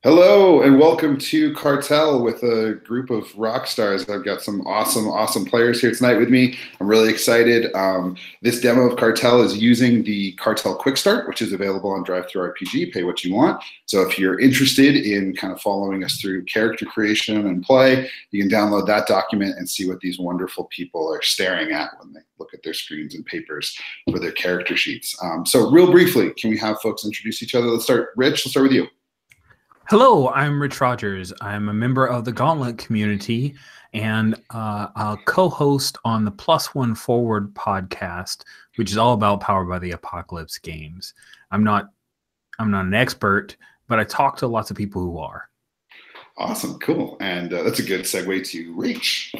Hello and welcome to Cartel with a group of rock stars. I've got some awesome players here tonight with me. I'm really excited. This demo of Cartel is using the Cartel Quick Start, which is available on DriveThruRPG. Pay what you want. So if you're interested in kind of following us through character creation and play, you can download that document and see what these wonderful people are staring at when they look at their screens and papers for their character sheets. So real briefly, can we have folks introduce each other? Let's start. Rich, let's start with you. Hello, I'm Rich Rogers. I'm a member of the Gauntlet community and a co-host on the Plus One Forward podcast, which is all about Powered by the Apocalypse games. I'm not an expert, but I talk to lots of people who are. Awesome, cool. And that's a good segue to Rach.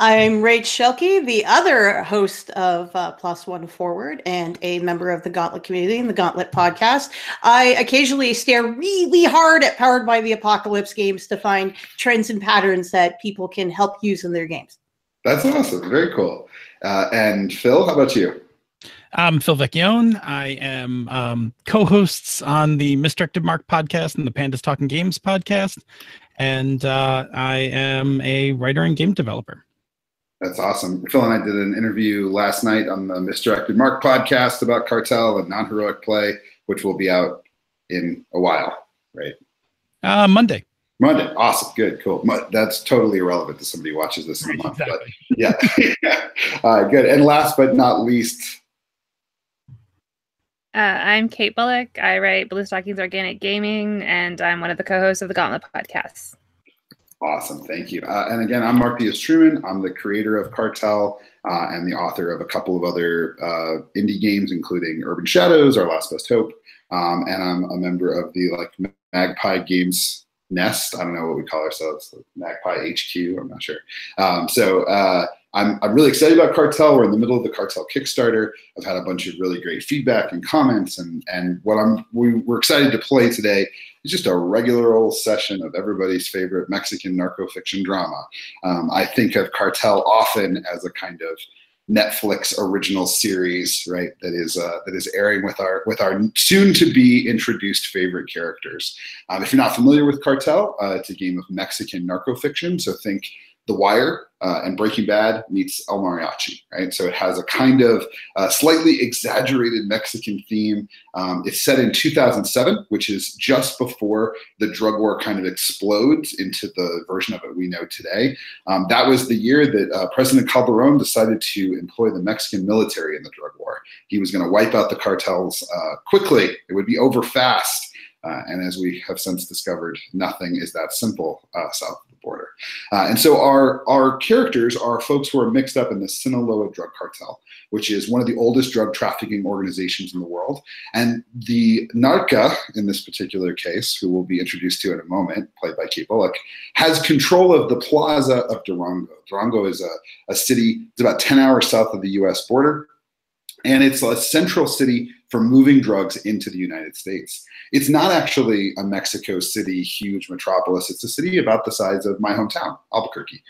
I'm Rach Shelkey, the other host of Plus One Forward and a member of the Gauntlet community and the Gauntlet podcast. I occasionally stare really hard at Powered by the Apocalypse games to find trends and patterns that people can help use in their games. That's awesome. Very cool. And Phil, how about you? I'm Phil Vecchione. I am co-hosts on the Misdirected Mark podcast and the Pandas Talking Games podcast. And I am a writer and game developer. That's awesome. Phil and I did an interview last night on the Misdirected Mark podcast about Cartel and non-heroic play, which will be out in a while, right? Monday. Awesome. Good. Cool. That's totally irrelevant to somebody who watches this in a month. Exactly. But yeah. Good. And last but not least. I'm Kate Bullock. I write Blue Stockings Organic Gaming, and I'm one of the co-hosts of the Gauntlet podcast. Awesome. Thank you. And again, I'm Mark Diaz-Truman. I'm the creator of Cartel and the author of a couple of other indie games, including Urban Shadows, Our Last Best Hope. And I'm a member of the Magpie Games Nest. I don't know what we call ourselves, Magpie HQ. I'm not sure. I'm really excited about Cartel. We're in the middle of the Cartel Kickstarter. I've had a bunch of really great feedback and comments, and what we're excited to play today is just a regular old session of everybody's favorite Mexican narco fiction drama. I think of Cartel often as a kind of Netflix original series, right? That is airing with our soon to be introduced favorite characters. If you're not familiar with Cartel, it's a game of Mexican narco fiction. So think The Wire and Breaking Bad meets El Mariachi, right? So it has a kind of slightly exaggerated Mexican theme. It's set in 2007, which is just before the drug war kind of explodes into the version of it we know today. That was the year that President Calderon decided to employ the Mexican military in the drug war. He was going to wipe out the cartels quickly. It would be over fast. And as we have since discovered, nothing is that simple south of the border. And so our characters are folks who are mixed up in the Sinaloa drug cartel, which is one of the oldest drug trafficking organizations in the world. And the narca, in this particular case, who we'll be introduced to in a moment, played by Kate Bullock, has control of the plaza of Durango. Durango is a city, it's about 10 hours south of the US border. And it's a central city for moving drugs into the United States. It's not actually a Mexico City huge metropolis. It's a city about the size of my hometown, Albuquerque.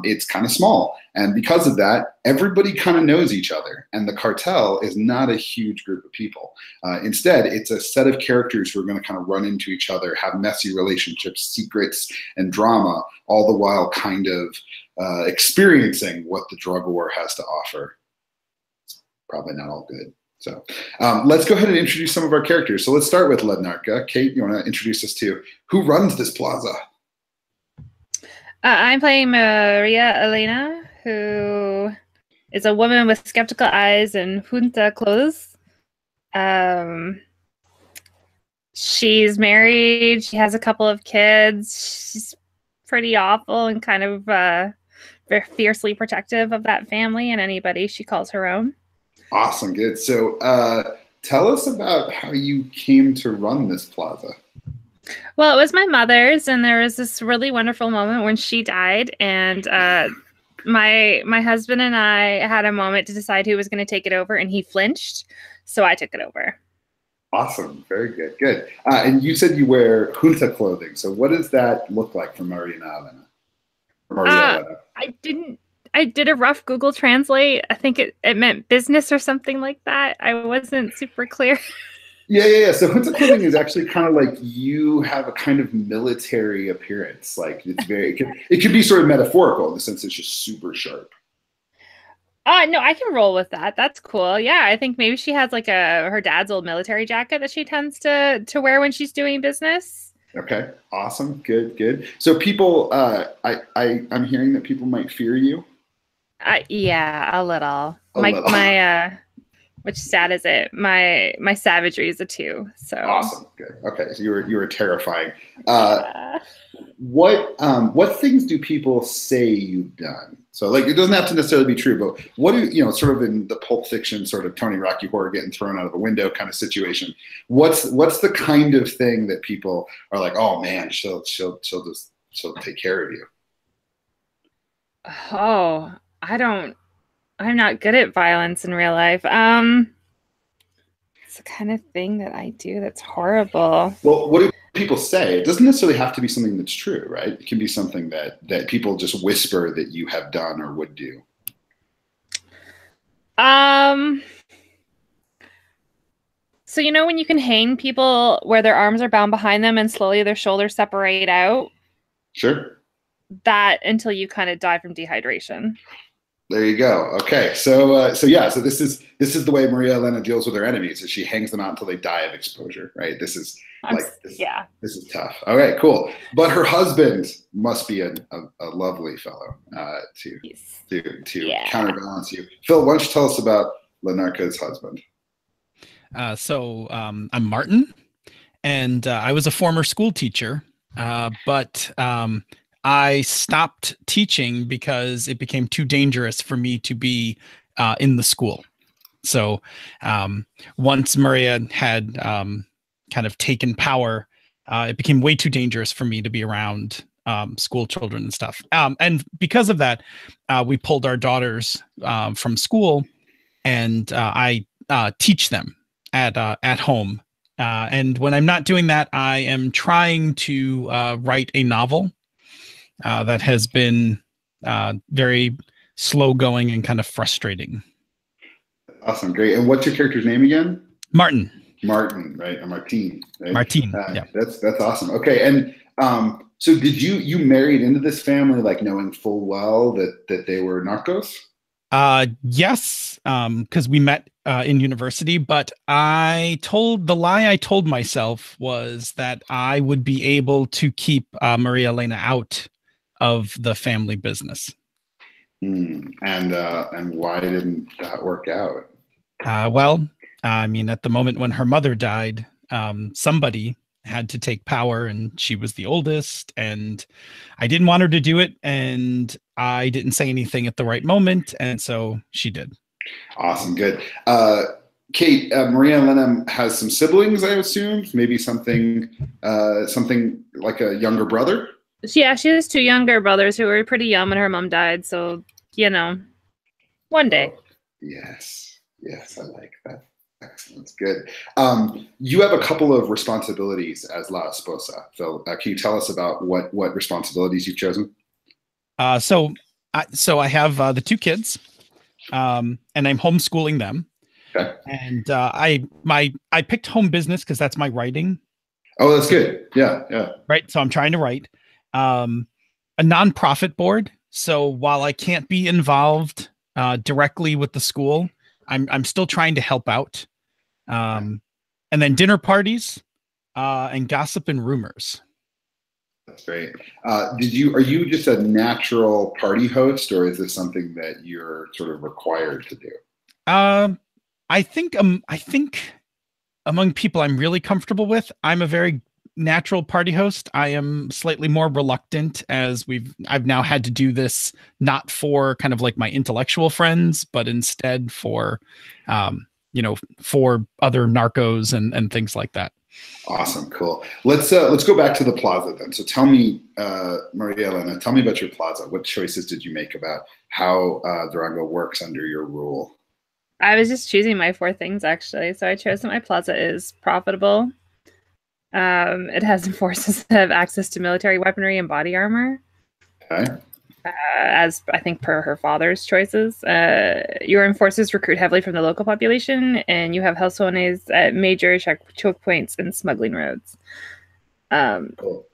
It's kind of small. And because of that, everybody kind of knows each other. And the cartel is not a huge group of people. Instead, it's a set of characters who are going to kind of run into each other, have messy relationships, secrets, and drama, all the while kind of experiencing what the drug war has to offer. Probably not all good. So let's go ahead and introduce some of our characters. So let's start with La Narca. Kate, you want to introduce us to who runs this plaza? I'm playing Maria Elena, who is a woman with skeptical eyes and junta clothes. She's married. She has a couple of kids. She's pretty awful and kind of very fiercely protective of that family and anybody she calls her own. Awesome, good. So tell us about how you came to run this plaza. Well, it was my mother's, and there was this really wonderful moment when she died, and my husband and I had a moment to decide who was going to take it over, and he flinched, so I took it over. Awesome, very good, good. And you said you wear junta clothing, so what does that look like for Maria Elena? I did a rough Google Translate. I think it meant business or something like that. I wasn't super clear. Yeah. So Hood's clothing is actually kind of like you have a kind of military appearance. Like it's it can be sort of metaphorical in the sense it's just super sharp. No, I can roll with that. That's cool. Yeah, I think maybe she has like her dad's old military jacket that she tends to wear when she's doing business. Okay, awesome, good. So people, I'm hearing that people might fear you. Yeah, a little. A little. Which stat is it? My savagery is a 2. So awesome, good. Okay, so you were terrifying. What things do people say you've done? So like it doesn't have to necessarily be true, but what do you know, sort of in the Pulp Fiction sort of Tony Rocky horror getting thrown out of a window kind of situation? What's the kind of thing that people are like, oh man, she'll take care of you? Oh, I'm not good at violence in real life. It's the kind of thing that I do that's horrible. Well, what do people say? It doesn't necessarily have to be something that's true, right? It can be something that people just whisper that you have done or would do. So you know when you can hang people where their arms are bound behind them and slowly their shoulders separate out? Sure. That until you kind of die from dehydration. There you go. Okay, so this is the way Maria Elena deals with her enemies. Is she hangs them out until they die of exposure, right? This is this is tough. All right, cool. But her husband must be a lovely fellow to counterbalance you. Phil, why don't you tell us about Lenarka's husband? I'm Martin, and I was a former school teacher, but I stopped teaching because it became too dangerous for me to be in the school. So once Maria had kind of taken power, it became way too dangerous for me to be around school children and stuff. And because of that, we pulled our daughters from school, and I teach them at home. And when I'm not doing that, I am trying to write a novel. That has been very slow going and kind of frustrating. Awesome, great. And what's your character's name again? Martin, right? Or Martine, right? Martine. Yeah, that's awesome. Okay, and so did you married into this family like knowing full well that they were narcos? Yes, because we met in university, but the lie I told myself was that I would be able to keep Maria Elena out of the family business. And why didn't that work out? Well, I mean, at the moment when her mother died, somebody had to take power, and she was the oldest, and I didn't want her to do it, and I didn't say anything at the right moment, and so she did. Awesome, good. Kate, Maria Elena has some siblings, I assume, maybe something like a younger brother? Yeah, she has 2 younger brothers who were pretty young when her mom died. So, one day. Yes, I like that. Excellent, good. You have a couple of responsibilities as La Esposa. So, can you tell us about what responsibilities you've chosen? So I have the 2 kids, and I'm homeschooling them. Okay. And I picked home business because that's my writing. Oh, that's good. Yeah. Right. So I'm trying to write a nonprofit board. So while I can't be involved directly with the school, I'm still trying to help out. And then dinner parties and gossip and rumors. That's great. Are you just a natural party host, or is this something that you're sort of required to do? I think among people I'm really comfortable with, I'm a very natural party host. I am slightly more reluctant as I've now had to do this not for kind of like my intellectual friends, but instead for for other narcos and things like that. Awesome, cool. Let's go back to the plaza then. So tell me, Maria Elena, tell me about your plaza. What choices did you make about how Durango works under your rule? I was just choosing my 4 things actually. So I chose that my plaza is profitable. It has forces that have access to military weaponry and body armor. Okay. as I think per her father's choices. Your enforcers recruit heavily from the local population, and you have helsones at major choke points and smuggling roads. Cool.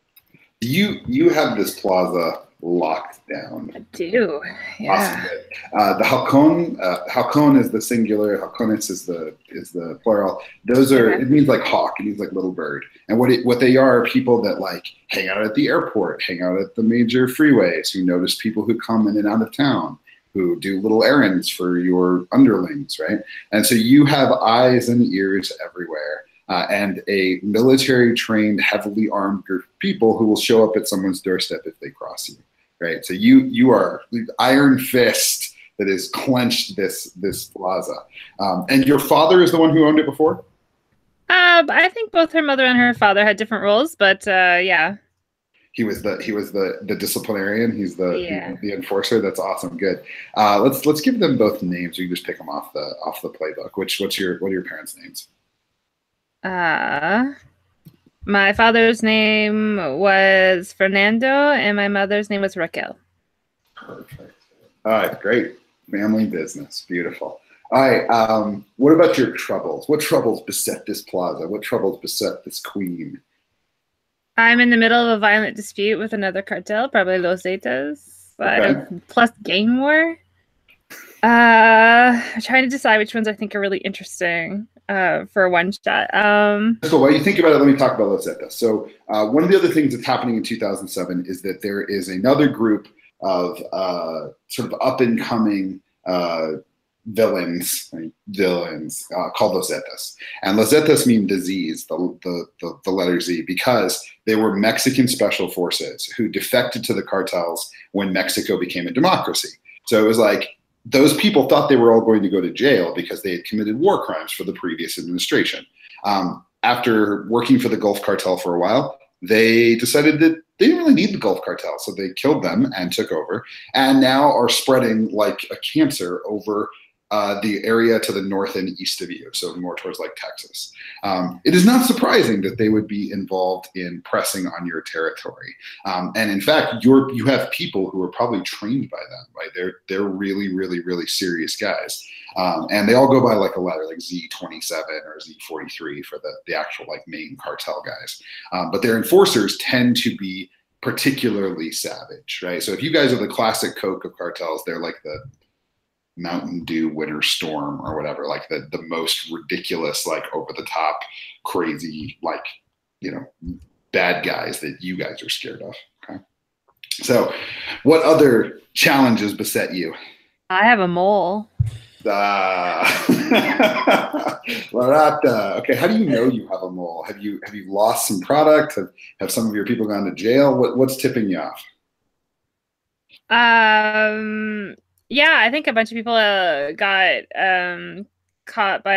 You have this plaza locked down. I do. Yeah. Awesome. The halcon is the singular, halcones is the plural. Those are, it means like hawk, it means like little bird. And what they are people that like hang out at the airport, hang out at the major freeways, who notice people who come in and out of town, who do little errands for your underlings, right? And so you have eyes and ears everywhere. And a military-trained, heavily armed group of people who will show up at someone's doorstep if they cross you, right? So you are the iron fist that has clenched this plaza. And your father is the one who owned it before? I think both her mother and her father had different roles, but yeah. He was the disciplinarian. He's the enforcer. That's awesome. Good. Let's give them both names. You can just pick them off the playbook. What are your parents' names? My father's name was Fernando, and my mother's name was Raquel. Perfect. All right, great. Family business. Beautiful. All right. What about your troubles? What troubles beset this plaza? What troubles beset this queen? I'm in the middle of a violent dispute with another cartel, probably Los Zetas, plus gang war. I'm trying to decide which ones I think are really interesting for a one shot. So while you think about it, let me talk about Los Zetas. So one of the other things that's happening in 2007 is that there is another group of sort of up and coming villains called Los Zetas. And Los Zetas mean disease, the letter Z, because they were Mexican special forces who defected to the cartels when Mexico became a democracy. So it was like, those people thought they were all going to go to jail because they had committed war crimes for the previous administration. After working for the Gulf Cartel for a while, they decided that they didn't really need the Gulf Cartel, so they killed them and took over, and now are spreading like a cancer over the area to the north and east of you, so more towards like Texas. It is not surprising that they would be involved in pressing on your territory. And in fact, you have people who are probably trained by them, right? They're really, really, really serious guys. And they all go by like a letter, like Z27 or Z43 for the actual like main cartel guys. But their enforcers tend to be particularly savage, right? So if you guys are the classic Coke of cartels, they're like the Mountain Dew Winter Storm or whatever, like the most ridiculous, like over the top, crazy, like, you know, bad guys that you guys are scared of. Okay. So what other challenges beset you? I have a mole. Okay, how do you know you have a mole? Have you lost some product? Have some of your people gone to jail? What's tipping you off? Yeah, I think a bunch of people got caught by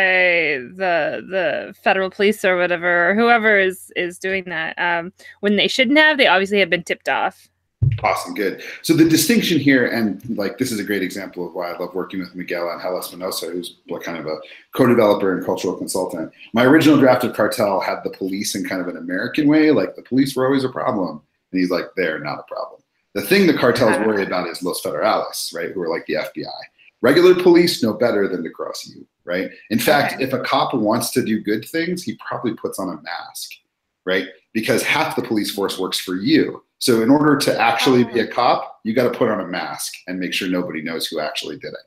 the federal police or whatever, or whoever is doing that when they shouldn't have. They obviously have been tipped off. Awesome, good. So the distinction here, and like this is a great example of why I love working with Miguel Angel Espinosa, who's kind of a co-developer and cultural consultant. My original draft of Cartel had the police in kind of an American way, like the police were always a problem, and he's like, they're not a problem. The thing the cartels worry about is Los Federales, right, who are like the FBI. Regular police know better than to cross you, right? In fact, if a cop wants to do good things, he probably puts on a mask, right? Because half the police force works for you. So in order to actually be a cop, you got to put on a mask and make sure nobody knows who actually did it,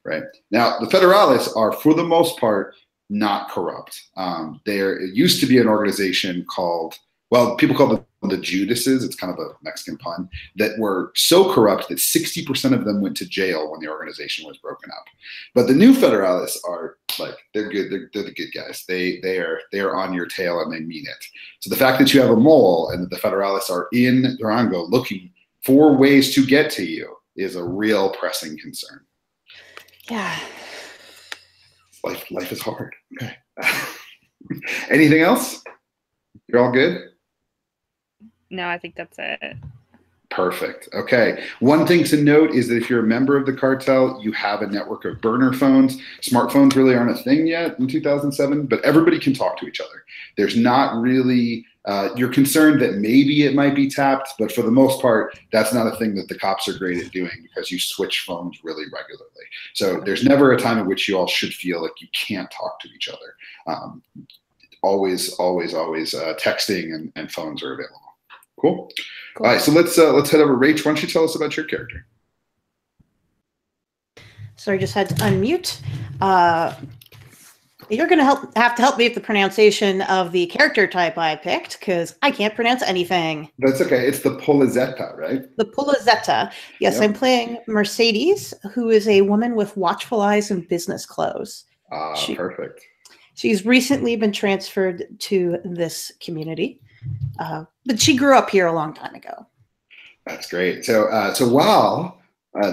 right? Now, the Federales are, for the most part, not corrupt. It used to be an organization called, well, people call them the Judases, it's kind of a Mexican pun, that were so corrupt that 60% of them went to jail when the organization was broken up. But the new Federales are like, they're good, they're the good guys. They are on your tail and they mean it. So the fact that you have a mole and that the Federales are in Durango looking for ways to get to you is a real pressing concern. Yeah. Life is hard. Okay. Anything else? You're all good? No, I think that's it. Perfect. Okay. One thing to note is that if you're a member of the cartel, you have a network of burner phones. Smartphones really aren't a thing yet in 2007, but everybody can talk to each other. There's not really You're concerned that maybe it might be tapped, but for the most part, that's not a thing that the cops are great at doing because you switch phones really regularly. So there's never a time at which you all should feel like you can't talk to each other. Always texting and phones are available. Cool. All right, so let's head over. Rach, why don't you tell us about your character? Sorry, just had to unmute. You're going to have to help me with the pronunciation of the character type I picked because I can't pronounce anything. That's okay. It's the Polizetta, right? The Polizetta. Yes, yep. I'm playing Mercedes, who is a woman with watchful eyes and business clothes. Perfect. She's recently been transferred to this community, but she grew up here a long time ago. That's great. So while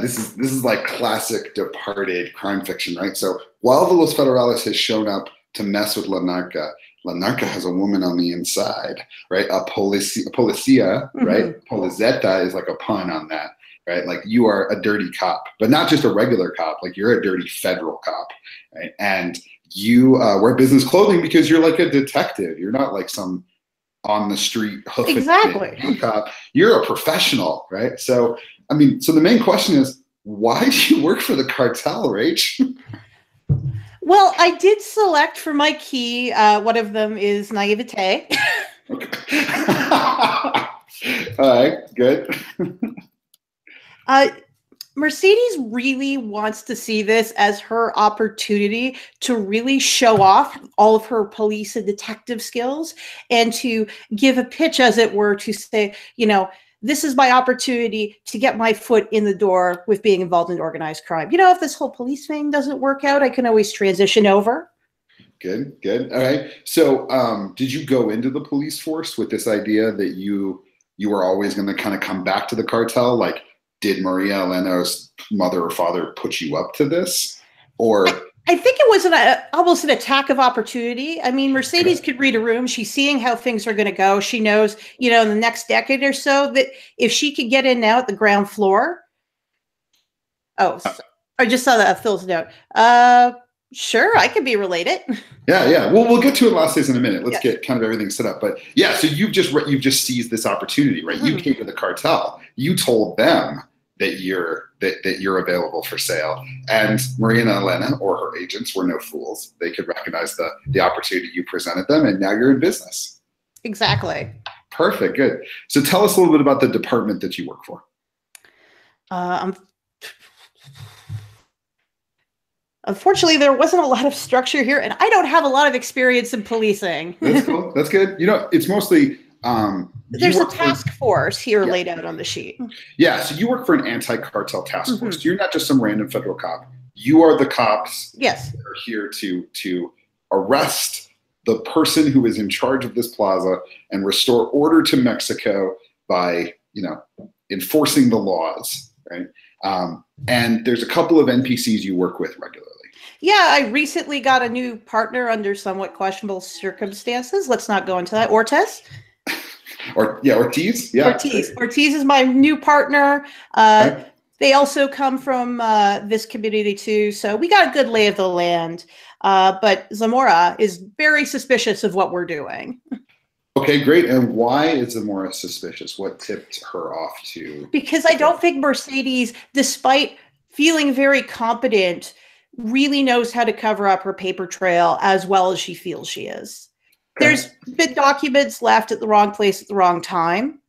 this is like classic Departed crime fiction, right? So while the Los Federales has shown up to mess with La Narca has a woman on the inside, right? A policia, right? Polizetta is like a pun on that, right? Like you are a dirty cop, but not just a regular cop. Like you're a dirty federal cop, right? And you wear business clothing because you're like a detective. You're not like some on the street hoofing cop. You're a professional, right? So I mean, so the main question is, why do you work for the cartel, Rach? Well, I did select for my key. One of them is naivete. Okay. All right, good. Mercedes really wants to see this as her opportunity to really show off all of her police and detective skills and to give a pitch, as it were, to say, this is my opportunity to get my foot in the door with being involved in organized crime. If this whole police thing doesn't work out, I can always transition over. Good. All right. So did you go into the police force with this idea that you were always going to kind of come back to the cartel? Like, did Maria Elena's mother or father put you up to this? Or I think it was almost an attack of opportunity. I mean, Mercedes could read a room. She's seeing how things are going to go. She knows, in the next decade or so, that if she could get in now at the ground floor. Oh, I just saw that Phil's note. Sure, I could be related. Yeah. We'll get to it last days in a minute. Let's get kind of everything set up. But yeah, so you've just seized this opportunity, right? You came to the cartel. You told them that you're available for sale, and Maria and Elena or her agents were no fools. They could recognize the opportunity you presented them, and now you're in business. Exactly. Perfect. Good. So tell us a little bit about the department that you work for. Unfortunately, there wasn't a lot of structure here, and I don't have a lot of experience in policing. That's cool. That's good. It's mostly there's a task force here laid out on the sheet. Yeah, so you work for an anti-cartel task force. You're not just some random federal cop. You are the cops that are here to arrest the person who is in charge of this plaza and restore order to Mexico by, enforcing the laws, right? And there's a couple of NPCs you work with regularly. Yeah, I recently got a new partner under somewhat questionable circumstances. Let's not go into that. Ortiz. Ortiz. Yeah. Ortiz is my new partner. They also come from this community too, so we got a good lay of the land. But Zamora is very suspicious of what we're doing. Okay, great. And why is Zamora suspicious? What tipped her off to? Because I don't think Mercedes, despite feeling very competent, really knows how to cover up her paper trail as well as she feels she is. There's been documents left at the wrong place at the wrong time.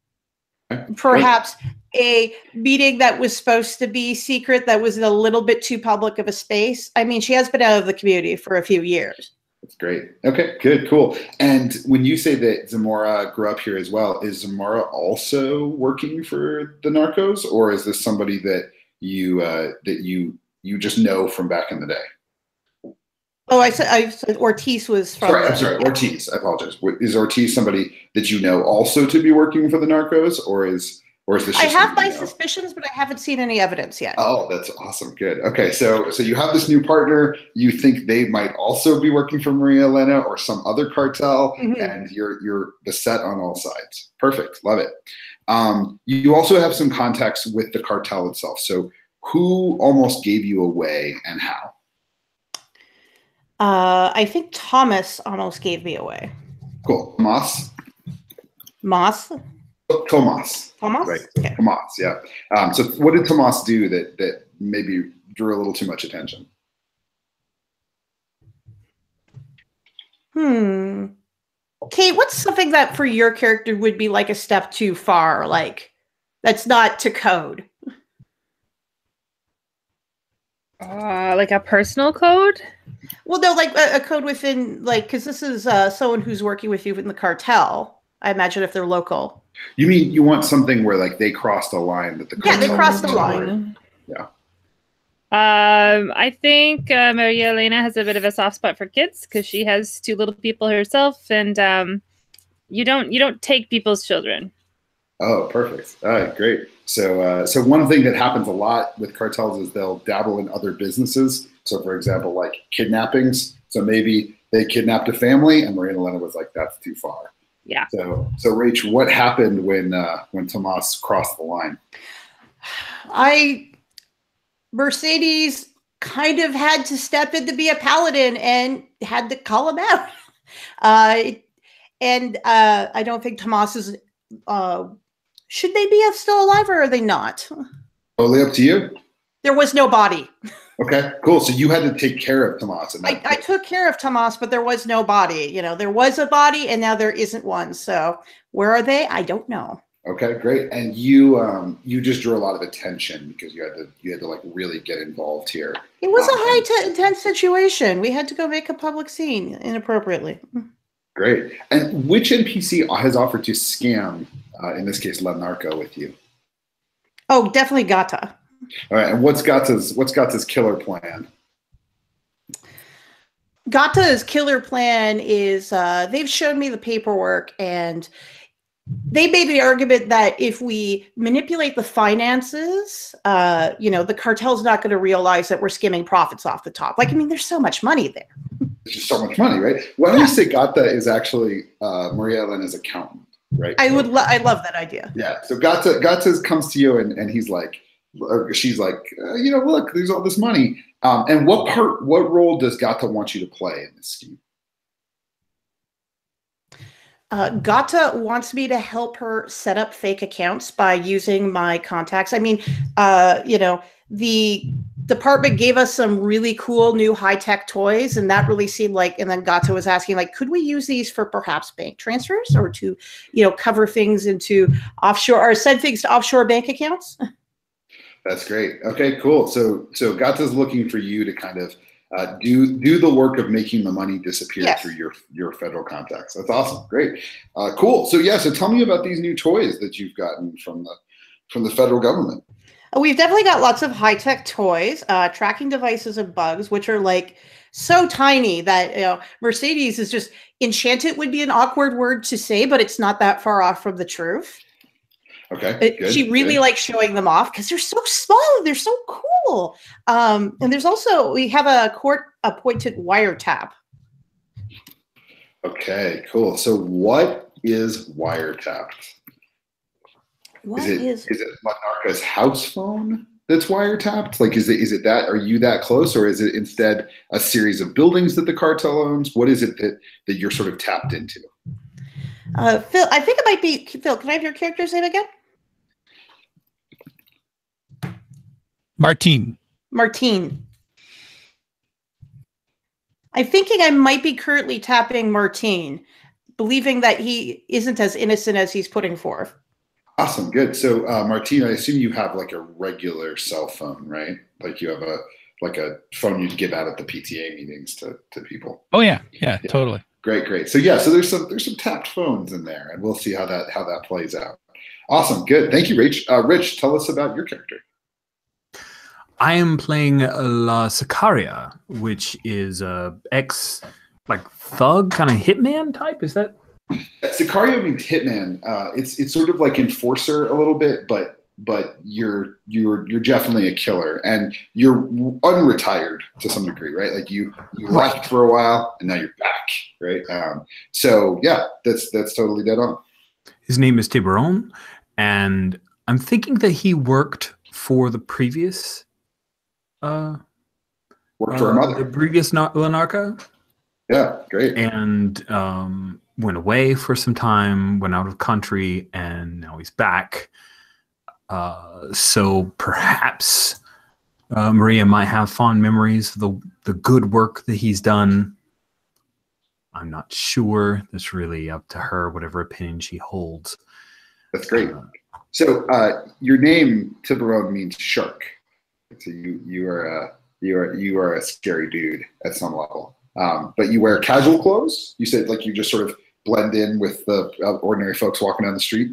Perhaps a meeting that was supposed to be secret that was in a little bit too public of a space. I mean, she has been out of the community for a few years. That's great. Okay, good, cool. And when you say that Zamora grew up here as well, is Zamora also working for the Narcos, or is this somebody that you just know from back in the day? Oh, I said Ortiz was from. I'm sorry, Ortiz. I apologize. Is Ortiz somebody that you know also to be working for the Narcos, or is this? Just I have my suspicions, but I haven't seen any evidence yet. Oh, that's awesome. Good. Okay, so you have this new partner. You think they might also be working for Maria Elena or some other cartel, and you're beset on all sides. Perfect. Love it. You also have some contacts with the cartel itself. So who almost gave you away and how? I think Thomas almost gave me away. Cool. Moss? Moss. Tomas. Tomas. Right. Okay. Tomas. Yeah. So what did Tomas do that maybe drew a little too much attention? Kate, what's something that for your character would be like a step too far? Like, that's not to code. Like a personal code? Well, no, like a code within, like, because this is someone who's working with you in the cartel. I imagine if they're local. You mean you want something where like they crossed a line that the cartel they crossed the won't line. tolerate? Yeah. I think Maria Elena has a bit of a soft spot for kids because she has 2 little people herself, and you don't take people's children. Oh, perfect. All right, great. So one thing that happens a lot with cartels is they'll dabble in other businesses. So, for example, like kidnappings. So maybe they kidnapped a family, and Maria Elena was like, "That's too far." Yeah. So Rach, what happened when Tomas crossed the line? Mercedes kind of had to step in to be a paladin and had to call him out. And I don't think Tomas is. Should they be still alive or are they not? Totally up to you. There was no body. Okay, cool. So you had to take care of Tomas. And I took care of Tomas, but there was no body. You know, there was a body and now there isn't one. So where are they? I don't know. Okay, great. And you just drew a lot of attention because you had to like really get involved here. It was a intense situation. We had to go make a public scene inappropriately. Great. And which NPC has offered to scam, in this case, La Narca with you? Oh, definitely Gata. All right. And what's Gata's killer plan? Gata's killer plan is they've shown me the paperwork and they made the argument that if we manipulate the finances, the cartel's not going to realize that we're skimming profits off the top. Like, I mean, there's so much money there. There's just so much money, right? Why don't you say Gata is actually Maria Elena's accountant, right? I love that idea. Yeah. So Gata comes to you and he's like, she's like, look, there's all this money. And what role does Gata want you to play in this scheme? Gata wants me to help her set up fake accounts by using my contacts. I mean, the department gave us some really cool new high-tech toys, and that really seemed like, and then Gata was asking, like, could we use these for perhaps bank transfers or to, cover things into offshore or send things to offshore bank accounts? That's great. Okay, cool. So Gata's looking for you to kind of do the work of making the money disappear through your federal contacts. That's awesome. Great. Cool. So so tell me about these new toys that you've gotten from the federal government. We've definitely got lots of high-tech toys, tracking devices and bugs, which are like so tiny that Mercedes is just enchanted would be an awkward word to say, but it's not that far off from the truth. Okay. Good, she really likes showing them off because they're so small and they're so cool. And there's also, we have a court-appointed wiretap. Okay, cool. So what is wiretapped? Is it La Narca's house phone that's wiretapped? Like, is it that? Are you that close, or is it instead a series of buildings that the cartel owns? What is it that you're sort of tapped into? Phil, I think it might be Phil. Can I have your character's name again? Martine. I'm thinking I might be currently tapping Martine, believing that he isn't as innocent as he's putting forth. Awesome, good. So, Martine, I assume you have like a regular cell phone, right? Like you have a phone you'd give out at the PTA meetings to people. Oh yeah, totally. Great. So there's some tapped phones in there, and we'll see how that plays out. Awesome, good. Thank you, Rich. Rich, tell us about your character. I am playing La Sicaria, which is a thug kind of hitman type. Is that? Sicario means hitman. It's sort of like enforcer a little bit, but you're definitely a killer, and you're unretired to some degree, right? Like you left for a while and now you're back, right? So yeah, that's totally dead on. His name is Tiburon, and I'm thinking that he worked for the previous worked for her mother. The previous La Narca. Yeah, great. And went away for some time, went out of country, and now he's back. So perhaps Maria might have fond memories of the good work that he's done. I'm not sure. That's really up to her, whatever opinion she holds. That's great. So your name Tiburon means shark. So you are a scary dude at some level. But you wear casual clothes. You said like you just sort of blend in with the ordinary folks walking down the street.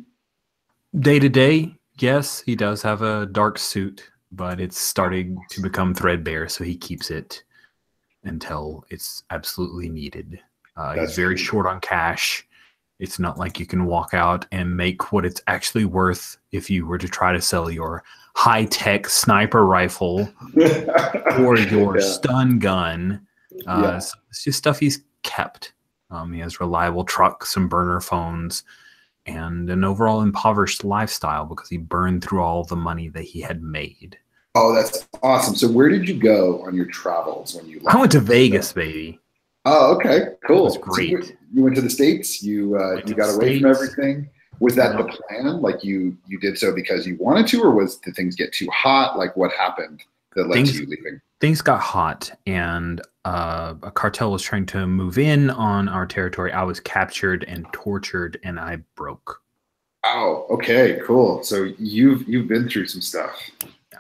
Day to day, yes, he does have a dark suit, but it's starting to become threadbare, so he keeps it until it's absolutely needed. He's very short on cash. It's not like you can walk out and make what it's actually worth if you were to try to sell your high-tech sniper rifle or your stun gun. So it's just stuff he's kept. He has reliable trucks, some burner phones, and an overall impoverished lifestyle because he burned through all the money that he had made. Oh, that's awesome. So where did you go on your travels when you left? I went to Vegas, baby. Oh, okay, cool. It was great. So you went to the States. You got away from everything. Was that the plan? Like you did so because you wanted to, or did things get too hot? Like what happened that led to you leaving? Things got hot, and a cartel was trying to move in on our territory. I was captured and tortured, and I broke. Oh, okay, cool. So you've been through some stuff. Yeah.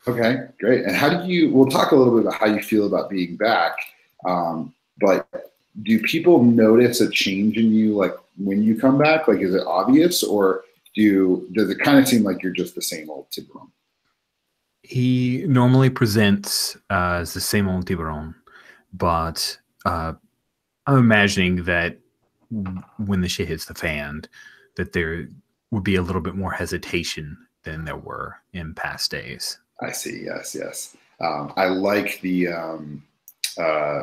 Okay, great. And we'll talk a little bit about how you feel about being back. But do people notice a change in you, like when you come back? Like, is it obvious, or does it kind of seem like you're just the same old Tiburon? He normally presents as the same old Tiburon, but I'm imagining that when the shit hits the fan, that there would be a little bit more hesitation than there were in past days. I see. Yes. I like the.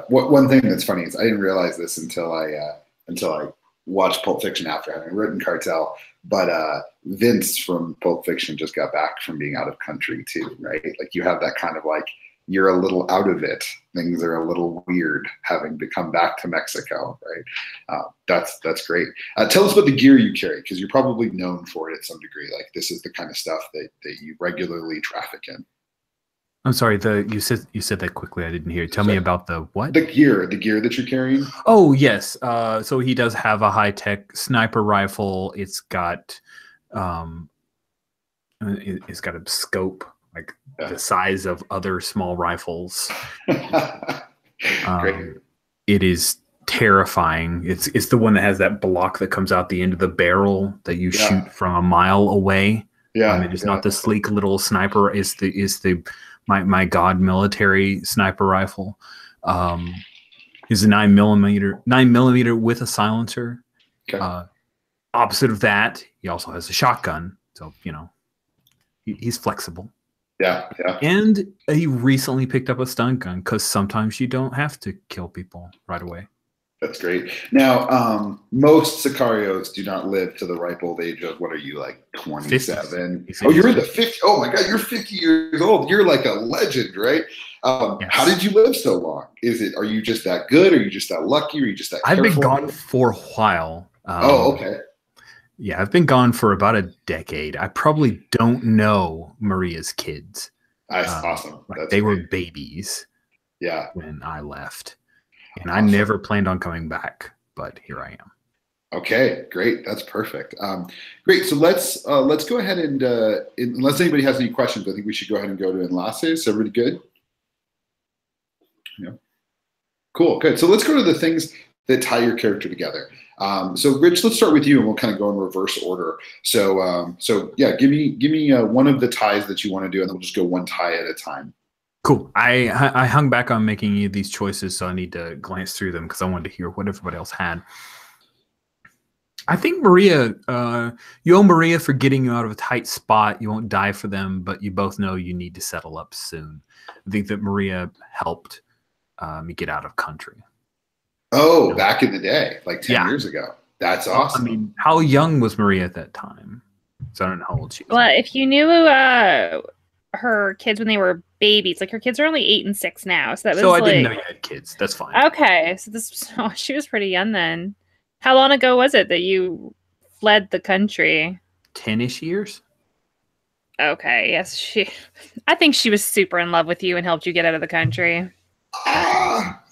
One thing that's funny is I didn't realize this until I watched Pulp Fiction after having written Cartel. But Vince from Pulp Fiction just got back from being out of country too, right? Like you have that kind of like you're a little out of it. Things are a little weird having to come back to Mexico, right? That's great. Tell us about the gear you carry, because you're probably known for it at some degree. Like this is the kind of stuff that you regularly traffic in. I'm sorry, you said that quickly. I didn't hear. Tell me about the what? The gear that you're carrying. Oh yes. So he does have a high-tech sniper rifle. It's got a scope like the size of other small rifles. Great. It is terrifying. It's the one that has that block that comes out the end of the barrel that you shoot from a mile away. Yeah. It is not the sleek little sniper. It's the my God military sniper rifle. Is a 9mm with a silencer. Okay. Opposite of that, he also has a shotgun. So he's flexible. Yeah. And he recently picked up a stun gun because sometimes you don't have to kill people right away. That's great. Now, most Sicarios do not live to the ripe old age of, what are you, like 27? 50. Oh, you're in the 50. Oh my God, you're 50 years old. You're like a legend, right? Yes. How did you live so long? Are you just that good? Are you just that lucky? Are you just that careful? I've been gone for a while. Okay. Yeah, I've been gone for about a decade. I probably don't know Maria's kids. That's awesome. They were babies. Yeah. When I left. And I never planned on coming back, but here I am. Okay, great. That's perfect. Great. So let's go ahead and unless anybody has any questions, I think we should go ahead and go to enlaces. Everybody good? Yeah. Cool. Good. So let's go to the things that tie your character together. So Rich, let's start with you, and we'll kind of go in reverse order. So yeah, give me one of the ties that you want to do, and then we'll just go one tie at a time. Cool. I hung back on making these choices, so I need to glance through them because I wanted to hear what everybody else had. I think Maria, you owe Maria for getting you out of a tight spot. You won't die for them, but you both know you need to settle up soon. I think that Maria helped me get out of country. Oh, back in the day, like 10 years ago. That's awesome. I mean, how young was Maria at that time? So I don't know how old she was. Well, if you knew her kids when they were babies, like her kids are only 8 and 6 now, so that was. So I didn't know you had kids. That's fine. Okay, so she was pretty young then. How long ago was it that you fled the country? 10-ish years. Okay, yes, I think she was super in love with you and helped you get out of the country.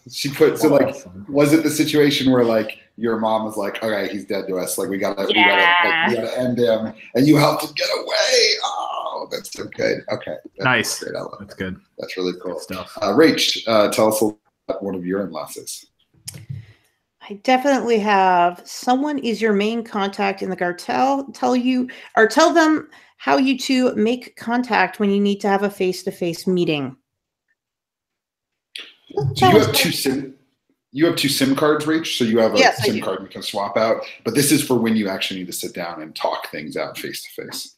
She put so like, was it the situation where like your mom was like, okay, he's dead to us, like we gotta end him, and you helped him get away? Oh, that's so good. Okay, nice. Great. I love that's that. Good. That's really cool Good stuff. Rach, tell us about one of your in-losses. I definitely have someone is your main contact in the cartel. Tell them how you two make contact when you need to have a face-to-face meeting. So you have two SIM cards, Rach. So you have a SIM card you can swap out, but this is for when you actually need to sit down and talk things out face to face.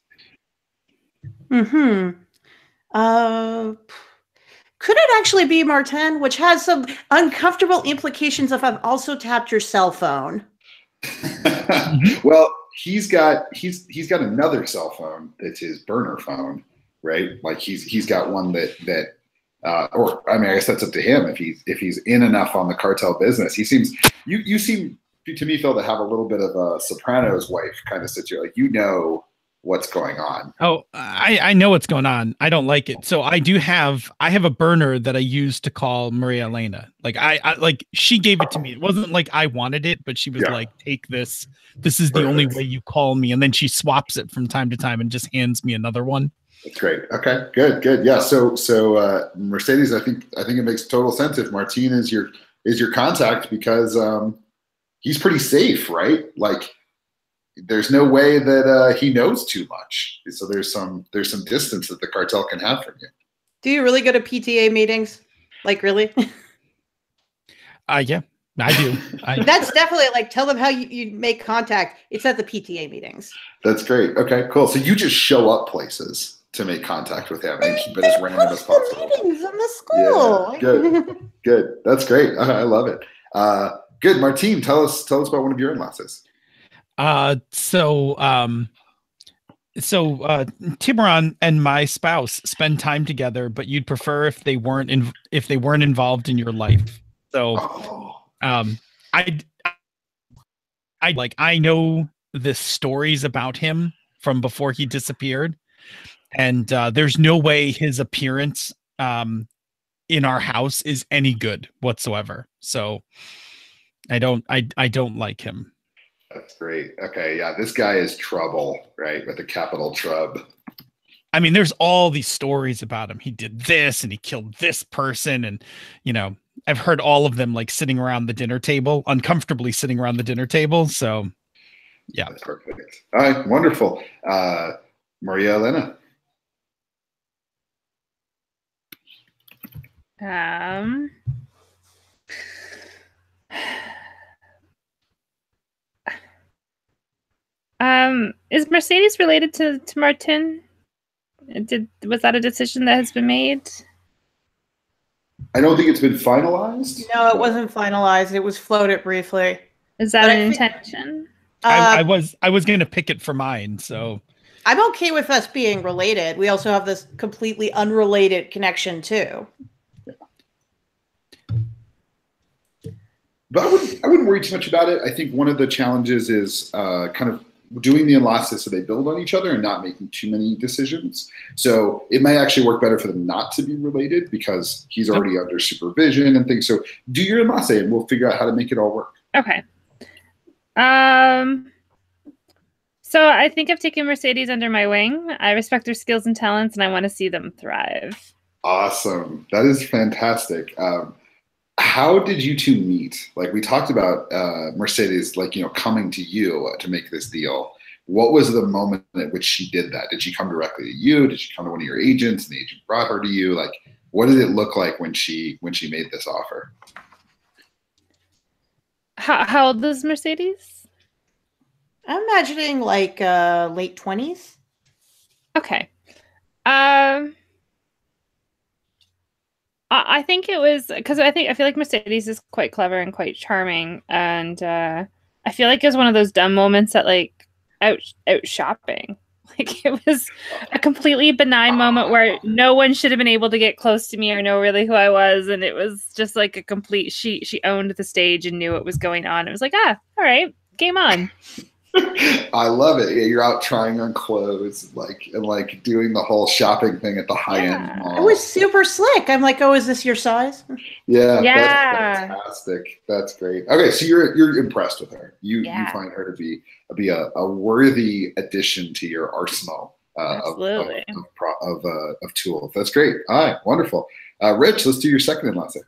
Could it actually be Martin, which has some uncomfortable implications if I've also tapped your cell phone? Well, he's got another cell phone that's his burner phone, right? Like he's got one that or I mean, I guess that's up to him if he's in enough on the cartel business. He seems you seem to me, Phil, to have a little bit of a Sopranos wife kind of situation. Like you know what's going on. Oh, I know what's going on. I don't like it. So I have a burner that I use to call Maria Elena. Like I like she gave it to me. It wasn't like I wanted it, but she was like, take this. This is the only way you call me. And then she swaps it from time to time and just hands me another one. That's great. Okay, good. Yeah. So Mercedes, I think it makes total sense if Martin is your contact because he's pretty safe, right? Like there's no way that he knows too much. So there's some distance that the cartel can have from you. Do you really go to PTA meetings? Like really? Yeah, I do. That's definitely like tell them how you make contact. It's at the PTA meetings. That's great. Okay, cool. So you just show up places to make contact with him and keep it as random as possible. Meetings in the school. Yeah, good. That's great. I love it. Good. Martine, tell us about one of your in-losses. So Tiburon and my spouse spend time together, but you'd prefer if they weren't involved in your life. So, I know the stories about him from before he disappeared, and there's no way his appearance in our house is any good whatsoever. So, I don't like him. That's great. Okay, yeah, this guy is trouble, right? With a capital Trub. I mean, there's all these stories about him. He did this and he killed this person, and I've heard all of them like sitting around the dinner table, uncomfortably sitting around the dinner table. So, yeah, that's perfect. All right, wonderful. Maria Elena. Is Mercedes related to Martin? Was that a decision that has been made? I don't think it's been finalized. No, it wasn't finalized. It was floated briefly. Is that an intention? I was going to pick it for mine, so I'm okay with us being related. We also have this completely unrelated connection too. But I wouldn't worry too much about it. I think one of the challenges is kind of doing the in-losses so they build on each other and not making too many decisions. So it might actually work better for them not to be related because he's already under supervision and things. So do your in-loss and we'll figure out how to make it all work. Okay. So I think I've taken Mercedes under my wing. I respect their skills and talents and I want to see them thrive. Awesome. That is fantastic. How did you two meet? Like we talked about Mercedes, like, coming to you to make this deal. What was the moment at which she did that? Did she come directly to you? Did she come to one of your agents and the agent brought her to you? Like, what did it look like when she made this offer? How old is Mercedes? I'm imagining like late 20s. Okay. I think it was because I feel like Mercedes is quite clever and quite charming, and I feel like it was one of those dumb moments that like out shopping. Like it was a completely benign moment where no one should have been able to get close to me or know really who I was, and it was just like a complete. She owned the stage and knew what was going on. It was like all right, Game on. I love it. Yeah, you're out trying on clothes, and doing the whole shopping thing at the high end Yeah. mall. It was super slick. I'm like, oh, is this your size? Yeah, Yeah. that's fantastic. That's great. Okay, so you're impressed with her. You Yeah. find her to be a worthy addition to your arsenal Absolutely. of tools. That's great. All right, wonderful. Rich, let's do your second and last thing.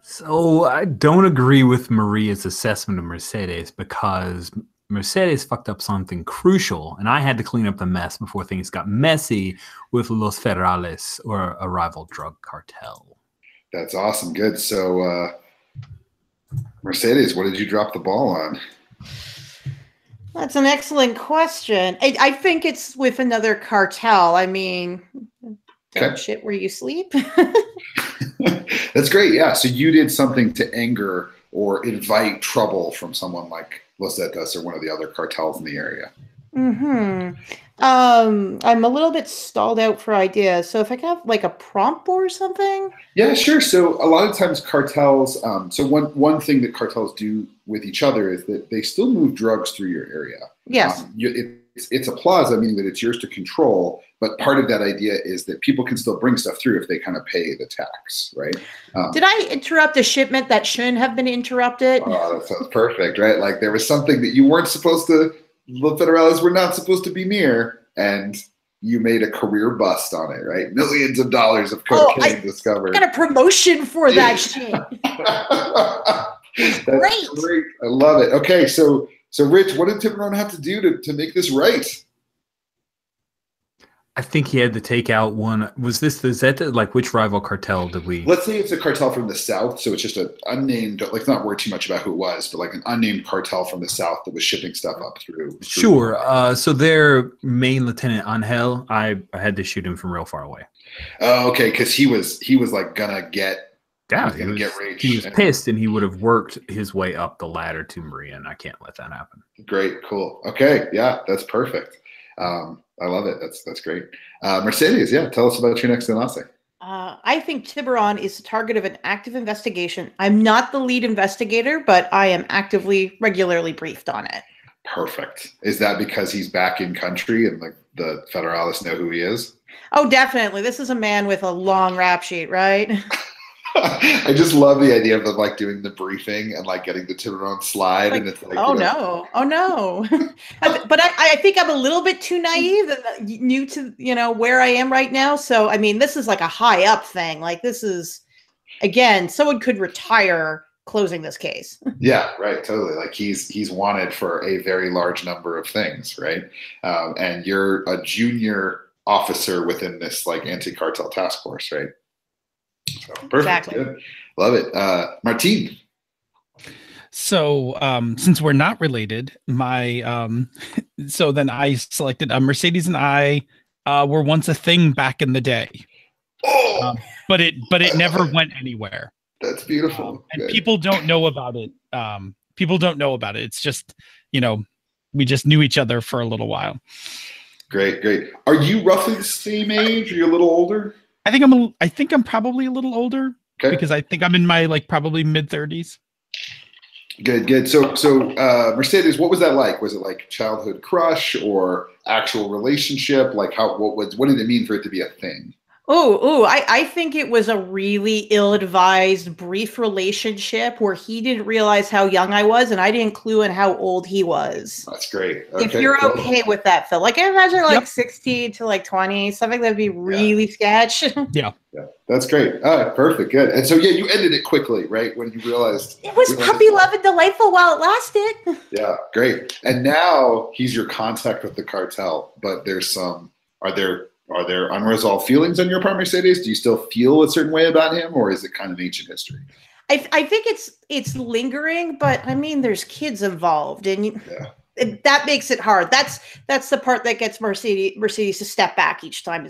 So I don't agree with Maria's assessment of Mercedes because Mercedes fucked up something crucial, and I had to clean up the mess before things got messy with Los Federales, or a rival drug cartel. That's awesome. Good. So, Mercedes, what did you drop the ball on? That's an excellent question. I think it's with another cartel. I mean, don't shit where you sleep. That's great. Yeah. So you did something to anger or invite trouble from someone like Los Zetas or one of the other cartels in the area. I'm a little bit stalled out for ideas. So if I could have like a prompt or something. Yeah, sure. So a lot of times cartels, so one thing that cartels do with each other is that they still move drugs through your area. Yes. It's a plaza, meaning that it's yours to control. But part of that idea is that people can still bring stuff through if they kind of pay the tax, right? Did I interrupt a shipment that shouldn't have been interrupted? Oh, that sounds perfect, right? Like there was something that you weren't supposed to, the Federales were not supposed to be near, and you made a career bust on it, right? Millions of dollars of cocaine discovered. I got a promotion for that shit. That's great. I love it. Okay, so Rich, what did Tiburon have to do to make this right? I think he had to take out one. Was this the Zeta? Like, which rival cartel did we? Let's say it's a cartel from the south, so it's just an unnamed. Let's not worry too much about who it was, but like an unnamed cartel from the south that was shipping stuff up through. Sure. So their main lieutenant Angel, I had to shoot him from real far away. Oh, okay, because he was like gonna get. Yeah, he was pissed, and he would have worked his way up the ladder to Maria, and I can't let that happen. Great, cool. Okay, yeah, that's perfect. I love it. That's great. Mercedes, yeah, tell us about your next and last thing. I think Tiburon is the target of an active investigation. I'm not the lead investigator, but I am regularly briefed on it. Perfect. Is that because he's back in country and like the Federales know who he is? Oh, definitely. This is a man with a long rap sheet, right? I just love the idea of them like doing the briefing and like getting the Tiburon slide, and it's like, oh no. But I think I'm a little bit too naive and new to where I am right now. So I mean, this is like a high up thing. Like this is, again, someone could retire closing this case. Yeah, right, totally. Like he's wanted for a very large number of things, right? And you're a junior officer within this like anti-cartel task force, right? So, perfect. Exactly. Good. Love it. Martine. So since we're not related, so then I selected Mercedes and I were once a thing back in the day. Oh, but it never went anywhere. That's beautiful. And people don't know about it. People don't know about it. It's just, we just knew each other for a little while. Great. Are you roughly the same age? Are you a little older? I think I'm probably a little older because I think I'm in my probably mid-30s. Good. So Mercedes, what was that like? Was it like childhood crush or actual relationship? Like what did it mean for it to be a thing? I think it was a really ill-advised, brief relationship where he didn't realize how young I was, and I didn't clue in how old he was. That's great. Okay, if you're okay with that, Phil. Like, I imagine 16 to 20, something that'd be really sketch. Yeah, that's great. All right, perfect, good. And so, you ended it quickly, right? When you realized it was puppy love and delightful while it lasted. Yeah, great. And now he's your contact with the cartel, but are there unresolved feelings on your part, Mercedes? Do you still feel a certain way about him, or is it kind of ancient history? I think it's lingering, but I mean, there's kids involved, and that makes it hard. That's the part that gets Mercedes to step back each time.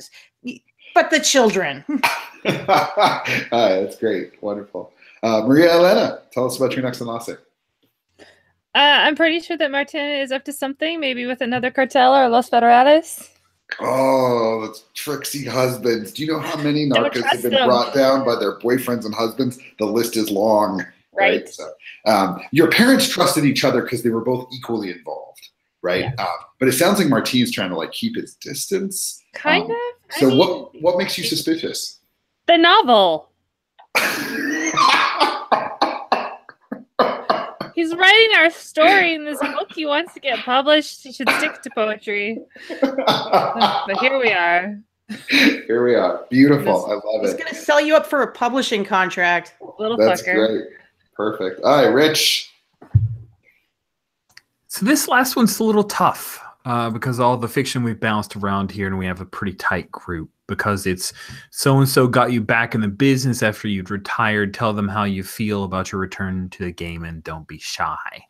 But the children. All right, that's great, wonderful. Maria Elena, tell us about your next and last thing. I'm pretty sure that Martina is up to something, maybe with another cartel or Los Federales. Oh, that's tricksy husbands. Do you know how many narcos have been brought down by their boyfriends and husbands? The list is long. Right. So, your parents trusted each other because they were both equally involved, right? Yeah. But it sounds like Martine's trying to like keep his distance. Kind of. So what makes you suspicious? The novel. He's writing our story in this book. He wants to get published. He should stick to poetry. But here we are. Here we are. Beautiful. I love He's it. going to sell you up for a publishing contract. Little That's fucker. great. Perfect. All right, Rich. So this last one's a little tough because all the fiction we've bounced around here, and we have a pretty tight group because it's so-and-so got you back in the business after you'd retired. Tell them how you feel about your return to the game and don't be shy.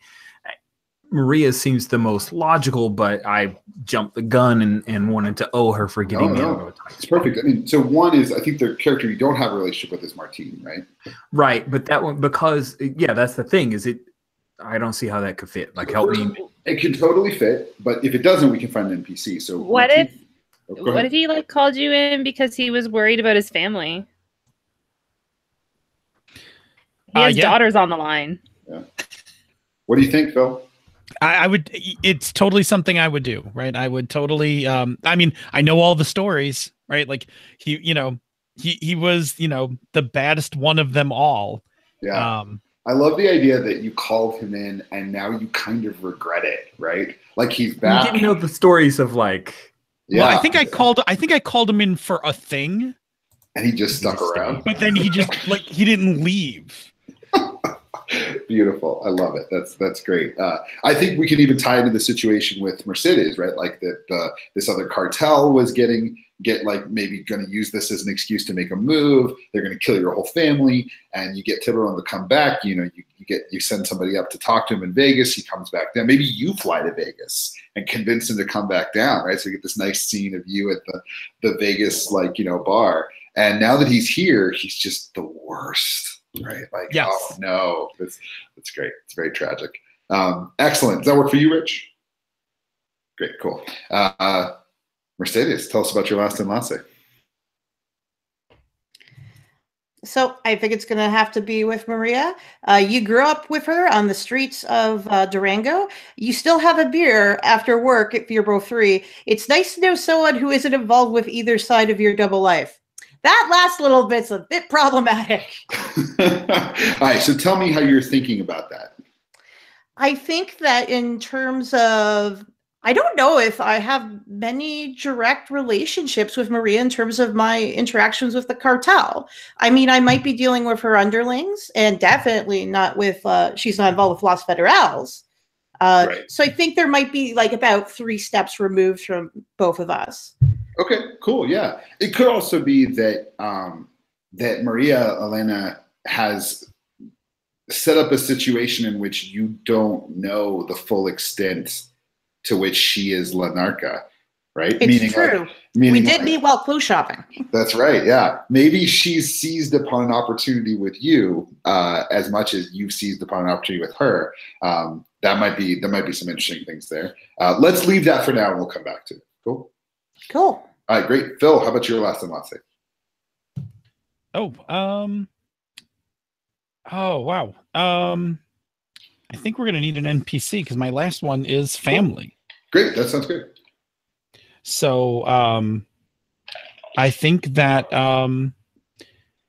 Maria seems the most logical, but I jumped the gun and wanted to owe her for getting me out of a tight It's spot. perfect. I mean, so one is, I think the character you don't have a relationship with is Martine, right? Right, but that one, because, yeah, that's the thing, is it, I don't see how that could fit. Like, help me. It can totally fit, but if it doesn't, we can find an NPC. So What Martine- if go ahead. he like called you in because he was worried about his family? He has daughters on the line. Yeah. What do you think, Phil? I would. It's totally something I would do, right? I would totally. I mean, I know all the stories, right? Like he was, the baddest one of them all. Yeah. I love the idea that you called him in and now you kind of regret it, right? Like he's back. You didn't know the stories of like. Yeah. Well, I think I called him in for a thing, and he just stuck around. but then he just he didn't leave. Beautiful. I love it. That's great. I think we can even tie into the situation with Mercedes, right? Like that this other cartel was maybe going to use this as an excuse to make a move. They're going to kill your whole family, and you get Tiburon to come back. You send somebody up to talk to him in Vegas. He comes back down. Maybe you fly to Vegas and convince him to come back down, right? So you get this nice scene of you at the Vegas bar. And now that he's here, he's just the worst. Right? Like, yes. Oh no, that's great. It's very tragic. Excellent. Does that work for you, Rich? Great, cool. Mercedes, tell us about your last enlace. So I think it's going to have to be with Maria. You grew up with her on the streets of Durango. You still have a beer after work if you're both free. It's nice to know someone who isn't involved with either side of your double life. That last little bit's a bit problematic. All right, so tell me how you're thinking about that. I think that in terms of, I don't know if I have many direct relationships with Maria in terms of my interactions with the cartel. I mean, I might be dealing with her underlings and definitely not with, she's not involved with Los Federales. Right. So I think there might be like about 3 steps removed from both of us. Okay, cool. Yeah. It could also be that that Maria Elena has set up a situation in which you don't know the full extent to which she is La Narca, right? It's true. We did meet while clue shopping. That's right. Yeah. Maybe she's seized upon an opportunity with you as much as you've seized upon an opportunity with her. There might be some interesting things there. Let's leave that for now and we'll come back to it. Cool. Cool. All right, great. Phil, how about your last enlace? Oh wow. I think we're gonna need an NPC because my last one is family. Great, that sounds good. So I think that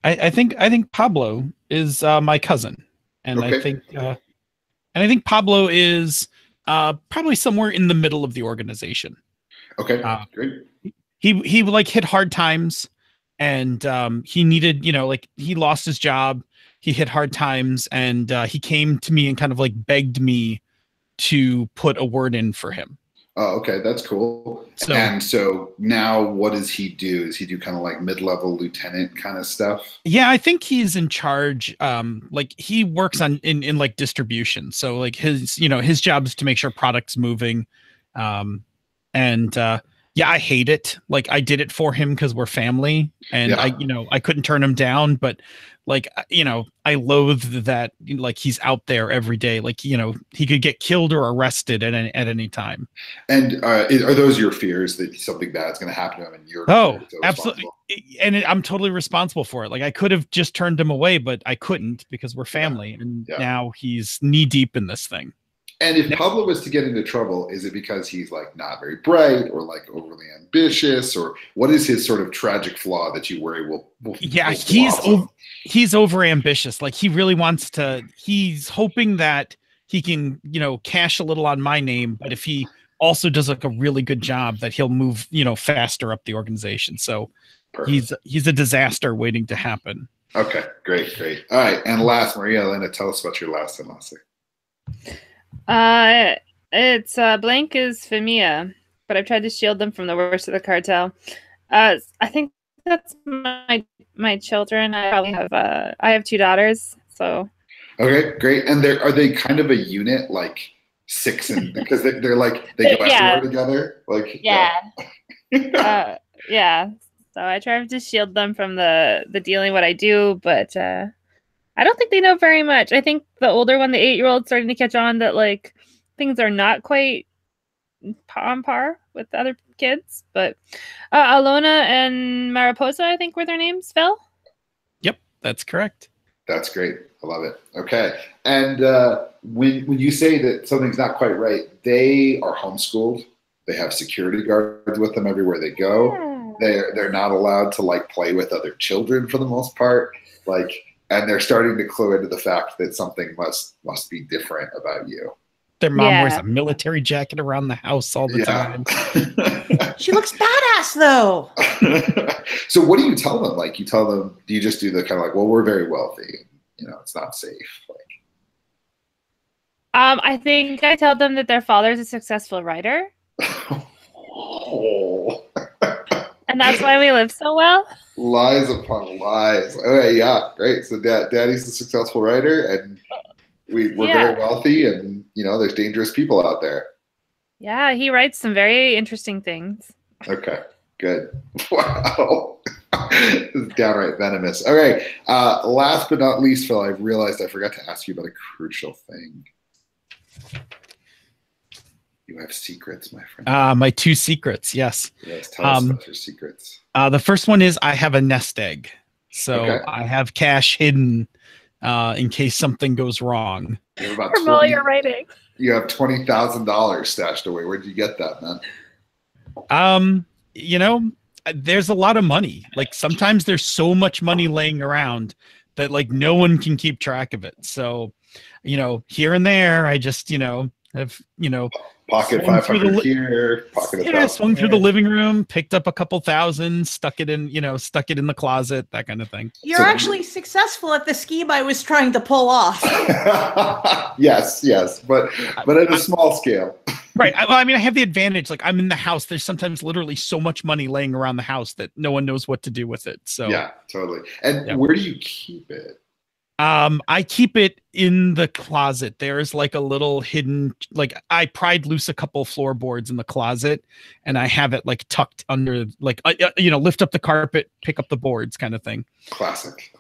I think Pablo is my cousin, and Okay. I think Pablo is probably somewhere in the middle of the organization. Okay, great. He like hit hard times, and he needed, he lost his job. He hit hard times, and he came to me and kind of like begged me to put a word in for him. Oh, okay, that's cool. So now what does he do? Does he do kind of like mid-level lieutenant kind of stuff? Yeah, I think he's in charge. Like he works in like distribution. So like his job is to make sure product's moving. And Yeah, I hate it. Like, I did it for him because we're family, and I couldn't turn him down. But like, I loathe that. Like, he's out there every day. Like, he could get killed or arrested at any time. And are those your fears that something bad's going to happen to him, and you're so absolutely, and I'm totally responsible for it. Like, I could have just turned him away, but I couldn't because we're family, and now he's knee deep in this thing. And if Pablo was to get into trouble, is it because he's like not very bright or like overly ambitious, or what is his sort of tragic flaw that you worry will he's over ambitious. Like, he really wants to, he's hoping that he can, cash a little on my name, but if he also does like a really good job, that he'll move, faster up the organization. So he's a disaster waiting to happen. Okay, great. All right. And last, Maria Elena, tell us about your last and last thing. It's blank is Femia, but I've tried to shield them from the worst of the cartel. I think that's my children. I have 2 daughters, so. Okay, great. And are they kind of a unit, like 6 and because they're like they go everywhere together? Like yeah. So I try to shield them from the dealing what I do, but I don't think they know very much. I think the older one, the 8-year-old, starting to catch on that like things are not quite on par with the other kids. But Alona and Mariposa, I think were their names, Phil? Yep, that's correct. That's great. I love it. Okay. And when you say that something's not quite right, they are homeschooled. They have security guards with them everywhere they go. They're not allowed to like play with other children for the most part. Like, and they're starting to clue into the fact that something must be different about you. Their mom wears a military jacket around the house all the time. She looks badass, though. So what do you tell them? Like, you tell them, do you just do the kind of like, well, we're very wealthy, it's not safe? Like, I think I tell them that their father's a successful writer. And that's why we live so well. Lies upon lies. Okay, yeah, great. So Daddy's a successful writer, and we're very wealthy, and there's dangerous people out there. Yeah, he writes some very interesting things. Okay, good. Wow. This is downright venomous. Okay, last but not least, Phil, I realized I forgot to ask you about a crucial thing. You have secrets, my friend. My 2 secrets, yes. Yes, tell us about your secrets. The first one is I have a nest egg. So I have cash hidden in case something goes wrong. You have from all your writing. You have $20,000 stashed away. Where did you get that, man? There's a lot of money. Like, sometimes there's so much money laying around that like no one can keep track of it. So, here and there, I just, have, pocket 500 here, pocket 1,000. Swung through the living room, picked up a couple thousand, stuck it in the closet, that kind of thing. You're actually successful at the scheme I was trying to pull off. Yes, but at a small scale. Right. I have the advantage. Like, I'm in the house. There's sometimes literally so much money laying around the house that no one knows what to do with it. So yeah, totally. And where do you keep it? I keep it in the closet. There's like a little hidden, like, I pried loose a couple floorboards in the closet, and I have it like tucked under, like, lift up the carpet, pick up the boards, kind of thing. Classic.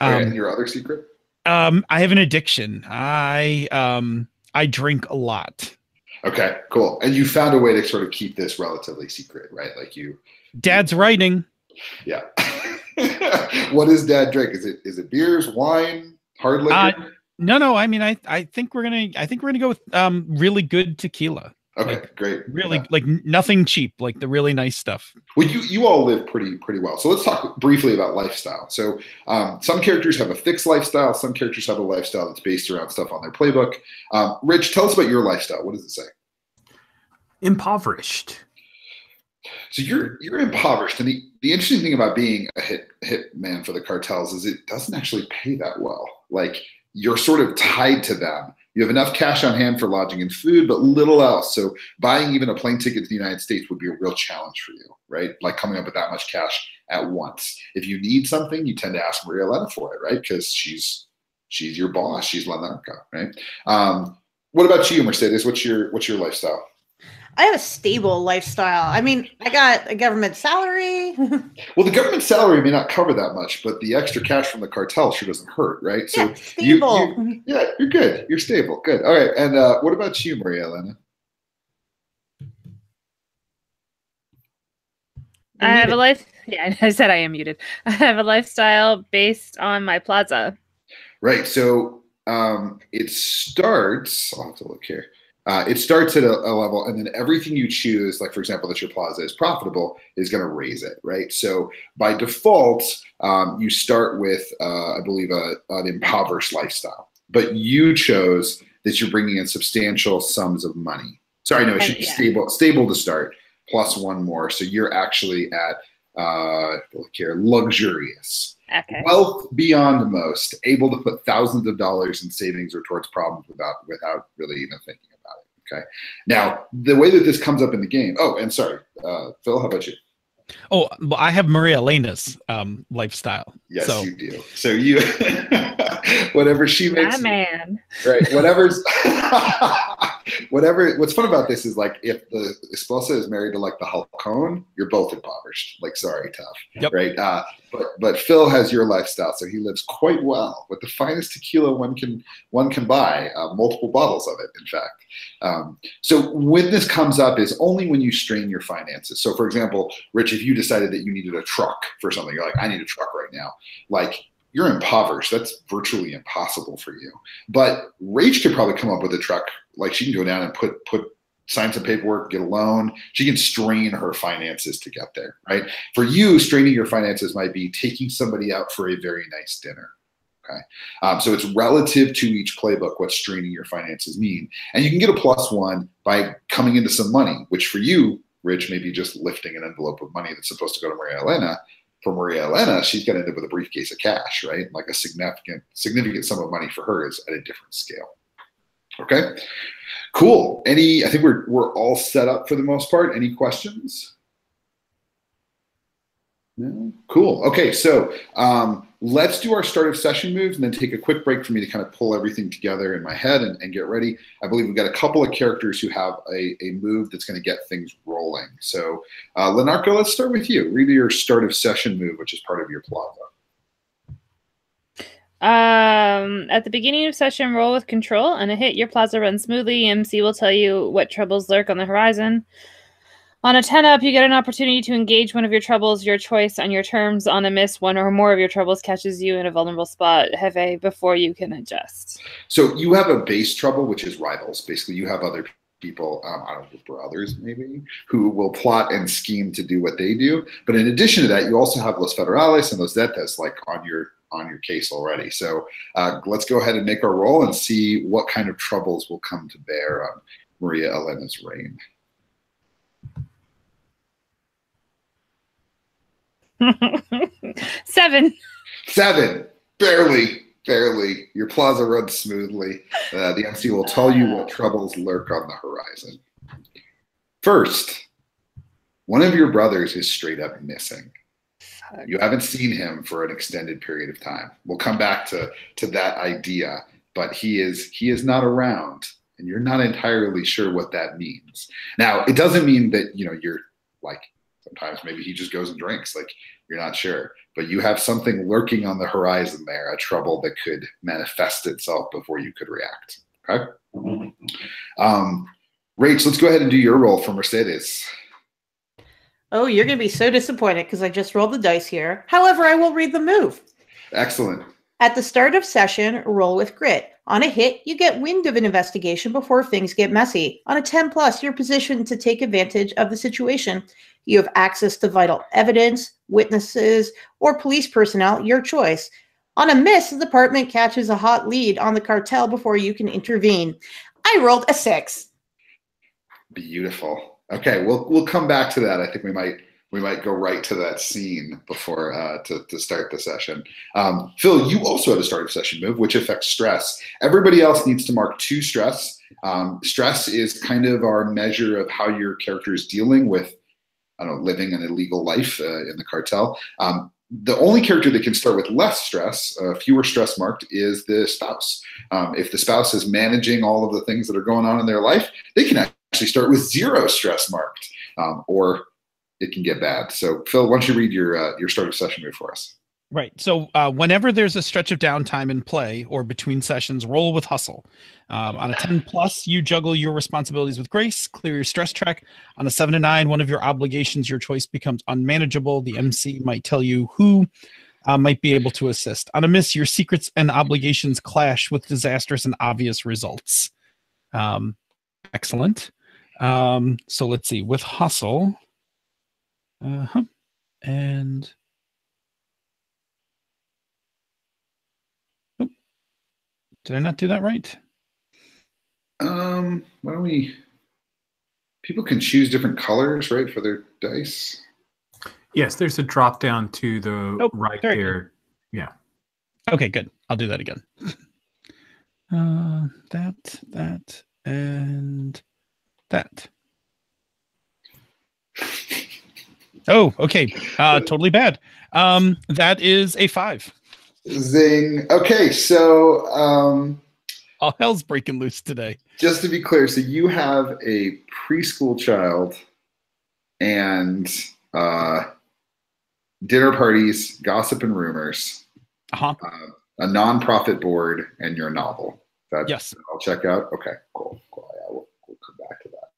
And your other secret? I have an addiction. I drink a lot. Okay, cool. And you found a way to sort of keep this relatively secret, right? Like Dad's writing. Yeah. What does Dad drink? Is it beers, wine, hard liquor? No. I think we're gonna go with really good tequila. Okay, great. Really, like nothing cheap, like the really nice stuff. Well, you all live pretty well. So let's talk briefly about lifestyle. So some characters have a fixed lifestyle. Some characters have a lifestyle that's based around stuff on their playbook. Rich, tell us about your lifestyle. What does it say? Impoverished. So you're impoverished, and the interesting thing about being a hit man for the cartels is it doesn't actually pay that well. Like, you're sort of tied to them. You have enough cash on hand for lodging and food, but little else. So buying even a plane ticket to the United States would be a real challenge for you, right? Like, coming up with that much cash at once. If you need something, you tend to ask Maria Elena for it, right? Because she's your boss. She's La Narca, right? What about you, Mercedes? What's your lifestyle? I have a stable lifestyle. I mean, I got a government salary. Well, the government salary may not cover that much, but the extra cash from the cartel sure doesn't hurt, right? So yeah, stable. you're good. You're stable. Good. All right. And what about you, Maria Elena? I have a life. Yeah, I said I am muted. I have a lifestyle based on my plaza. Right. So it starts. I'll have to look here. It starts at a level, and then everything you choose, like for example, that your plaza is profitable, is going to raise it, right? So by default, you start with, I believe, an impoverished lifestyle, but you chose that you're bringing in substantial sums of money. Sorry, no, it should be stable to start, plus one more. So you're actually at, look here, luxurious. Okay. Wealth beyond most, able to put thousands of dollars in savings or towards problems without really even thinking about it. Okay. Now, the way that this comes up in the game. Oh, and sorry, Phil, how about you? Oh, well, I have Maria Elena's lifestyle. Yes, so. You do. So you, whatever she makes, man, right? Whatever. What's fun about this is like if the esposa is married to like the Halcón, you're both impoverished. Like, sorry, tough. Yep. Right. But Phil has your lifestyle, so he lives quite well with the finest tequila one can buy, multiple bottles of it, in fact. So when this comes up is only when you strain your finances. So for example, Rich, if you decided that you needed a truck for something, you're like, I need a truck right now. Like, you're impoverished. That's virtually impossible for you. But Rach could probably come up with a truck. Like, she can go down and sign some paperwork, get a loan. She can strain her finances to get there, right? For you, straining your finances might be taking somebody out for a very nice dinner. Okay. So it's relative to each playbook what straining your finances mean. And you can get a +1 by coming into some money, which for you, Rich, may be just lifting an envelope of money that's supposed to go to Maria Elena. For Maria Elena, she's going to end up with a briefcase of cash, right? Like a significant sum of money for her is at a different scale. Okay, cool. I think we're all set up for the most part. Any questions? No? Cool. Okay, so let's do our start of session moves and then take a quick break for me to kind of pull everything together in my head and get ready. I believe we've got a couple of characters who have a move that's going to get things rolling. So Lenarco, let's start with you. Read your start of session move, which is part of your plaza. At the beginning of session, roll with control. On a hit, your plaza runs smoothly. MC will tell you what troubles lurk on the horizon. On a 10 up, you get an opportunity to engage one of your troubles, your choice, on your terms. On a miss, one or more of your troubles catches you in a vulnerable spot, Hefe, before you can adjust. So you have a base trouble, which is rivals. Basically, you have other people, I don't know, brothers maybe, who will plot and scheme to do what they do. But in addition to that, you also have Los Federales and Los Zetas like on your case already. So let's go ahead and make our roll and see what kind of troubles will come to bear on Maria Elena's reign. 7. 7. Barely. Your plaza runs smoothly. The MC will tell you what troubles lurk on the horizon. First, one of your brothers is straight up missing. You haven't seen him for an extended period of time. We'll come back to that idea, but he is not around, and you're not entirely sure what that means. Now, it doesn't mean that you're like, sometimes maybe he just goes and drinks. Like, you're not sure, but you have something lurking on the horizon there, a trouble that could manifest itself before you could react. Okay. Rach, let's go ahead and do your roll for Mercedes. Oh, you're going to be so disappointed because I just rolled the dice here. However, I will read the move. Excellent. At the start of session, roll with grit. On a hit, you get wind of an investigation before things get messy. On a 10+, you're positioned to take advantage of the situation. You have access to vital evidence, witnesses, or police personnel, your choice. On a miss, the department catches a hot lead on the cartel before you can intervene. I rolled a 6. Beautiful. Okay, we'll come back to that. I think we might go right to that scene before to start the session. Phil, you also have a start of session move, which affects stress. Everybody else needs to mark 2 stress. Stress is kind of our measure of how your character is dealing with, living an illegal life in the cartel. The only character that can start with less stress, fewer stress marked, is the spouse. If the spouse is managing all of the things that are going on in their life, they can actually start with 0 stress marked, or it can get bad. So Phil, why don't you read your start of session move for us? Right. So whenever there's a stretch of downtime in play or between sessions, roll with hustle. On a 10 plus, you juggle your responsibilities with grace, clear your stress track. On a 7 to 9, one of your obligations, your choice becomes unmanageable. The MC might tell you who might be able to assist. On a miss, your secrets and obligations clash with disastrous and obvious results. Excellent. So let's see. With hustle, and did I not do that right? Why don't we? People can choose different colors, right, for their dice. Yes, there's a drop down to the right there. Yeah. Okay, good. I'll do that again. That, and that. Oh, okay. Totally bad. That is a 5. Zing. Okay, so all hell's breaking loose today. Just to be clear, so you have a preschool child and dinner parties, gossip and rumors, a nonprofit board, and your novel. Yes. I'll check out. Okay, cool. Yeah, we'll come back to that.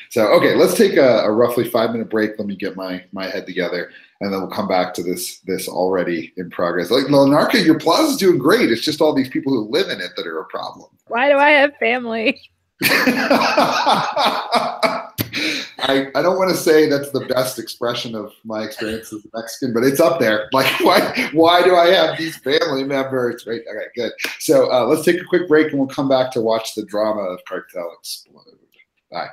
So, okay, let's take a roughly 5-minute break. Let me get my head together, and then we'll come back to this already in progress. Like, Lanarka, your plaza is doing great. It's just all these people who live in it that are a problem. Why do I have family? I don't want to say that's the best expression of my experience as a Mexican, but it's up there. Like, why do I have these family members? Right? Okay, good. So let's take a quick break, and we'll come back to watch the drama of Cartel explode. Bye.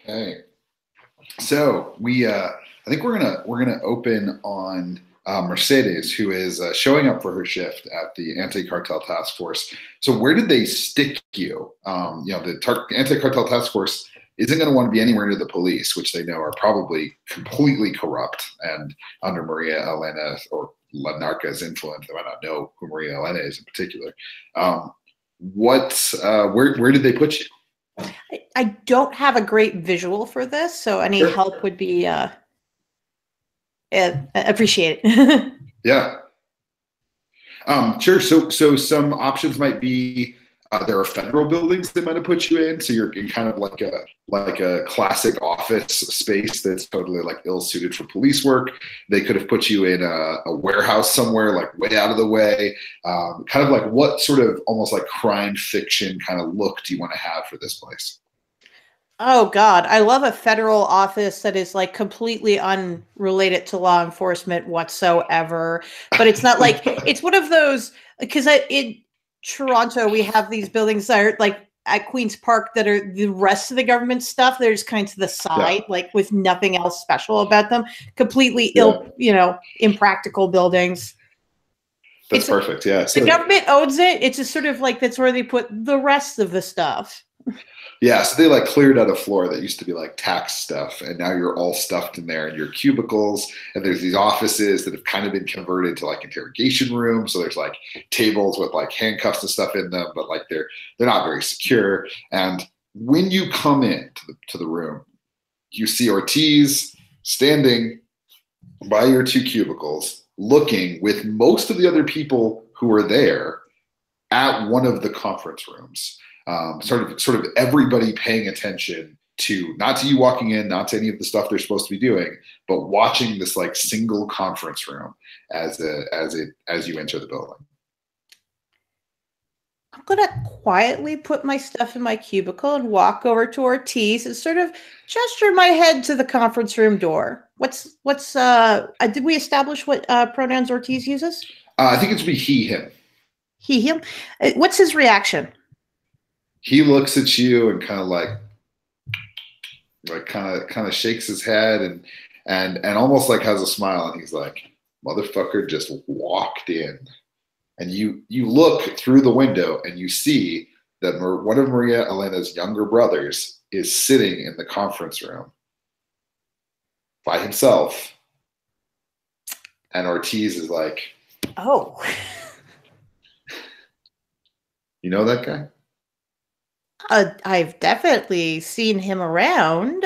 Okay. So I think we're gonna open on Mercedes, who is showing up for her shift at the anti-cartel task force. So where did they stick you? The anti-cartel task force isn't going to want to be anywhere near the police, which they know are probably completely corrupt and under Maria Elena or La Narca's influence. They might not know who Maria Elena is in particular. Where did they put you? I don't have a great visual for this, so any help would be appreciated. Yeah. Sure. So some options might be there are federal buildings they might have put you in, so you're in kind of like a classic office space that's totally like ill-suited for police work. They could have put you in a warehouse somewhere like way out of the way. Kind of like what sort of almost like crime fiction kind of look do you want to have for this place? Oh God, I love a federal office that is like completely unrelated to law enforcement whatsoever. But it's not like it's one of those, because in Toronto we have these buildings that are like at Queen's Park that are the rest of the government stuff. They're just kind of to the side, like with nothing else special about them. Completely impractical buildings. That's perfect. Yeah. So the government owns it. It's just sort of like that's where they put the rest of the stuff. Yeah, so they like cleared out a floor that used to be like tax stuff, and now you're all stuffed in there in your cubicles, and there's these offices that have kind of been converted to like interrogation rooms. So there's like tables with like handcuffs and stuff in them, but like they're not very secure. And when you come in to the room, you see Ortiz standing by your two cubicles, looking with most of the other people who are there at one of the conference rooms. Sort of everybody paying attention to, not to you walking in, not to any of the stuff they're supposed to be doing, but watching this like single conference room as you enter the building. I'm gonna quietly put my stuff in my cubicle and walk over to Ortiz and sort of gesture my head to the conference room door. Did we establish what pronouns Ortiz uses? I think it's be he, him. He, him. What's his reaction? He looks at you and kind of shakes his head and almost like has a smile, and he's like, "Motherfucker just walked in." And you look through the window and you see that one of Maria Elena's younger brothers is sitting in the conference room by himself, and Ortiz is like, "Oh, you know that guy?" I've definitely seen him around.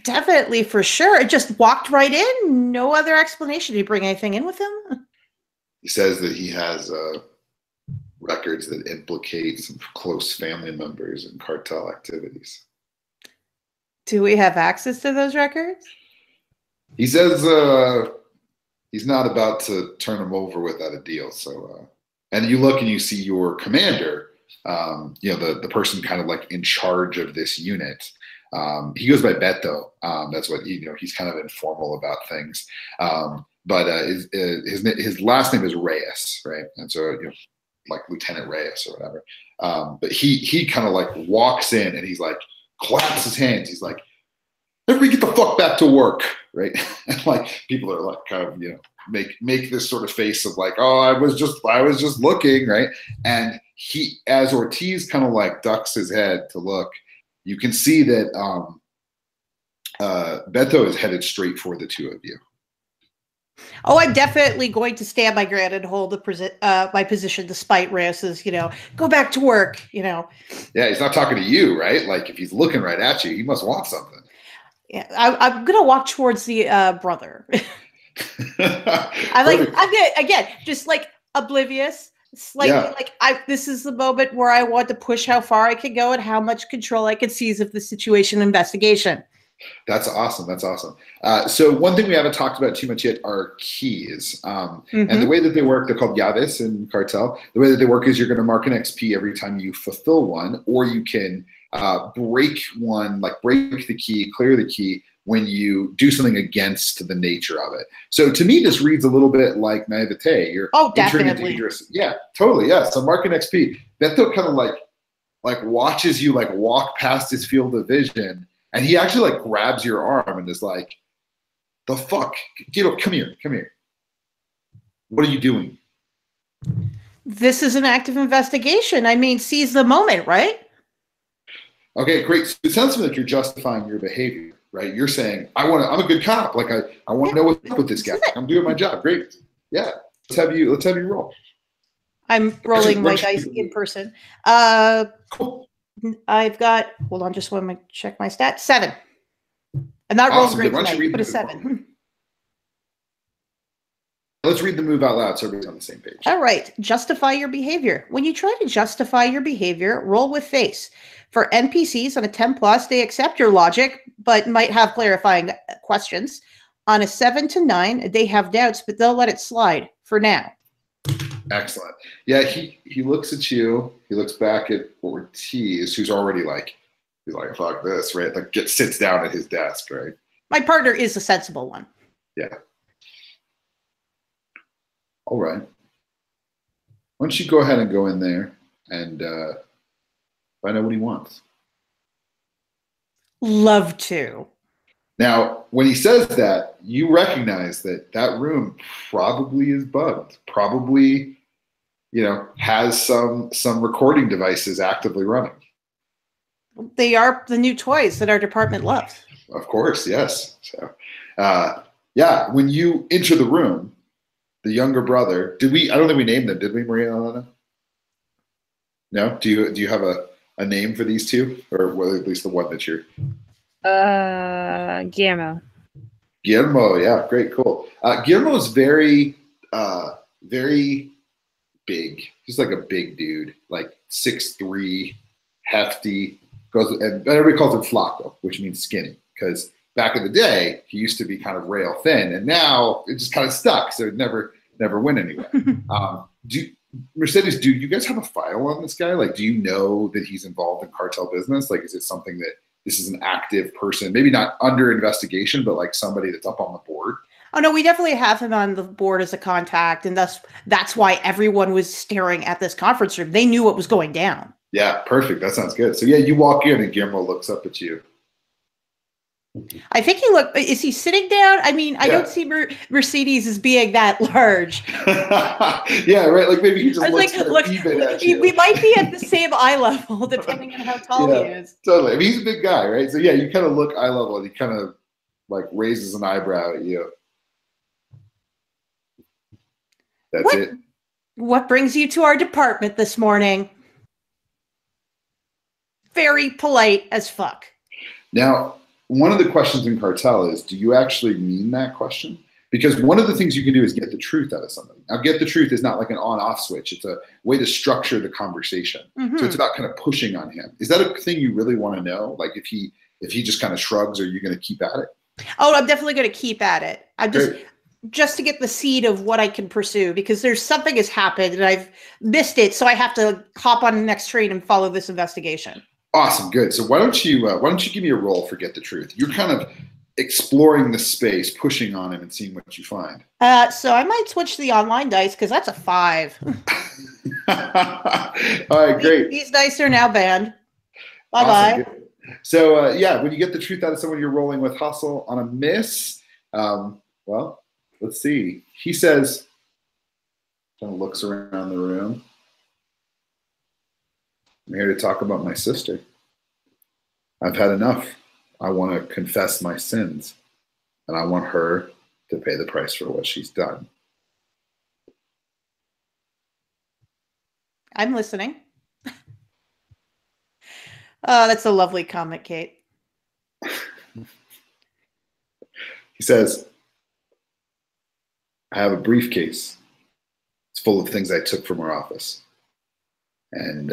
Definitely, for sure. It just walked right in. No other explanation. Did he bring anything in with him? He says that he has records that implicate some close family members in cartel activities. Do we have access to those records? He says he's not about to turn them over without a deal. So, and you look and you see your commander, the person kind of like in charge of this unit. He goes by Beto. That's what he's kind of informal about things. But his last name is Reyes, right? And so like Lieutenant Reyes or whatever. But he kind of like walks in and he's like claps his hands. He's like, "Everybody get the fuck back to work," right? And like people are like kind of make this sort of face of like, "Oh, I was just looking," right? And as Ortiz kind of like ducks his head to look, you can see that Beto is headed straight for the two of you. Oh, I'm definitely going to stand my ground and hold my position despite Reyes's, go back to work, Yeah, he's not talking to you, right? Like if he's looking right at you, he must want something. Yeah, I'm gonna walk towards the brother. I'm gonna, again, just like oblivious, slightly this is the moment where I want to push how far I can go and how much control I can seize of the situation investigation. That's awesome. So one thing we haven't talked about too much yet are keys. And the way that they work, they're called llaves in Cartel. The way that they work is you're going to mark an XP every time you fulfill one, or you can break one, like break the key, clear the key when you do something against the nature of it. So to me, this reads a little bit like naivete. You're entering a dangerous. Yeah, totally. Yeah. So mark an XP. Beto kind of like like watches you like walk past his field of vision, and he actually like grabs your arm and is like, "The fuck, get up, come here. What are you doing?" This is an active investigation. I mean, seize the moment, right? Okay, great. So it sounds like you're justifying your behavior, right? You're saying, I'm a good cop. Like I want to know what's up with this guy. I'm doing my job. Great. Yeah. Let's have you roll. I'm rolling my dice in person. Cool. I've got, hold on, just want to check my stats. 7. I'm not rolling great tonight, but a 7. Let's read the move out loud so everybody's on the same page. All right. Justify your behavior. When you try to justify your behavior, roll with face. For NPCs on a 10 plus, they accept your logic, but might have clarifying questions. On a 7 to 9, they have doubts, but they'll let it slide for now. Excellent. Yeah, he looks at you. He looks back at Ortiz, who's already like, he's like, fuck this, right? Like sits down at his desk, right? My partner is a sensible one. Yeah. All right. Why don't you go ahead and go in there and find out what he wants. Love to. Now, when he says that, you recognize that that room probably is bugged. Probably, has some recording devices actively running. They are the new toys that our department loves. Of course, yes. So, when you enter the room, the younger brother, I don't think we named them, did we, Maria Elena? No? Do you have a name for these two? Or at least the one that you're... Guillermo. Guillermo, yeah, great, cool. Guillermo is very, very big. He's like a big dude, like 6'3", hefty. And everybody calls him flaco, which means skinny, because back in the day, he used to be kind of rail thin, and now it just kind of stuck, so it never went anywhere. Mercedes, do you guys have a file on this guy? Like, do you know that he's involved in cartel business? Like, is it something that this is an active person, maybe not under investigation, but like somebody that's up on the board? Oh, no, we definitely have him on the board as a contact, and that's why everyone was staring at this conference room. They knew what was going down. Yeah, perfect. That sounds good. So, yeah, you walk in and Guillermo looks up at you. I think is he sitting down? I mean, I don't see Mercedes as being that large. Yeah, right. Like maybe he just looks even at you. We might be at the same eye level, depending on how tall he is. Totally. I mean, he's a big guy, right? So yeah, you kind of look eye level, and he kind of like raises an eyebrow at you. That's it. What brings you to our department this morning? Very polite as fuck. Now, one of the questions in Cartel is, do you actually mean that question? Because one of the things you can do is get the truth out of somebody. Now, get the truth is not like an on-off switch. It's a way to structure the conversation. Mm-hmm. So it's about kind of pushing on him. Is that a thing you really want to know? Like if he just kind of shrugs, are you going to keep at it? Oh, I'm definitely going to keep at it. I'm just to get the seed of what I can pursue, because there's something has happened and I've missed it. So I have to hop on the next train and follow this investigation. Awesome. Good. So why don't you give me a roll for Get the Truth? You're kind of exploring the space, pushing on him and seeing what you find. So I might switch to the online dice because that's a 5. All right, great. These dice are now banned. Bye-bye. Awesome, so when you get the truth out of someone, you're rolling with hustle. On a miss, well, let's see. He says, kind of looks around the room. I'm here to talk about my sister. I've had enough. I want to confess my sins, and I want her to pay the price for what she's done. I'm listening. Oh, that's a lovely comment, Kate. He says, I have a briefcase. It's full of things I took from our office. And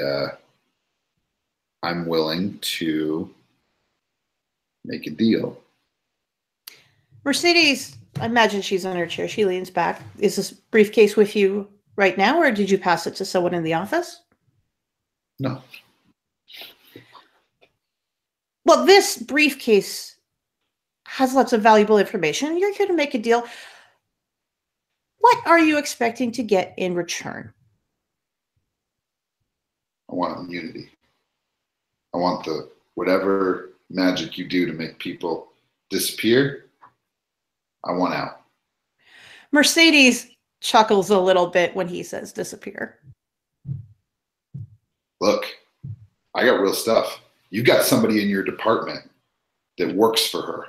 I'm willing to make a deal. Mercedes, I imagine she's on her chair. She leans back. Is this briefcase with you right now, or did you pass it to someone in the office? No. Well, this briefcase has lots of valuable information. You're here to make a deal. What are you expecting to get in return? I want immunity. I want the whatever magic you do to make people disappear. I want out. Mercedes chuckles a little bit when he says disappear. Look, I got real stuff. You got somebody in your department that works for her.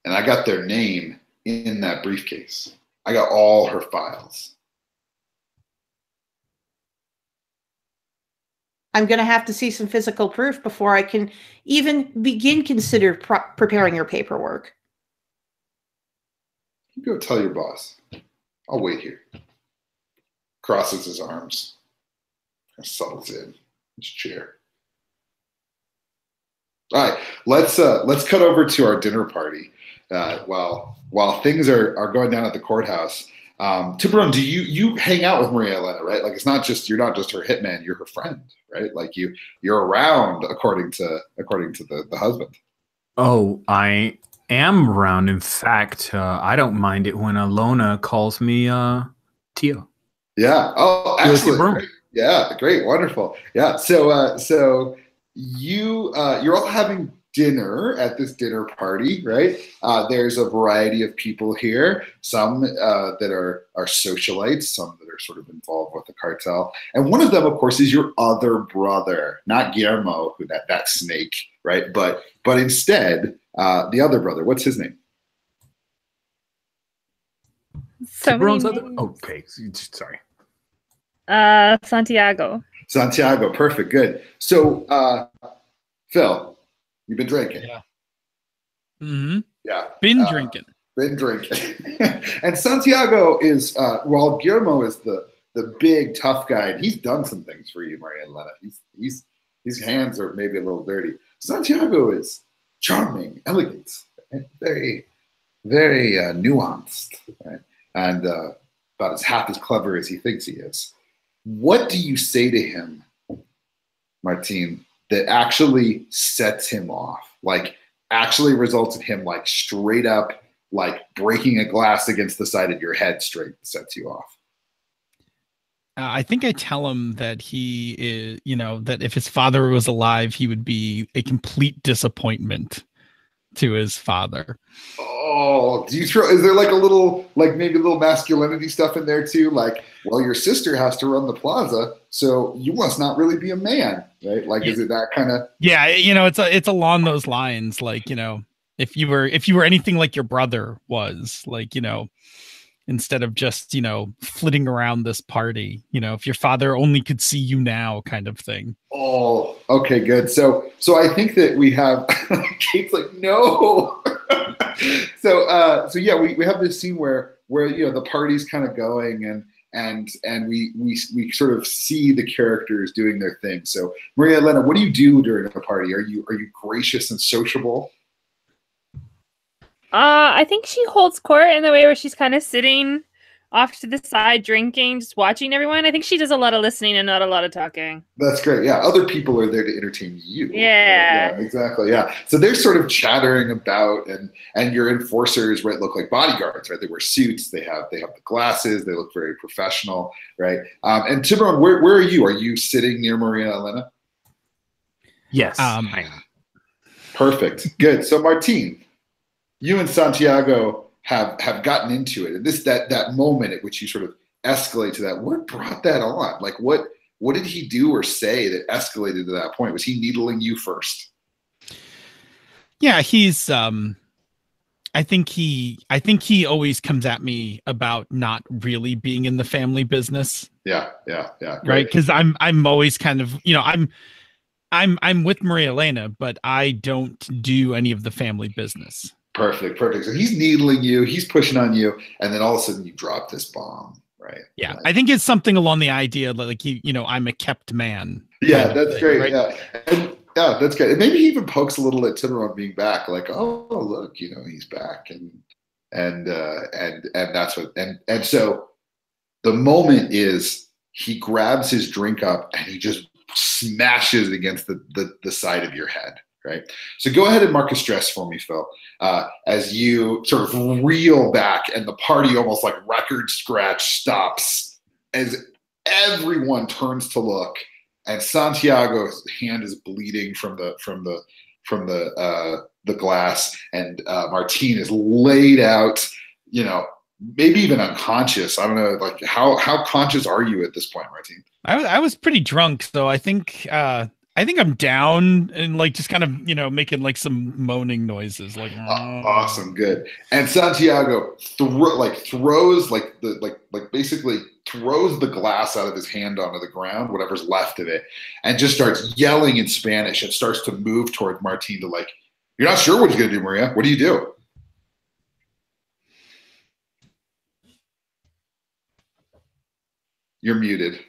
And I got their name in that briefcase. I got all her files. I'm going to have to see some physical proof before I can even begin consider preparing your paperwork. You go tell your boss. I'll wait here. Crosses his arms. And settles in his chair. All right, let's cut over to our dinner party. While things are going down at the courthouse, Tiburon, do you hang out with Maria Elena, right? Like you're not just her hitman, you're her friend, right? Like you're around according to the husband. Oh, I am around. In fact, I don't mind it when Alona calls me Tio. Yeah. Oh, excellent. Great. Yeah, great, wonderful. Yeah. So you're all having dinner at this dinner party, right? There's a variety of people here, some that are socialites, some that are sort of involved with the cartel. And one of them, of course, is your other brother, not Guillermo, who that snake, right? But instead, the other brother, what's his name? Okay, sorry. Santiago. Santiago, perfect, good. So, Phil, you've been drinking. Yeah. Mm-hmm. Yeah. Been drinking. And Santiago is, while Guillermo is the big tough guy, and he's done some things for you, Maria Elena. His hands are maybe a little dirty. Santiago is charming, elegant, and very, very nuanced, right? And about half as clever as he thinks he is. What do you say to him, Martine, that actually sets him off? Like actually results in him like straight up like breaking a glass against the side of your head straight sets you off? I think I tell him that he is, that if his father was alive, he would be a complete disappointment to his father. Oh, is there like maybe a little masculinity stuff in there too? Like, well, your sister has to run the plaza, so you must not really be a man, right? Like, is it that kind of? Yeah, it's along those lines. Like, if you were anything like your brother was, like, instead of just, flitting around this party, if your father only could see you now, kind of thing. Oh, okay, good. So I think that we have Kate's like, no. So yeah, we have this scene where the party's kind of going and we sort of see the characters doing their thing. So Maria Elena, what do you do during a party? Are you gracious and sociable? I think she holds court in the way where she's kind of sitting off to the side, drinking, just watching everyone. I think she does a lot of listening and not a lot of talking. That's great. Yeah, other people are there to entertain you. Yeah, exactly. Yeah, so they're sort of chattering about, and your enforcers, right, look like bodyguards, right? They wear suits. They have the glasses. They look very professional, right? And Tiburon, where are you? Are you sitting near Maria Elena? Yes. Perfect. Good. So Martine, you and Santiago have gotten into it, and that moment at which you sort of escalate to that. What brought that on? Like, what did he do or say that escalated to that point? Was he needling you first? Yeah, he's. I think he always comes at me about not really being in the family business. Yeah. Right, because I'm always kind of I'm with Maria Elena, but I don't do any of the family business. Perfect. So he's needling you, he's pushing on you, and then all of a sudden you drop this bomb, right? Yeah, like, I think it's something along the idea like I'm a kept man. Yeah, that's great. Right? Yeah, yeah, that's good. And maybe he even pokes a little at Tiburon being back, like, oh look, he's back, and that's what and so the moment is he grabs his drink up and he just smashes against the side of your head. Right. So go ahead and mark a stress for me, Phil, as you sort of reel back and the party almost like record scratch stops as everyone turns to look and Santiago's hand is bleeding from the glass, and Martine is laid out, maybe even unconscious. I don't know, like how conscious are you at this point, Martine? I was pretty drunk, so I think I'm down and like just kind of making like some moaning noises, like awesome, good. And Santiago throws basically throws the glass out of his hand onto the ground, whatever's left of it, and just starts yelling in Spanish and starts to move toward Martine to like, you're not sure what he's gonna do, Maria. What do you do? You're muted.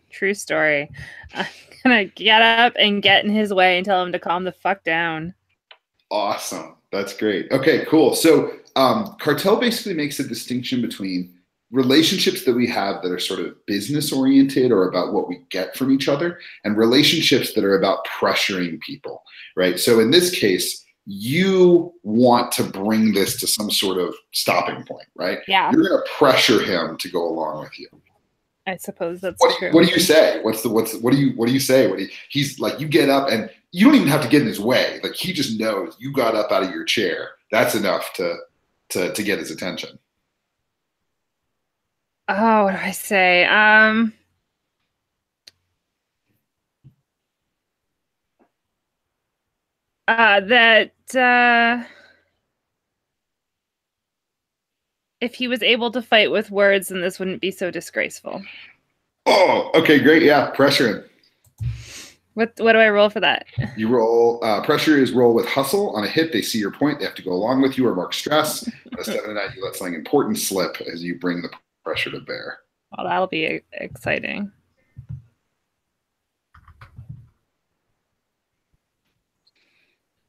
True story. I'm gonna get up and get in his way and tell him to calm the fuck down. Awesome. That's great. Okay, cool. So Cartel basically makes a distinction between relationships that we have that are sort of business oriented or about what we get from each other, and relationships that are about pressuring people, right? So in this case, you want to bring this to some sort of stopping point, right? Yeah. You're going to pressure him to go along with you. I suppose that's true. What do you say? What do you say? He's like, you get up and you don't even have to get in his way. Like, he just knows you got up out of your chair. That's enough to get his attention. Oh, what do I say? If he was able to fight with words, then this wouldn't be so disgraceful. Oh, okay, great. Yeah, pressure him. What do I roll for that? You roll, pressure is roll with hustle. On a hit, they see your point. They have to go along with you or mark stress. On a 7 and 9, you let something important slip as you bring the pressure to bear. Well, that'll be exciting.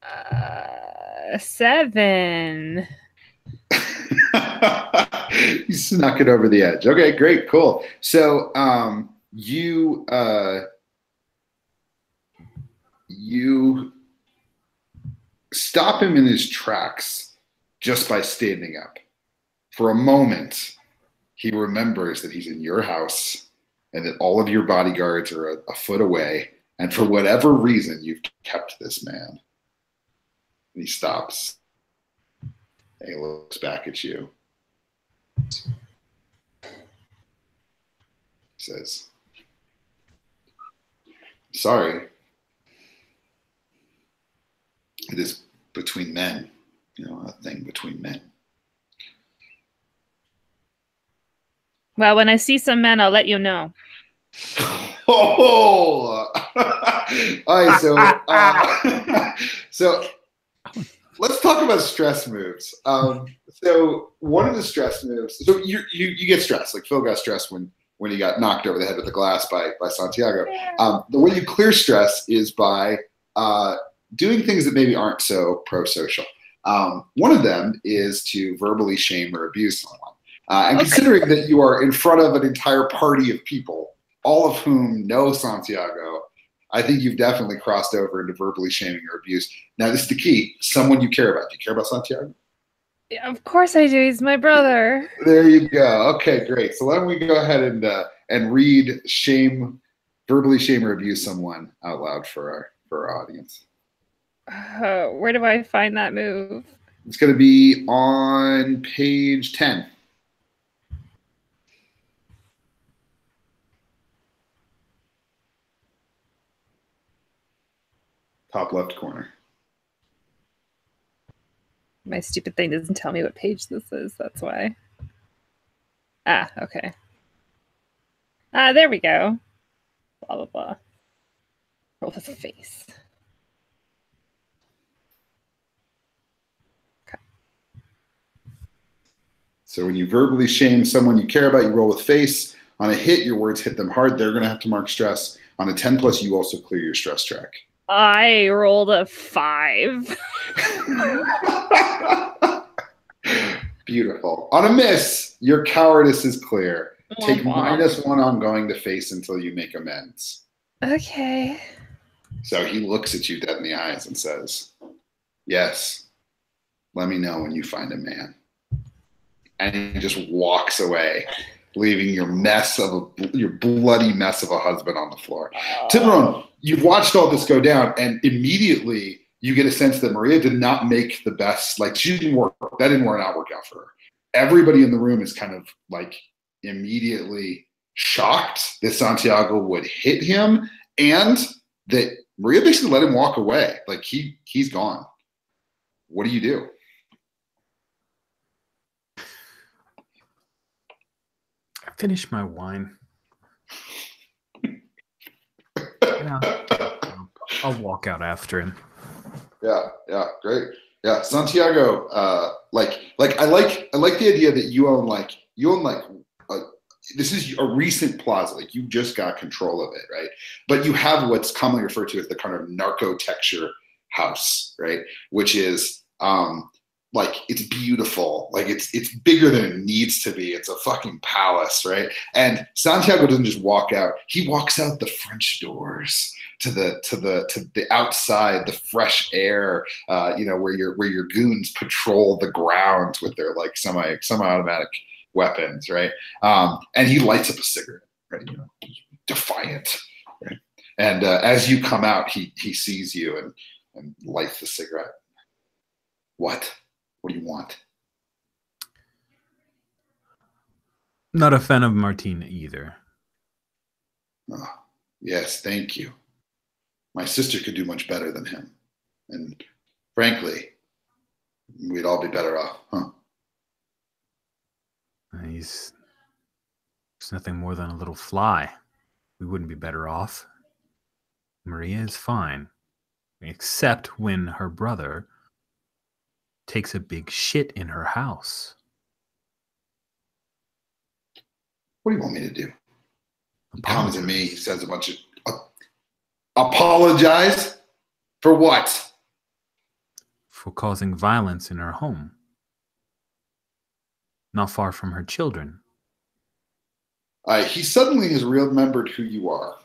Uh, 7. You snuck it over the edge. Okay, great, cool. So you stop him in his tracks just by standing up. For a moment, he remembers that he's in your house and that all of your bodyguards are a foot away, and for whatever reason, you've kept this man. And he stops. And he looks back at you. He says, sorry. It is between men, a thing between men. Well, when I see some men, I'll let you know. Oh! All right, so let's talk about stress moves. So one of the stress moves. So you get stressed. Like Phil got stressed when he got knocked over the head with the glass by Santiago. The way you clear stress is by doing things that maybe aren't so pro-social. One of them is to verbally shame or abuse someone. And considering that you are in front of an entire party of people, all of whom know Santiago, I think you've definitely crossed over into verbally shaming or abuse. Now, this is the key. Someone you care about. Do you care about Santiago? Yeah, of course I do. He's my brother. There you go. Okay, great. So why don't we go ahead and read verbally shame or abuse someone out loud for our audience. Where do I find that move? It's going to be on page 10. Top left corner. My stupid thing doesn't tell me what page this is. That's why. Okay. There we go. Blah, blah, blah. Roll with a face. Okay. So when you verbally shame someone you care about, you roll with face. On a hit, your words hit them hard. They're going to have to mark stress. On a 10+, you also clear your stress track. I rolled a 5. Beautiful. On a miss, your cowardice is clear. Take -1 on going to face until you make amends. Okay. So he looks at you dead in the eyes and says, yes, let me know when you find a man. And he just walks away. leaving your bloody mess of a husband on the floor. Tiburon, you've watched all this go down, and immediately you get a sense that Maria did not make the best, like she didn't work. That didn't work out for her. Everybody in the room is kind of like immediately shocked that Santiago would hit him, and that Maria basically let him walk away. Like he's gone. What do you do? I finished my wine. I'll walk out after him. Yeah, great. Yeah, Santiago. Like I like the idea that you own this is a recent plaza. Like you just got control of it, right? But you have what's commonly referred to as the kind of narco-texture house, right? Which is like it's beautiful, like it's bigger than it needs to be. It's a fucking palace, right? And Santiago doesn't just walk out; he walks out the French doors to the outside, the fresh air, where your goons patrol the grounds with their like semi-automatic weapons, right? And he lights up a cigarette, right? Defiant, right? And as you come out, he sees you and lights the cigarette. What do you want? Not a fan of Martin either. Oh, yes, thank you. My sister could do much better than him. And frankly, we'd all be better off, huh? He's nothing more than a little fly. We wouldn't be better off. Maria is fine, except when her brother takes a big shit in her house. What do you want me to do? He comes to me, he says a bunch of apologize for what? For causing violence in her home. Not far from her children. He suddenly has remembered who you are.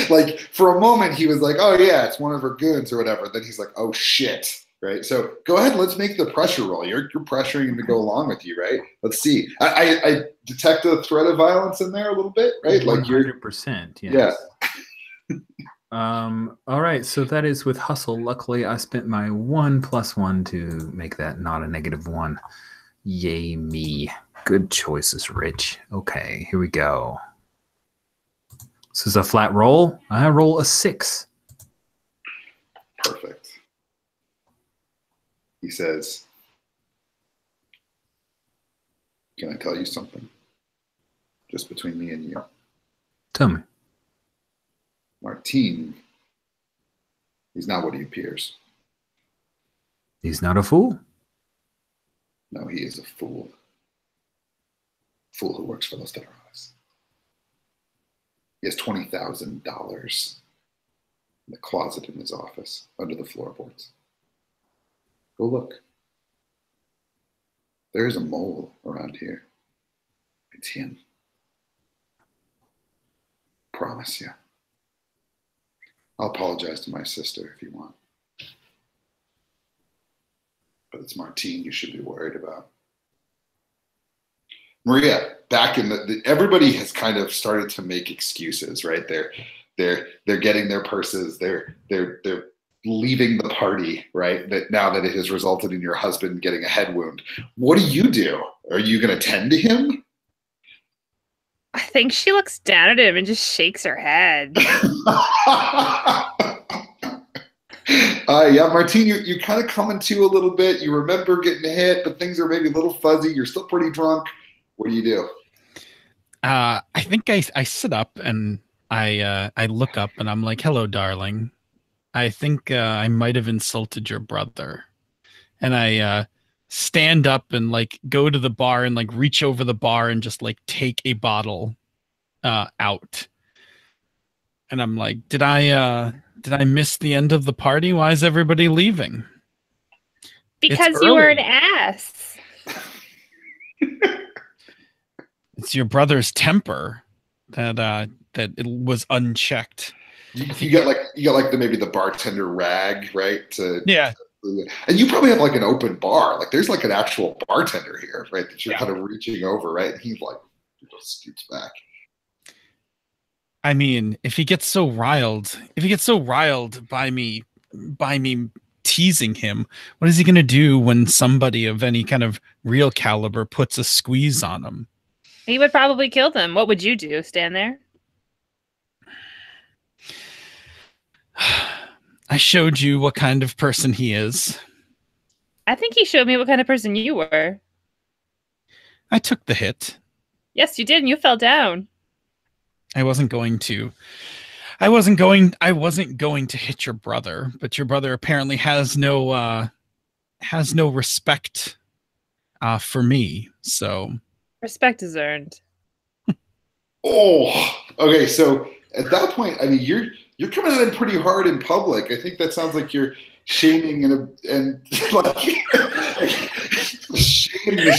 like for a moment he was like, oh yeah, it's one of her goons or whatever. Then he's like, oh shit, right? So go ahead, let's make the pressure roll. You're pressuring him to go along with you, right? Let's see. I detect a threat of violence in there a little bit, right? 100%, like you're 100%, yes. Yeah. All right, so that is with hustle. Luckily, I spent my 1+1 to make that not a -1. Yay me. Good choices, Rich. Okay, here we go. This is a flat roll. I roll a 6. Perfect. He says, can I tell you something? Just between me and you. Tell me. Martin, he's not what he appears. He's not a fool? No, he is a fool. Fool who works for Los Terrones. He has $20,000 in the closet in his office under the floorboards. Go look. There's a mole around here. It's him. Promise you. I'll apologize to my sister if you want. But it's Martin you should be worried about. Maria, back in everybody has kind of started to make excuses, right? They're getting their purses, they're leaving the party, right? That now that it has resulted in your husband getting a head wound. What do? Are you gonna tend to him? I think she looks down at him and just shakes her head. Yeah, Martin, you kind of coming to a little bit. You remember getting hit, but things are maybe a little fuzzy. You're still pretty drunk. What do? I think I sit up and I look up and I'm like, hello, darling. I think I might have insulted your brother. And I stand up and like go to the bar and like reach over the bar and just like take a bottle out. And I'm like, did I miss the end of the party? Why is everybody leaving? Because you were an ass. It's your brother's temper that it was unchecked. You got like maybe the bartender rag, right? Yeah. And you probably have like an open bar. Like there's like an actual bartender here, right? That you're kind of reaching over, right? And he like just scoots back. I mean, if he gets so riled by me teasing him, what is he going to do when somebody of any kind of real caliber puts a squeeze on him? He would probably kill them. What would you do? Stand there? I showed you what kind of person he is. I think he showed me what kind of person you were. I took the hit. Yes, you did, and you fell down. I wasn't going to hit your brother, but your brother apparently has no respect for me. So respect is earned. Oh, okay. So at that point, I mean, you're coming at him pretty hard in public. I think that sounds like you're shaming and like shame machine.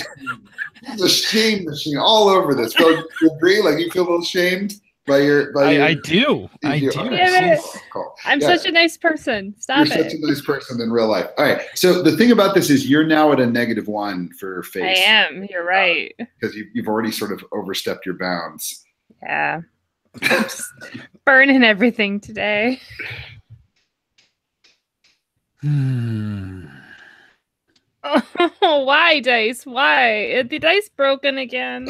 It's a shame machine all over this. So you agree? Like you feel a little shamed by your. I do. Yeah, cool. I'm such a nice person. Stop You're such a nice person in real life. All right. So the thing about this is you're now at a -1 for face. I am. You're right. Because you've already sort of overstepped your bounds. Yeah. Burning everything today. Oh, why, dice? Why? Is the dice broken again?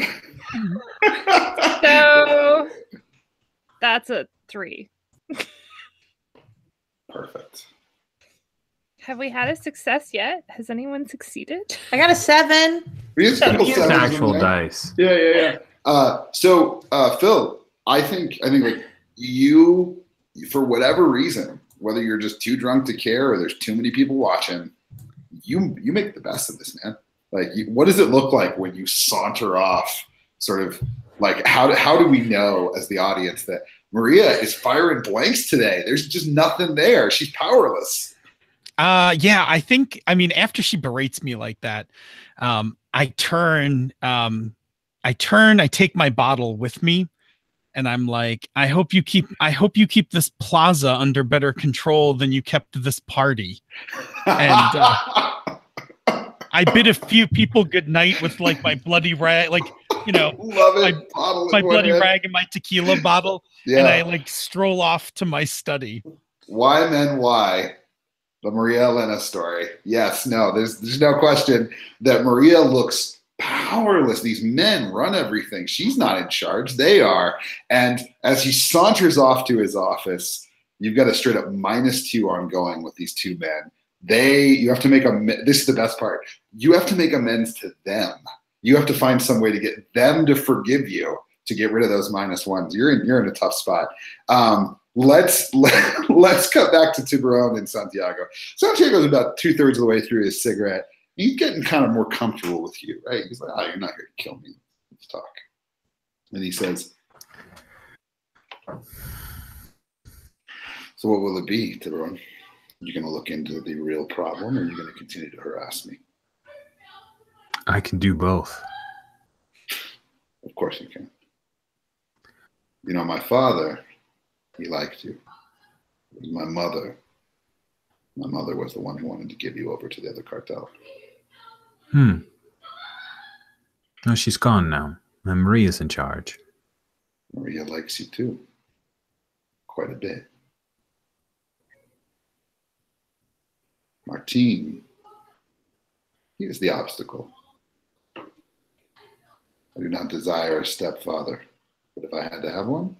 So that's a 3. Perfect. Have we had a success yet? Has anyone succeeded? I got a 7. It's actual dice. Yeah. So Phil, I think like you, for whatever reason, whether you're just too drunk to care or there's too many people watching, you make the best of this, man. Like, what does it look like when you saunter off? Sort of like how do we know as the audience that Maria is firing blanks today? There's just nothing there. She's powerless. Yeah, I think. I mean, after she berates me like that, I turn. I take my bottle with me, and I'm like, I hope you keep this plaza under better control than you kept this party. And I bid a few people good night with like my bloody rag, like, you know, my bloody rag and my tequila bottle. Yeah. And I like stroll off to my study. Why men why? The Maria Elena story. Yes, no, there's no question that Maria looks powerless. These men run everything. She's not in charge. They are. And as he saunters off to his office, you've got a straight up -2 ongoing with these two men. You have to make this is the best part. You have to make amends to them. You have to find some way to get them to forgive you to get rid of those -1s. You're in a tough spot. Let's cut back to Tiburon and Santiago. Santiago's about 2/3 of the way through his cigarette. He's getting kind of more comfortable with you, right? He's like, "Oh, you're not here to kill me. Let's talk." And he says, "So what will it be, Tiburon? You going to look into the real problem, or are you going to continue to harass me?" I can do both. Of course you can. You know, my father, he liked you. It was my mother. My mother was the one who wanted to give you over to the other cartel. No, she's gone now. And Maria's in charge. Maria likes you too. Quite a bit. Martin, he is the obstacle. I do not desire a stepfather, but if I had to have one,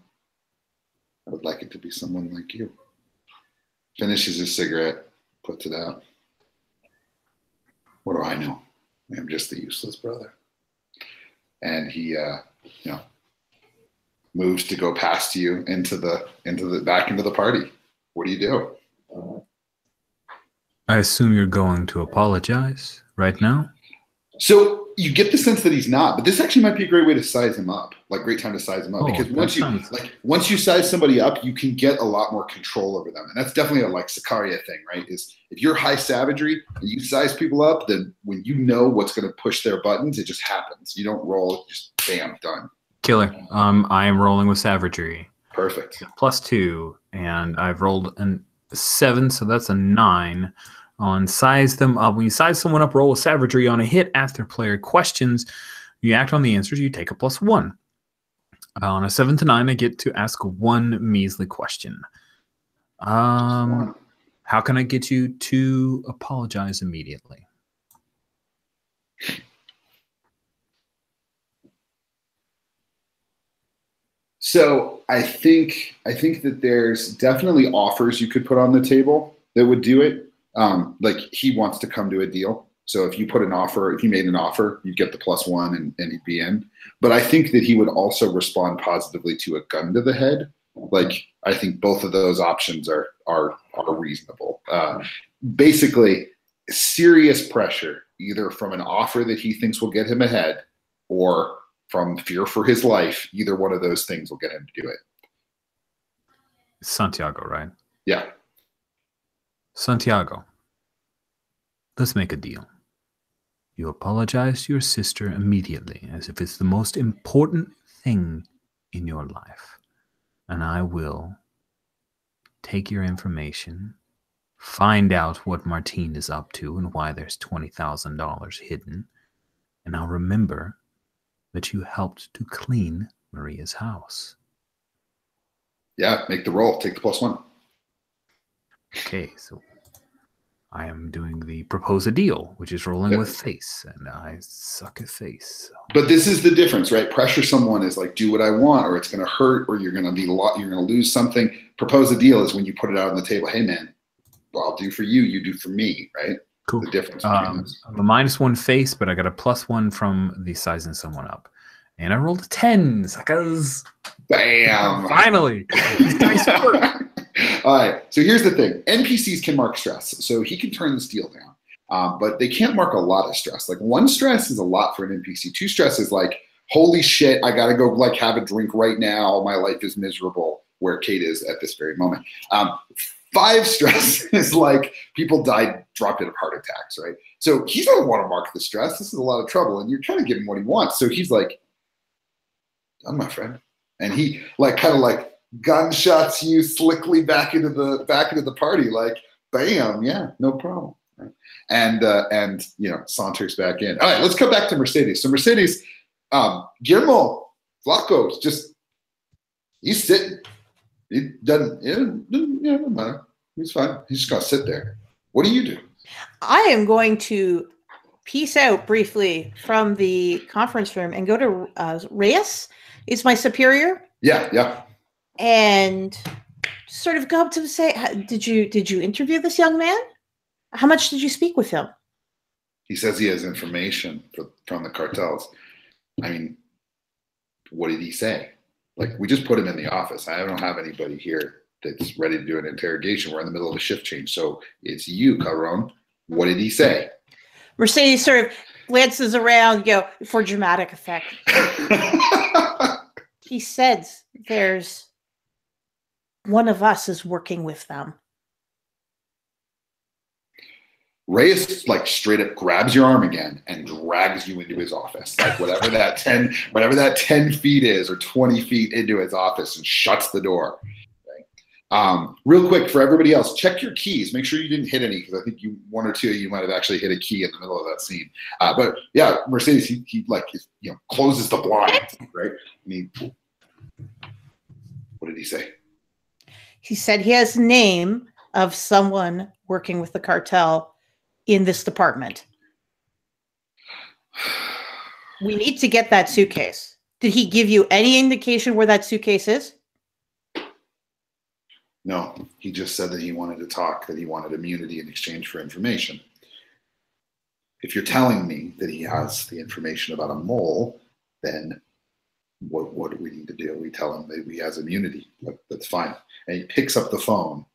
I would like it to be someone like you. Finishes his cigarette, puts it out. What do I know? I'm just the useless brother. And he, moves to go past you back into the party. What do you do? I assume you're going to apologize right now? So you get the sense that he's not, but this actually might be a great way to size him up. Like, great time to size him up, because once you size somebody up, you can get a lot more control over them, and that's definitely a like Sicaria thing, right? Is if you're high savagery and you size people up, then when you know what's going to push their buttons, it just happens. You don't roll, just bam, done. Killer. I am rolling with savagery. Perfect. +2, and I've rolled a 7, so that's a 9. On size them up. When you size someone up, roll a savagery on a hit. Ask their player questions. You act on the answers. You take a +1. On a 7 to 9, I get to ask one measly question. How can I get you to apologize immediately? So I think that there's definitely offers you could put on the table that would do it. Like he wants to come to a deal. So if you put an offer, if you made an offer, you'd get the +1 and he'd be in. But I think that he would also respond positively to a gun to the head. Like I think both of those options are reasonable. Basically, serious pressure, either from an offer that he thinks will get him ahead or from fear for his life. Either one of those things will get him to do it. Santiago, right? Yeah. Santiago, let's make a deal. You apologize to your sister immediately, as if it's the most important thing in your life. And I will take your information, find out what Martine is up to and why there's $20,000 hidden, and I'll remember that you helped to clean Maria's house. Yeah, make the roll. Take the +1. Okay, so I am doing the propose a deal, which is rolling with face, and I suck at face. So. But this is the difference, right? Pressure someone is like, do what I want, or it's going to hurt, or you're going to lose something. Propose a deal is when you put it out on the table. Hey, man, well, I'll do for you, you do for me, right? Cool. The difference between those. I'm a -1 face, but I got a +1 from the sizing someone up, and I rolled a 10 because bam, finally, these dice work. All right, so here's the thing. NPCs can mark stress, so he can turn this deal down, but they can't mark a lot of stress. Like 1 stress is a lot for an NPC. 2 stress is like, holy shit, I gotta go like have a drink right now. My life is miserable, where Kate is at this very moment. 5 stress is like people died, dropped dead of heart attacks, right? So he doesn't want to mark the stress. This is a lot of trouble, and you're kind of giving him what he wants. So he's like, done, my friend. And he like kind of like gunshots you slickly back into the party, like bam, yeah, no problem. Right? And you know, saunters back in. All right, let's come back to Mercedes. So Mercedes, Guillermo Flacco's just he's sitting. He doesn't matter. He's fine. He's just gonna sit there. What do you do? I am going to peace out briefly from the conference room and go to Reyes. Is my superior? Yeah. And sort of go up to him and say, did you interview this young man? How much did you speak with him? He says he has information from the cartels. I mean, what did he say? Like, we just put him in the office. I don't have anybody here that's ready to do an interrogation. We're in the middle of a shift change. So it's you, Caron. What did he say? Mercedes sort of glances around, for dramatic effect. He says there's one of us is working with them. Reyes like straight up grabs your arm again and drags you into his office, like whatever that 10 feet is or 20 feet into his office, and shuts the door. Okay. Real quick for everybody else, check your keys. Make sure you didn't hit any, because I think one or two of you might have actually hit a key in the middle of that scene. But yeah, Mercedes, he closes the blind, right? What did he say? He said he has name of someone working with the cartel in this department. We need to get that suitcase. Did he give you any indication where that suitcase is? No, he just said that he wanted to talk, that he wanted immunity in exchange for information. If you're telling me that he has the information about a mole, then what do we need to do? We tell him that he has immunity. That's fine. And he picks up the phone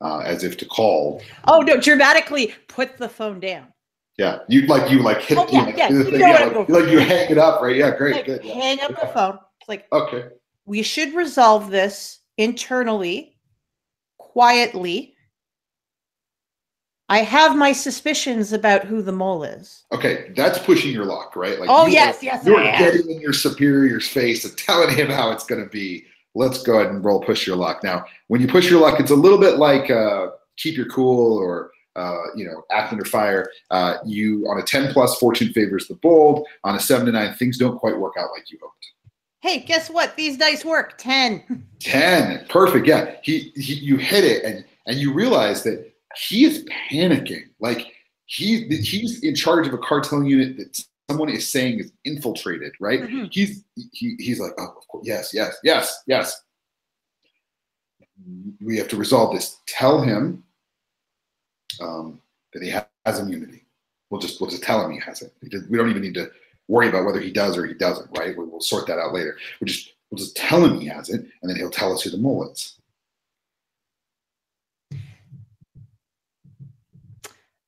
as if to call. Oh no! Dramatically put the phone down. Yeah, you hit. You know you hang it up, right? Yeah, great, like, good. Yeah. Hang up the phone. It's like, okay, we should resolve this internally, quietly. I have my suspicions about who the mole is. Okay, that's pushing your luck, right? Like, yes. You're getting in your superior's face and telling him how it's going to be. Let's go ahead and roll push your luck. Now, when you push your luck, it's a little bit like keep your cool or act under fire. You on a 10 plus, fortune favors the bold. On a 7 to 9, things don't quite work out like you hoped. Hey, guess what? These dice work. 10. 10, perfect. Yeah, you hit it, and you realize that he is panicking. Like he's in charge of a cartel unit that someone is saying is infiltrated. Right? Mm-hmm. He's like, oh, of course, yes. We have to resolve this. Tell him that he has immunity. We'll just tell him he has it. We don't even need to worry about whether he does or he doesn't, right? We'll sort that out later. We'll just tell him he has it, and then he'll tell us who the mole is.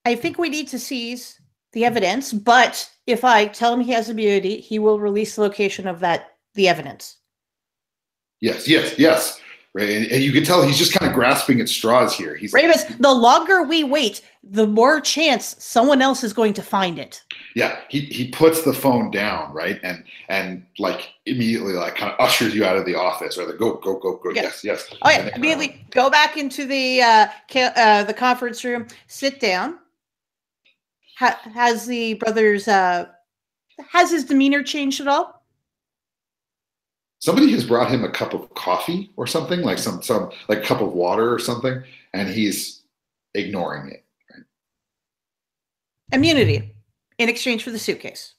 I think we need to seize the evidence, but if I tell him he has immunity, he will release the location of the evidence. Yes. Right, and you can tell he's just kind of grasping at straws here. He's Remus, the longer we wait, the more chance someone else is going to find it. Yeah, he puts the phone down, right, and like immediately like kind of ushers you out of the office, or go. Yes. Oh yeah, immediately go back into the conference room, sit down. Has the brothers has his demeanor changed at all? Somebody has brought him a cup of coffee or something, like some like cup of water or something, and he's ignoring it. Right? Immunity in exchange for the suitcase.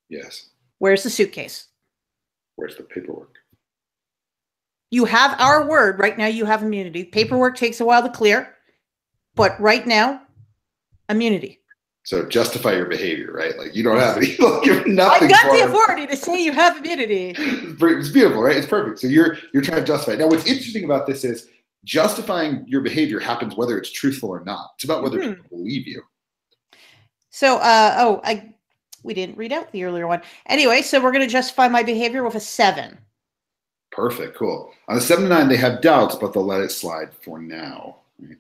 Yes. Where's the suitcase? Where's the paperwork? You have our word. Right now you have immunity. Paperwork takes a while to clear, but right now, immunity. So justify your behavior, right? Like you don't have any. Like, you're nothing. I've got the authority to say you have immunity. It's beautiful, right? It's perfect. So you're trying to justify it. Now, what's interesting about this is justifying your behavior happens whether it's truthful or not. It's about whether people believe you. So, we didn't read out the earlier one. Anyway, so we're going to justify my behavior with a 7. Perfect, cool. On a 7 to 9, they have doubts, but they'll let it slide for now. Right?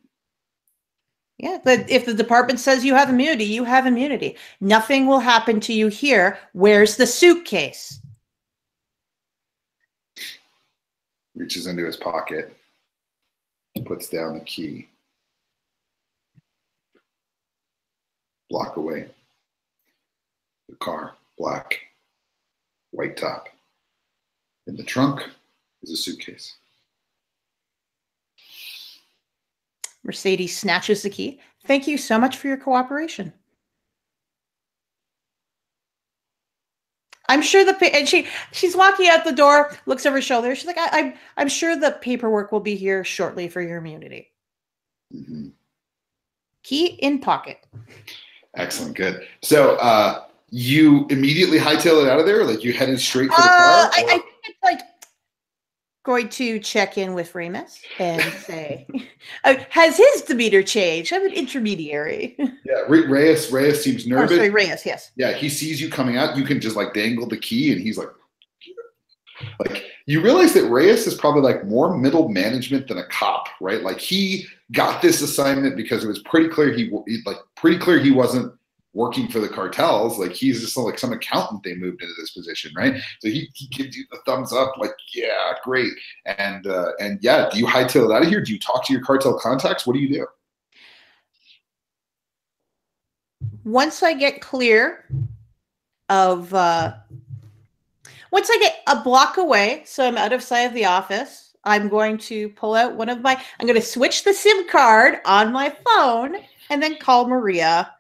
Yeah, but if the department says you have immunity, you have immunity. Nothing will happen to you here. Where's the suitcase? Reaches into his pocket, puts down the key. Block away. The car, black, white top. In the trunk is a suitcase. Mercedes snatches the key. Thank you so much for your cooperation. I'm sure and she's walking out the door, looks over her shoulder. She's like, I'm sure the paperwork will be here shortly for your immunity. Mm-hmm. Key in pocket. Excellent, good. So you immediately hightail it out of there, like you headed straight for the car? I think it's like going to check in with Remus and say, has his demeanor changed? I'm an intermediary. Yeah, Reyes seems nervous. Oh, sorry, Reyes, yes. Yeah, he sees you coming out. You can just like dangle the key, and he's like you realize that Reyes is probably like more middle management than a cop, right? Like he got this assignment because it was pretty clear he wasn't working for the cartels. Like he's just like some accountant they moved into this position, right? So he gives you the thumbs up, like, yeah, great. And yeah, do you hightail it out of here? Do you talk to your cartel contacts? What do you do? Once I get clear of once I get a block away, so I'm out of sight of the office, I'm going to pull out I'm going to switch the SIM card on my phone and then call Maria.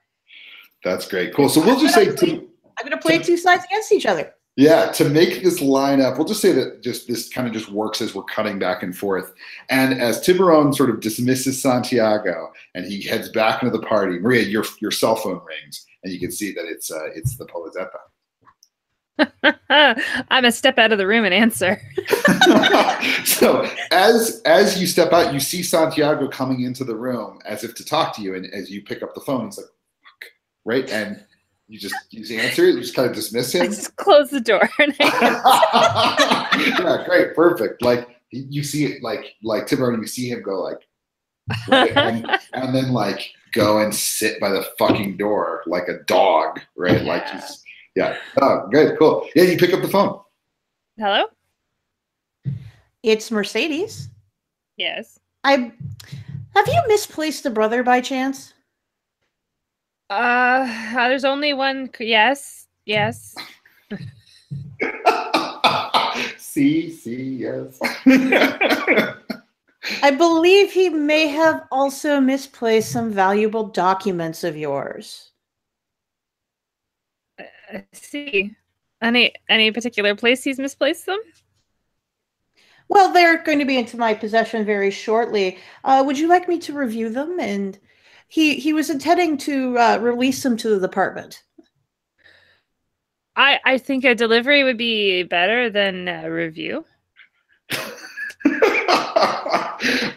That's great. Cool. So we'll just say I'm going to play two sides against each other. Yeah, to make this line up, we'll just say that this kind of just works as we're cutting back and forth. And as Tiburon sort of dismisses Santiago and he heads back into the party, Maria, your cell phone rings and you can see that it's the Polizetta. I'm a step out of the room and answer. So as you step out, you see Santiago coming into the room as if to talk to you, and as you pick up the phone, he's like, fuck, right? And you answer it, you just kind of dismiss him. I just close the door. Yeah, great, perfect. Like you see it, like Tiburon, you see him go like, right? and then like go and sit by the fucking door like a dog, right? Yeah. Like he's. Yeah. Oh, good. Cool. Yeah, you pick up the phone. Hello? It's Mercedes. Yes. Have you misplaced a brother by chance? There's only one. Yes. See, yes. I believe he may have also misplaced some valuable documents of yours. See, any particular place he's misplaced them? Well, they're going to be into my possession very shortly. Would you like me to review them? And he was intending to release them to the department. I think a delivery would be better than a review.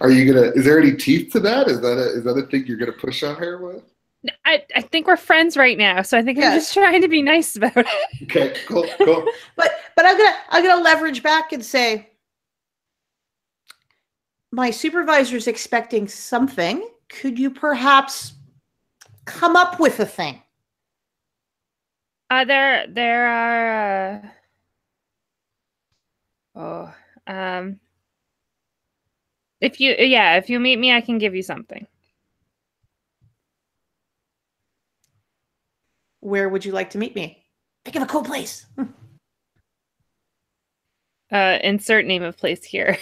Is there any teeth to that? Is that a thing you're gonna push on her with? I think we're friends right now, so I think I'm just trying to be nice about it. Okay, cool. But I'm gonna leverage back and say, my supervisor's expecting something. Could you perhaps come up with a thing? There are. If you meet me, I can give you something. Where would you like to meet me? Think of a cool place. Insert name of place here.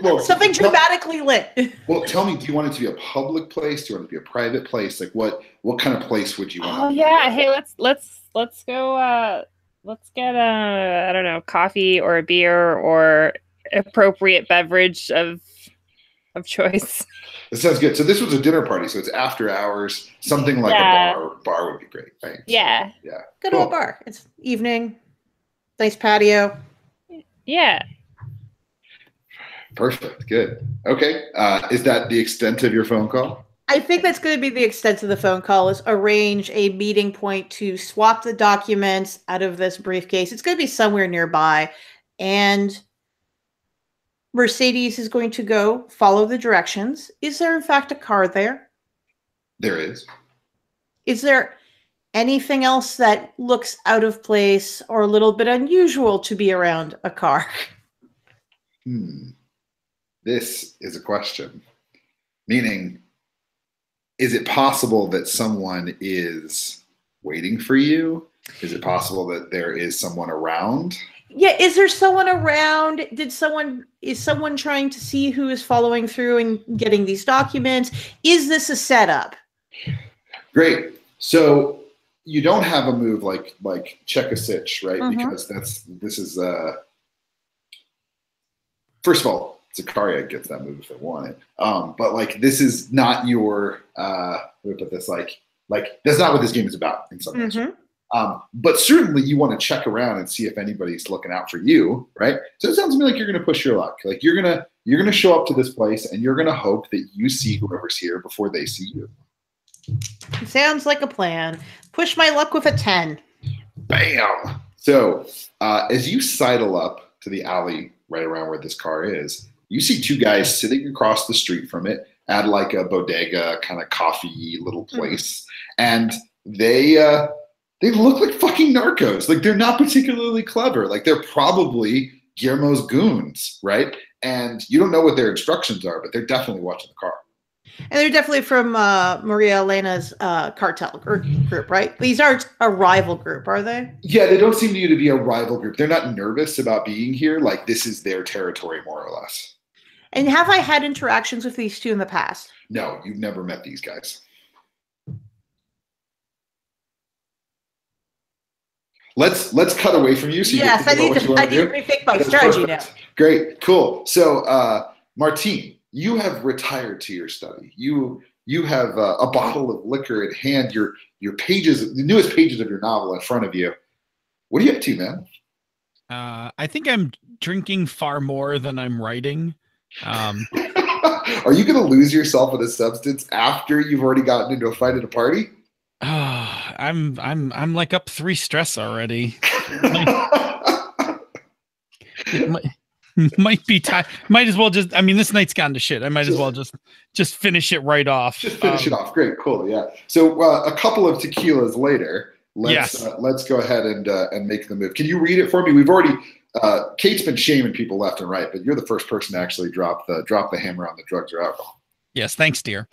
Well, something dramatically lit. Well, tell me, do you want it to be a public place? Do you want it to be a private place? Like what kind of place would you want? Oh yeah, hey, let's go. Let's get I don't know, coffee or a beer or appropriate beverage of choice. That sounds good. So this was a dinner party, so it's after hours. Something like a bar would be great, right? Yeah. Go to a bar. It's evening. Nice patio. Yeah. Perfect. Good. Okay. Is that the extent of your phone call? I think that's going to be the extent of the phone call, is arrange a meeting point to swap the documents out of this briefcase. It's going to be somewhere nearby. And Mercedes is going to go follow the directions. Is there, in fact, a car there? There is. Is there anything else that looks out of place or a little bit unusual to be around a car? This is a question. Meaning, is it possible that someone is waiting for you? Is it possible that there is someone around? Yeah, is there someone around? Is someone trying to see who is following through and getting these documents? Is this a setup? Great. So you don't have a move like check a sitch, right? Mm-hmm. Because this is first of all, Zakaria gets that move if they want it. But like this is not your let me put this like that's not what this game is about in some ways. But certainly you want to check around and see if anybody's looking out for you, right? So it sounds to me like you're going to push your luck. Like you're gonna show up to this place and you're gonna hope that you see whoever's here before they see you. Sounds like a plan. Push my luck with a 10. Bam! So as you sidle up to the alley right around where this car is, you see two guys sitting across the street from it at like a bodega kind of coffee little place. And they look like fucking narcos. Like they're not particularly clever. Like they're probably Guillermo's goons, right? And you don't know what their instructions are, but they're definitely watching the car. And they're definitely from Maria Elena's Cartel group, right? These aren't a rival group, are they? Yeah, they don't seem to you to be a rival group. They're not nervous about being here. Like this is their territory, more or less. And have I had interactions with these two in the past? No, you've never met these guys. Let's cut away from you. So yes, I need to rethink my strategy now. Great, cool. So, Martine, you have retired to your study. You have a bottle of liquor at hand. Your pages, the newest pages of your novel in front of you. What are you up to, man? I think I'm drinking far more than I'm writing. Are you going to lose yourself with a substance after you've already gotten into a fight at a party? I'm like up 3 stress already. It might be time. Might as well just. I mean, this night's gone to shit. I might as well just finish it right off. Just finish it off. Great, cool, yeah. So a couple of tequilas later, let's go ahead and make the move. Can you read it for me? We've already Kate's been shaming people left and right, but you're the first person to actually drop the hammer on the drugs or alcohol. Yes, thanks, dear.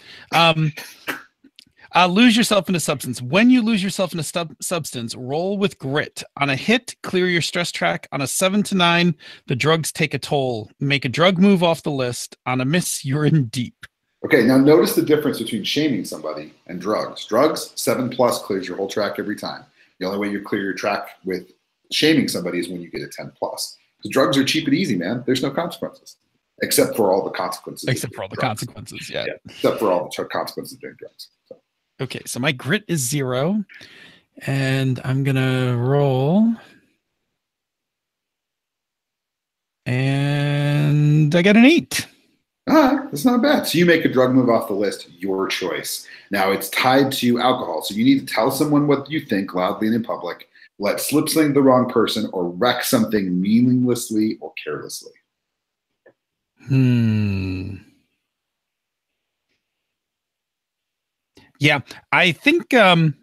Lose yourself in a substance. When you lose yourself in a substance, roll with grit. On a hit, clear your stress track. On a 7 to 9, the drugs take a toll. Make a drug move off the list. On a miss, you're in deep. Okay, now notice the difference between shaming somebody and drugs. Drugs, 7+ clears your whole track every time. The only way you clear your track with shaming somebody is when you get a 10+. The drugs are cheap and easy, man. There's no consequences. Except for all the consequences. Except for all the consequences, yeah. Except for all the consequences of doing drugs. So. Okay, so my grit is 0. And I'm going to roll. And I got an 8. That's not bad. So you make a drug move off the list, your choice. Now it's tied to alcohol. So you need to tell someone what you think loudly and in public, let slip something to the wrong person, or wreck something meaninglessly or carelessly. Yeah, I think I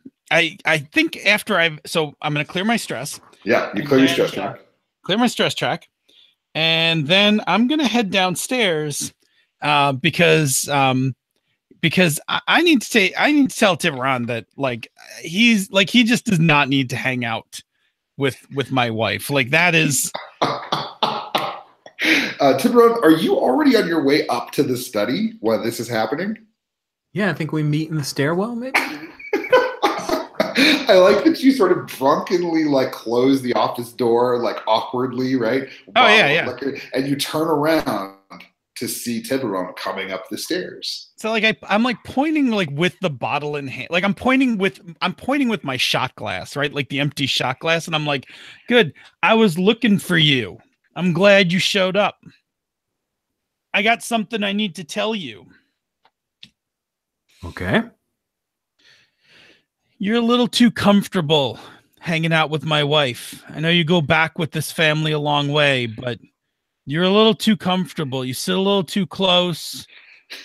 think after so I'm going to clear my stress. Yeah, you clear your stress track. Clear my stress track. And then I'm going to head downstairs because I need to tell Tiburon that he just does not need to hang out with my wife. Like that is Tiburon, are you already on your way up to the study while this is happening? Yeah, I think we meet in the stairwell, maybe. I like that you sort of drunkenly close the office door awkwardly, right? Oh yeah. And you turn around to see Tiburon coming up the stairs. So I'm pointing with the bottle in hand. I'm pointing with my shot glass, right? Like the empty shot glass, and I'm like, "Good. I was looking for you. I'm glad you showed up. I got something I need to tell you." Okay. You're a little too comfortable hanging out with my wife. I know you go back with this family a long way, but you're a little too comfortable. You sit a little too close.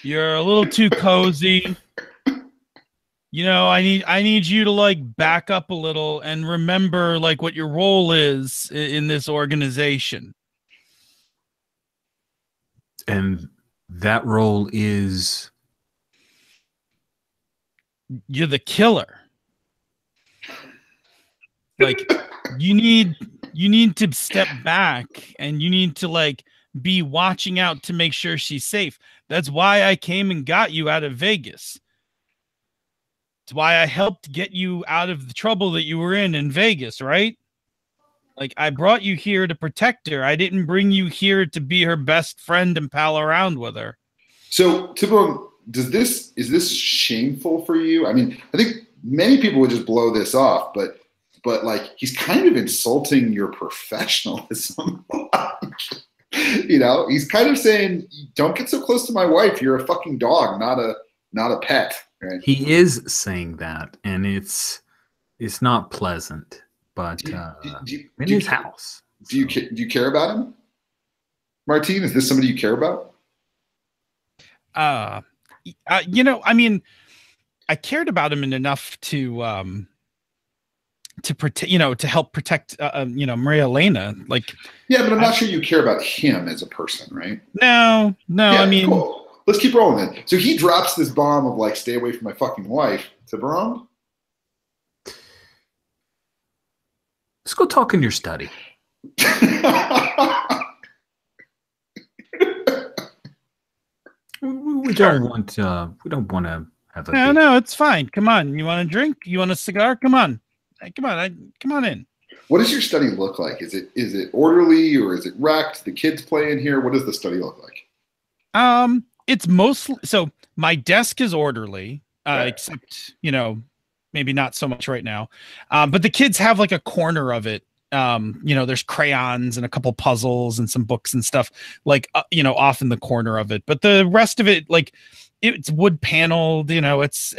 You're a little too cozy. You know, I need you to back up a little and remember what your role is in this organization. And that role is you're the killer. You need to step back and you need to be watching out to make sure she's safe. That's why I came and got you out of Vegas. It's why I helped get you out of the trouble that you were in Vegas, right? I brought you here to protect her. I didn't bring you here to be her best friend and pal around with her. So, Tiburon, is this shameful for you? I mean, I think many people would just blow this off, but he's kind of insulting your professionalism. He's kind of saying, "Don't get so close to my wife. You're a fucking dog, not a pet." Right? He is saying that, and it's not pleasant. But in his house. Do you care about him, Martine? Is this somebody you care about? I cared about him enough to protect, to help protect, Maria Elena. Yeah, but I'm not sure you care about him as a person, right? No. Yeah, cool. Let's keep rolling then. So he drops this bomb of stay away from my fucking wife. Tiburon? Let's go talk in your study. We don't want to have a. No, it's fine. Come on. You want a drink? You want a cigar? Come on. Come on in. What does your study look like? Is it orderly or is it wrecked? The kids play in here. What does the study look like? It's mostly so. My desk is orderly, right. Except maybe not so much right now. But the kids have a corner of it. There's crayons and a couple puzzles and some books and stuff off in the corner of it. But the rest of it, it's wood paneled, it's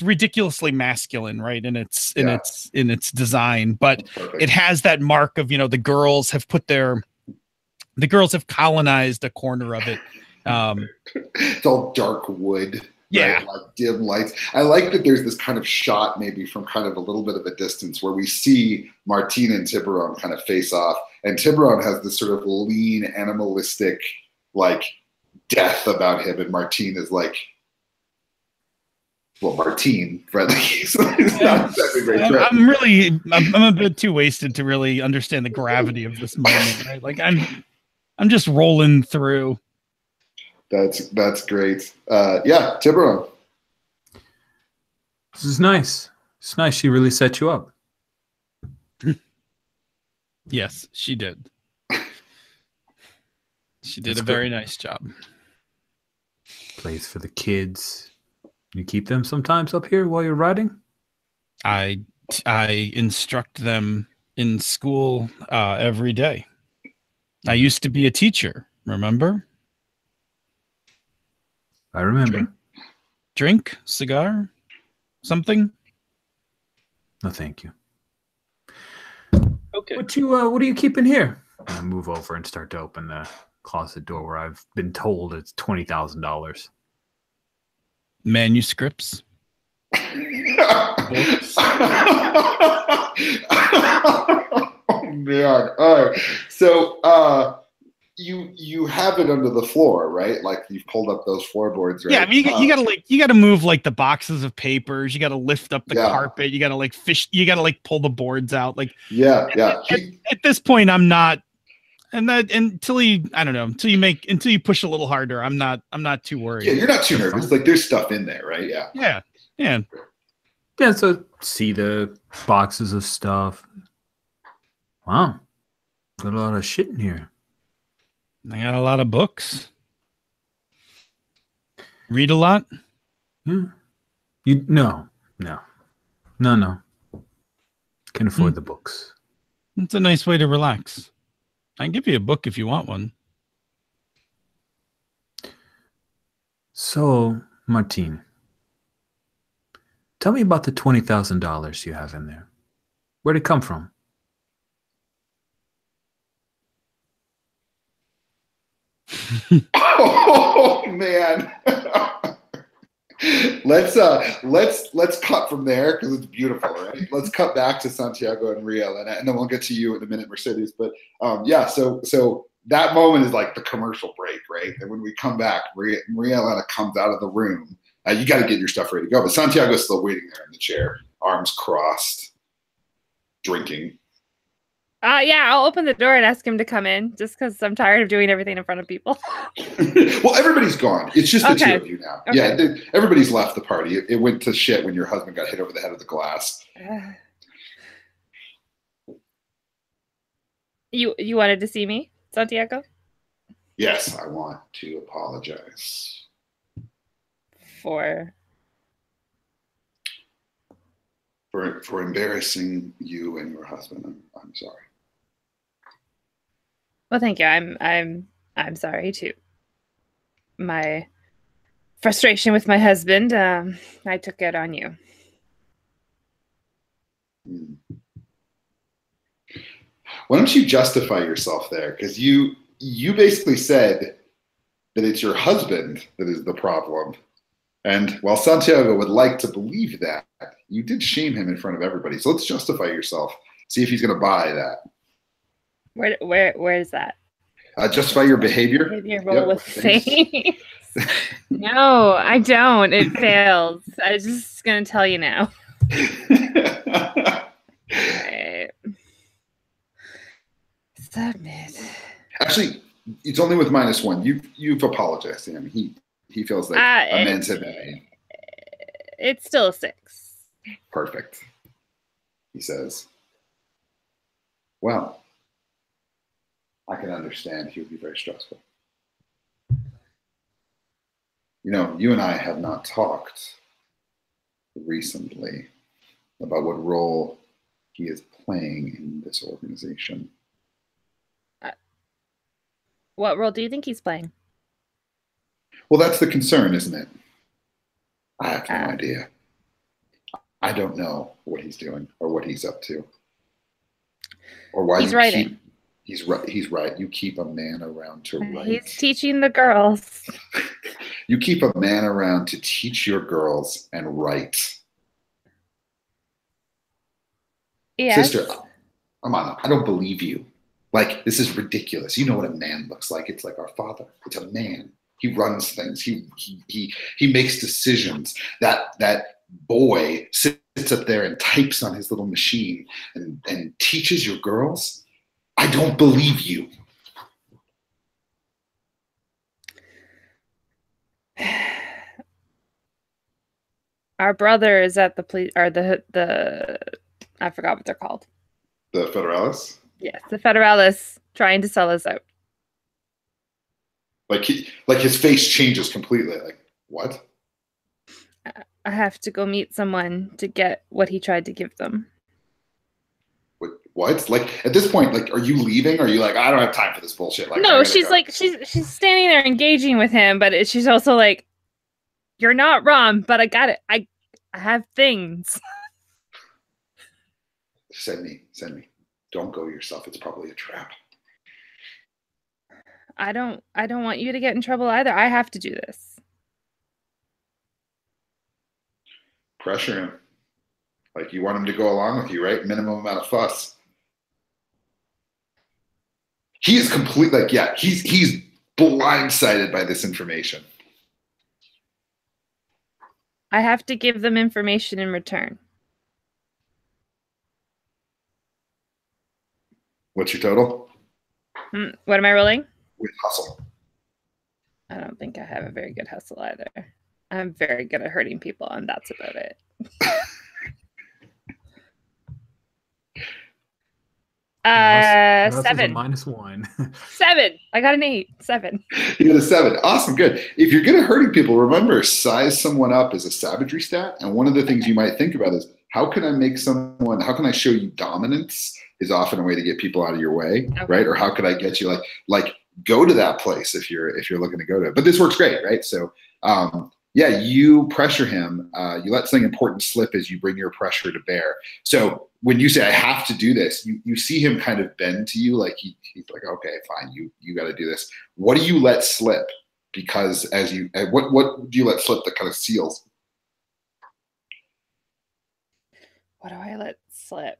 ridiculously masculine, right? In its design, but it has that mark of, the girls have colonized a corner of it. It's all dark wood. Yeah. Right? Like dim lights. I like that there's this kind of shot maybe from kind of a little bit of a distance where we see Martine and Tiburon kind of face off. And Tiburon has this sort of lean, animalistic, like death about him. And Martine is like, well, Martine, friendly. So it's not exactly great. I'm a bit too wasted to really understand the gravity of this moment. Right? Like I'm just rolling through. That's great. Yeah, Tiburon. This is nice. It's nice. She really set you up. Yes, she did. She did That's a very nice job. Plays for the kids. You keep them sometimes up here while you're riding? I instruct them in school every day. I used to be a teacher, remember? I remember. Drink, cigar, something? No, thank you. Okay. What are you keeping here? I move over and start to open the closet door where I've been told it's $20,000. Manuscripts. Oh man! All right, so you have it under the floor, right? Like you've pulled up those floorboards, right? Yeah, I mean, you gotta move like the boxes of papers. You gotta lift up the carpet. You gotta like fish. You gotta like pull the boards out. Like At this point, I'm not. And that until you push a little harder, I'm not too worried. Yeah, you're not too nervous. Like there's stuff in there, right? Yeah. Yeah, so see the boxes of stuff. Wow. Got a lot of shit in here. I got a lot of books. Read a lot? Yeah. No. Can afford the books. It's a nice way to relax. I can give you a book if you want one. So, Martine, tell me about the $20,000 you have in there. Where'd it come from? Oh man. Let's cut from there because it's beautiful, right? Let's cut back to Santiago and Riel, and then we'll get to you in a minute, Mercedes. But so that moment is like the commercial break, right? And when we come back, Riel comes out of the room. You got to get your stuff ready to go, but Santiago's still waiting there in the chair, arms crossed, drinking. Yeah, I'll open the door and ask him to come in, just because I'm tired of doing everything in front of people. Well, everybody's gone. It's just the two of you now. Okay. Yeah, everybody's left the party. It went to shit when your husband got hit over the head with the glass. You wanted to see me, Santiago? Yes, I want to apologize. For embarrassing you and your husband. I'm sorry. Well, thank you. I'm sorry too. My frustration with my husband, I took it on you. Why don't you justify yourself there? Because you basically said that it's your husband that is the problem. And while Santiago would like to believe that, you did shame him in front of everybody. So let's justify yourself. See if he's going to buy that. Where is that? Justify your behavior. Roll with face. No, I don't. It fails. I'm just going to tell you now. Right. Submit. Actually, it's only with -1. You've apologized to him. He feels like amends have been made. It's still a 6. Perfect. He says, well, I can understand he would be very stressful. You know, you and I have not talked recently about what role he is playing in this organization. What role do you think he's playing? Well, that's the concern, isn't it? I have no idea. I don't know what he's doing or what he's up to. Or why he's writing. He's right. You keep a man around to write. He's teaching the girls. You keep a man around to teach your girls and write. Yes. Sister, come on, I don't believe you. Like, this is ridiculous. You know what a man looks like. It's like our father. It's a man. He runs things. He makes decisions. That boy sits up there and types on his little machine and teaches your girls. I don't believe you. Our brother is at the police, or the I forgot what they're called. The Federalists? Yes, the Federalists trying to sell us out. Like his face changes completely. Like, what? I have to go meet someone to get what he tried to give them. What? Like, at this point, like, are you leaving? Or are you like, I don't have time for this bullshit? Like, no, she's like, she's standing there engaging with him, but she's also like, you're not wrong, but I got it. I have things. Send me. Don't go yourself. It's probably a trap. I don't want you to get in trouble either. I have to do this. Pressure him. Like, you want him to go along with you, right? Minimum amount of fuss. He is complete. Like, yeah, he's blindsided by this information. I have to give them information in return. What's your total? What am I rolling? With hustle. I don't think I have a very good hustle either. I'm very good at hurting people, and that's about it. Russ 7. is a -1. 7. I got an 8. 7. You got a 7. Awesome, good. If you're good at hurting people, remember, size someone up is a savagery stat. And one of the things you might think about is, how can I show you dominance is often a way to get people out of your way, okay, right? Or how could I get you like go to that place if you're looking to go to it. But this works great, right? So yeah, you pressure him. You let something important slip as you bring your pressure to bear. So when you say, I have to do this, you see him kind of bend to you, like he's like, okay, fine, you got to do this. What do you let slip? Because what do you let slip that kind of seals? What do I let slip?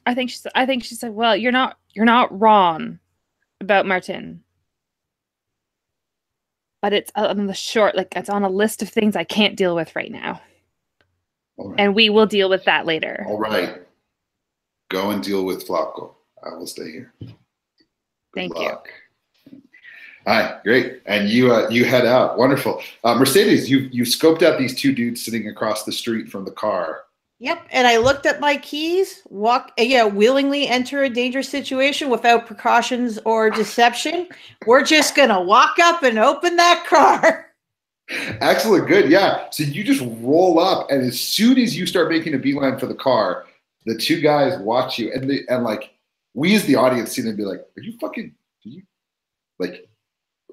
I think she said, well, you're not wrong about Martin. But it's on the short, like it's on a list of things I can't deal with right now. Right. And we will deal with that later. All right. Go and deal with Flacco. I will stay here. Thank you. All right, great. And you head out. Wonderful. Mercedes, you scoped out these two dudes sitting across the street from the car. Yep, and I looked at my keys, willingly enter a dangerous situation without precautions or deception. We're just going to walk up and open that car. Excellent, good, yeah. So you just roll up, and as soon as you start making a beeline for the car, the two guys watch you, and like, we as the audience see them be like,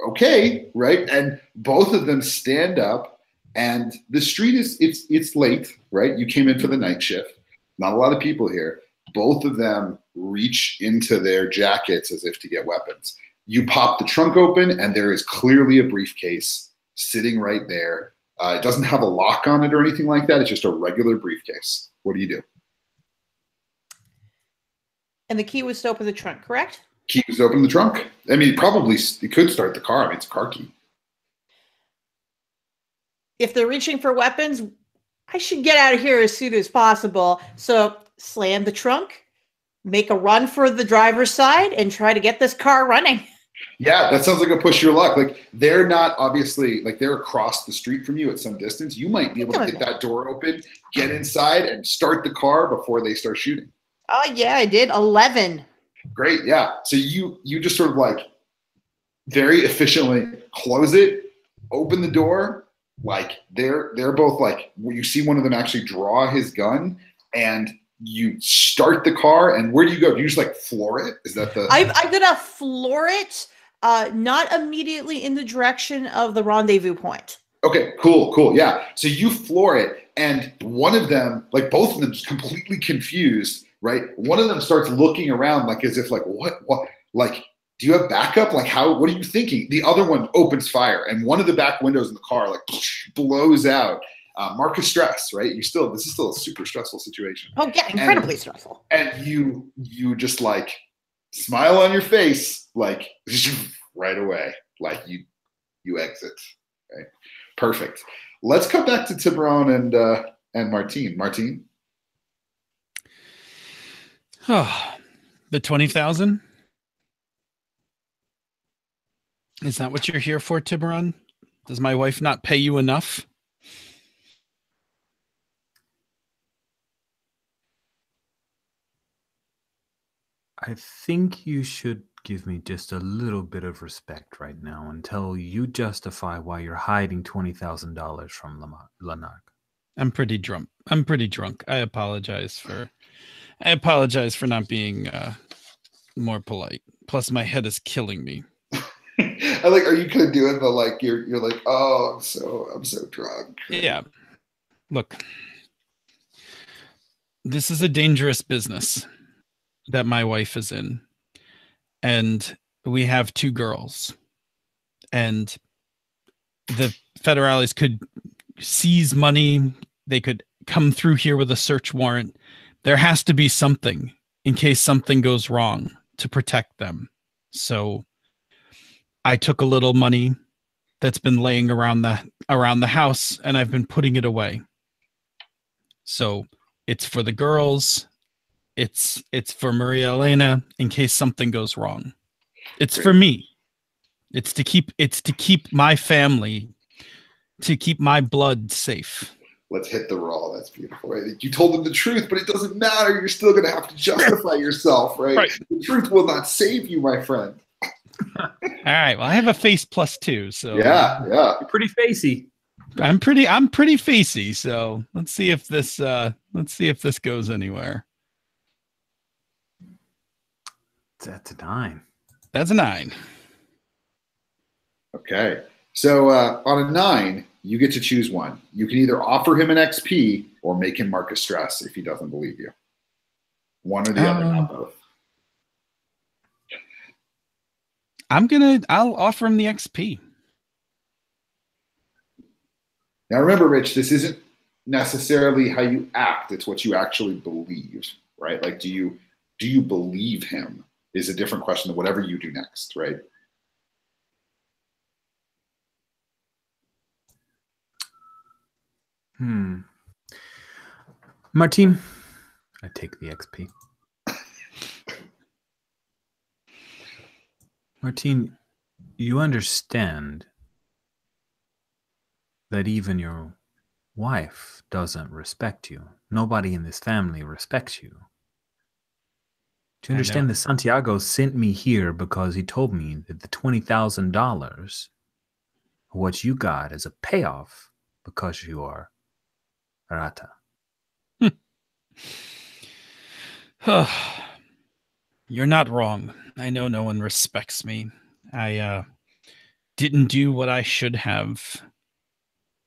okay, right? And both of them stand up. And the street it's late, right? You came in for the night shift. Not a lot of people here. Both of them reach into their jackets as if to get weapons. You pop the trunk open, and there is clearly a briefcase sitting right there. It doesn't have a lock on it or anything like that. It's just a regular briefcase. What do you do? And the key was to open the trunk, correct? Key was to open the trunk. I mean, it could start the car. I mean, it's a car key. If they're reaching for weapons, I should get out of here as soon as possible. So slam the trunk, make a run for the driver's side, and try to get this car running. Yeah, that sounds like a push your luck. Like, they're not obviously, like, they're across the street from you at some distance. You might be able to get that door open, get inside, and start the car before they start shooting. Oh, yeah, I did. 11. Great, yeah. So you just sort of like very efficiently close it, open the door. Like, they're both like, you see one of them actually draw his gun, and you start the car. And where do you go? Do you just like floor it? Is that the? I'm gonna floor it, not immediately in the direction of the rendezvous point. Okay, cool, yeah. So you floor it, and one of them, like both of them, just completely confused, right? One of them starts looking around like as if like, what, like, do you have backup? Like what are you thinking? The other one opens fire and one of the back windows in the car like blows out. Marcus stress, right? This is still a super stressful situation. Oh yeah, incredibly stressful. And you just like smile on your face, like right away, like you exit, right? Perfect. Let's come back to Tiburon and Martine. Martine? Oh, the 20,000? Is that what you're here for, Tiburon? Does my wife not pay you enough? I think you should give me just a little bit of respect right now until you justify why you're hiding $20,000 from Lanark. I'm pretty drunk. I apologize for not being more polite. Plus, my head is killing me. I like. Are you kind of doing the like? You're like, oh, I'm so drunk. Yeah. Look, this is a dangerous business that my wife is in, and we have 2 girls, and the federales could seize money. They could come through here with a search warrant. There has to be something in case something goes wrong to protect them. So I took a little money that's been laying around the house and I've been putting it away. So it's for the girls. It's for Maria Elena in case something goes wrong. It's Great. For me. It's to keep my family, to keep my blood safe. Let's hit the raw. That's beautiful, right? You told them the truth, but it doesn't matter. You're still going to have to justify yourself, right? The truth will not save you, my friend. All right. Well, I have a face +2, so yeah. You're pretty facey. I'm pretty facey. So let's see if this goes anywhere. That's a 9. That's a 9. Okay. So on a 9, you get to choose one. You can either offer him an XP or make him mark a stress if he doesn't believe you. One or the other, not both. I'll offer him the XP. Now remember, Rich, this isn't necessarily how you act. It's what you actually believe, right? Like, do you believe him is a different question than whatever you do next, right? Martine, I take the XP. Martine, you understand that even your wife doesn't respect you. Nobody in this family respects you. Do you understand that Santiago sent me here because he told me that the $20,000 what you got is a payoff because you are Rata. You're not wrong. I know no one respects me. I didn't do what I should have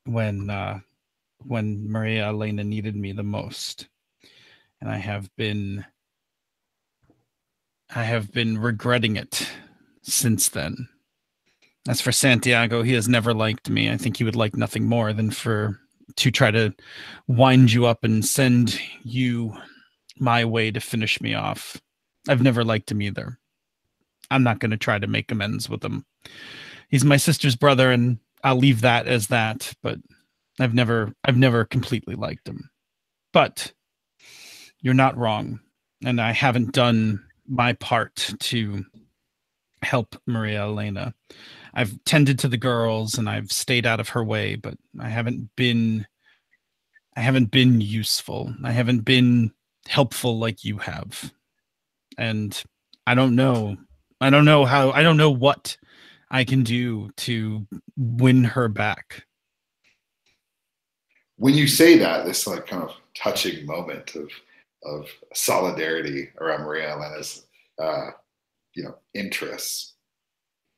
when Maria Elena needed me the most. And I have been regretting it since then. As for Santiago, he has never liked me. I think he would like nothing more than to try to wind you up and send you my way to finish me off. I've never liked him either. I'm not going to try to make amends with him. He's my sister's brother, and I'll leave that as that, but I've never completely liked him. But you're not wrong, and I haven't done my part to help Maria Elena. I've tended to the girls and I've stayed out of her way, but I haven't been useful. I haven't been helpful like you have. And I don't know what I can do to win her back. When you say that, this like kind of touching moment of solidarity around Maria Elena's interests,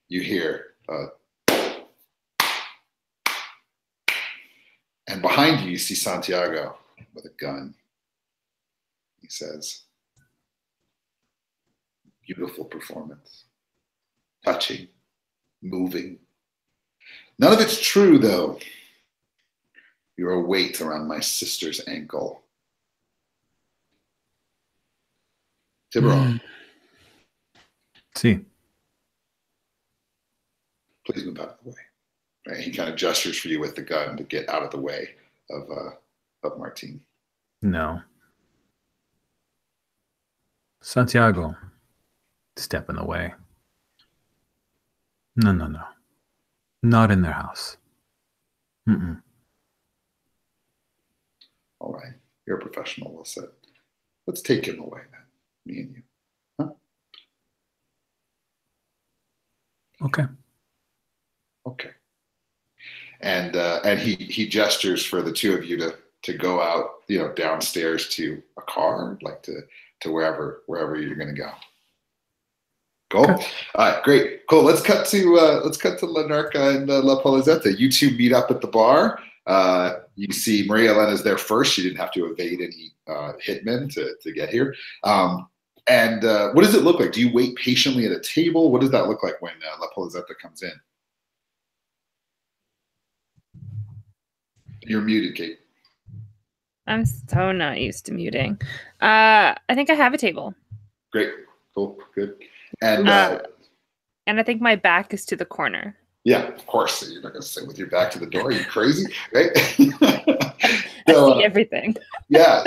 you hear and behind you see Santiago with a gun. He says, Beautiful performance. Touching, moving. None of it's true, though. You're a weight around my sister's ankle. Tiburon, See. please move out of the way. Right? He kind of gestures for you with the gun to get out of the way of Martine. No. Santiago, step in the way. No. Not in their house. Mm-mm. All right. You're a professional, Will said. Let's take him away then. Me and you. Huh? Okay. Okay. And he gestures for the two of you to go out, downstairs to a car, like to wherever you're gonna go. Cool. Okay. All right, great. Cool. Let's cut to La Narca and La Polizetta. You two meet up at the bar. You see Maria Elena's there first. She didn't have to evade any hitmen to get here. And what does it look like? Do you wait patiently at a table? What does that look like when La Polizetta comes in? You're muted, Kate. I'm so not used to muting. I think I have a table. Great. Cool. Good. And And I think my back is to the corner. yeah, of course. You're not going to sit with your back to the door. Are you crazy? Right? I see everything. Yeah.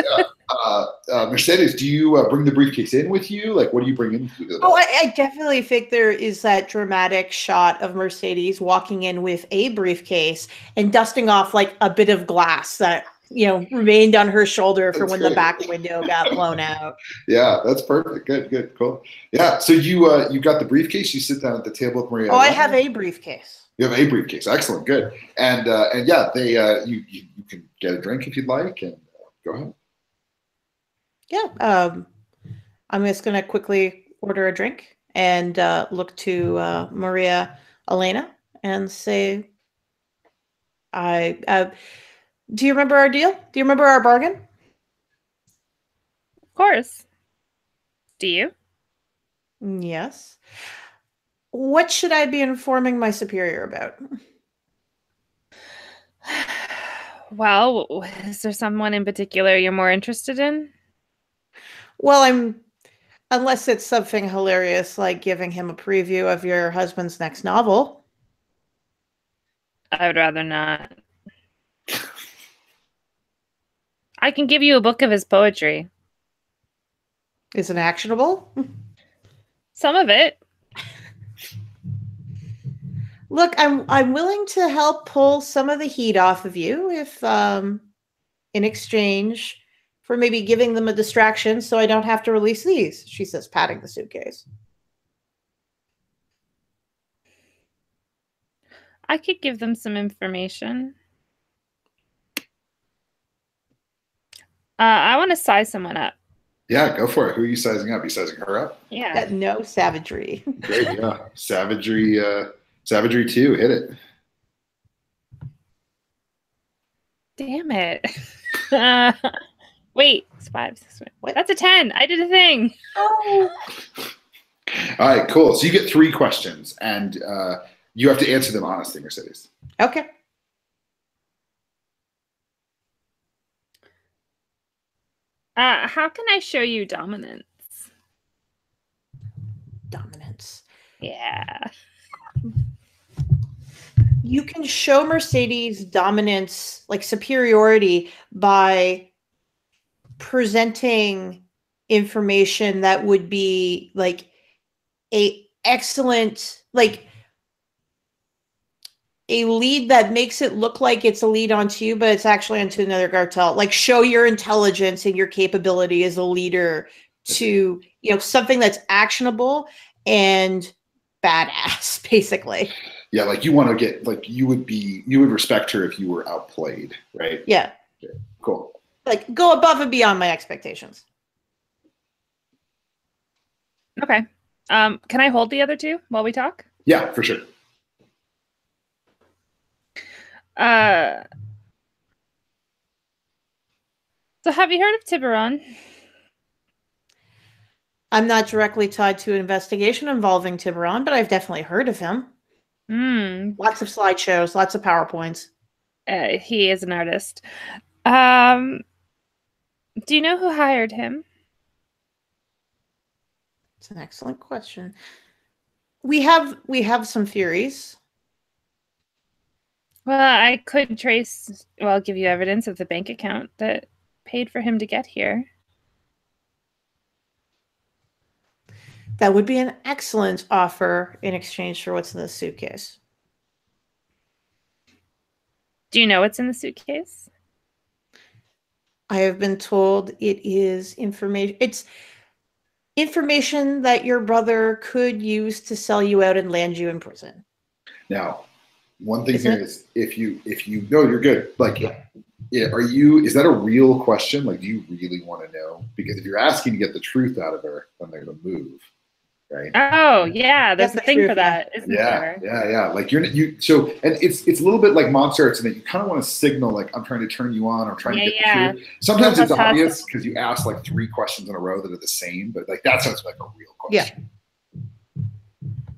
Mercedes, do you bring the briefcase in with you? Like, what do you bring in? Oh, I definitely think there is that dramatic shot of Mercedes walking in with a briefcase and dusting off like a bit of glass that remained on her shoulder for That's when great. the back window got blown out. Yeah, that's perfect. Good, cool. Yeah, so you got the briefcase. You sit down at the table with Maria. Oh, I have a briefcase. You have a briefcase. Excellent, good. And yeah, they you can get a drink if you'd like, and go ahead. Yeah, I'm just gonna quickly order a drink and look to Maria Elena and say, do you remember our deal? Do you remember our bargain? Of course. Do you? Yes. What should I be informing my superior about? Well, is there someone in particular you're more interested in? Well, unless it's something hilarious like giving him a preview of your husband's next novel. I would rather not. I can give you a book of his poetry. Is it actionable? Some of it. Look, I'm willing to help pull some of the heat off of you if in exchange for maybe giving them a distraction so I don't have to release these, she says, patting the suitcase. I could give them some information. I want to size someone up. Yeah, go for it. Who are you sizing up? Are you sizing her up? Yeah. No savagery. Great, yeah. Savagery 2, hit it. Damn it. Wait, it's 5, 6, What? That's a 10. I did a thing. Oh. All right, cool. So you get 3 questions, and you have to answer them honestly, Mercedes. Okay. How can I show you dominance? Dominance. Yeah. You can show Mercedes dominance, like superiority, by presenting information that would be like a excellent, like a lead that makes it look like it's a lead onto you, but it's actually onto another cartel. Like show your intelligence and your capability as a leader to, something that's actionable and badass, basically. Yeah, like you want to get, like you would respect her if you were outplayed, right? Yeah. Okay, cool. Like go above and beyond my expectations. Okay. Can I hold the other 2 while we talk? Yeah, for sure. So have you heard of Tiburon? I'm not directly tied to an investigation involving Tiburon, but I've definitely heard of him. Lots of slideshows, lots of PowerPoints. He is an artist. Do you know who hired him? It's an excellent question. We have some theories. Well, I could give you evidence of the bank account that paid for him to get here. That would be an excellent offer in exchange for what's in the suitcase. Do you know what's in the suitcase? I have been told it is information. It's information that your brother could use to sell you out and land you in prison. Now, one thing here is if you know you're good. Like, is that a real question? Like, do you really want to know? Because if you're asking to get the truth out of her, then they're gonna move. Right. Oh yeah, there's a thing for that, isn't there? Yeah. Like so, and it's a little bit like Monster Arts in that you kind of want to signal like I'm trying to turn you on, I'm trying to get the truth. Sometimes it's obvious because you ask like 3 questions in a row that are the same, but like that sounds like a real question. Yeah.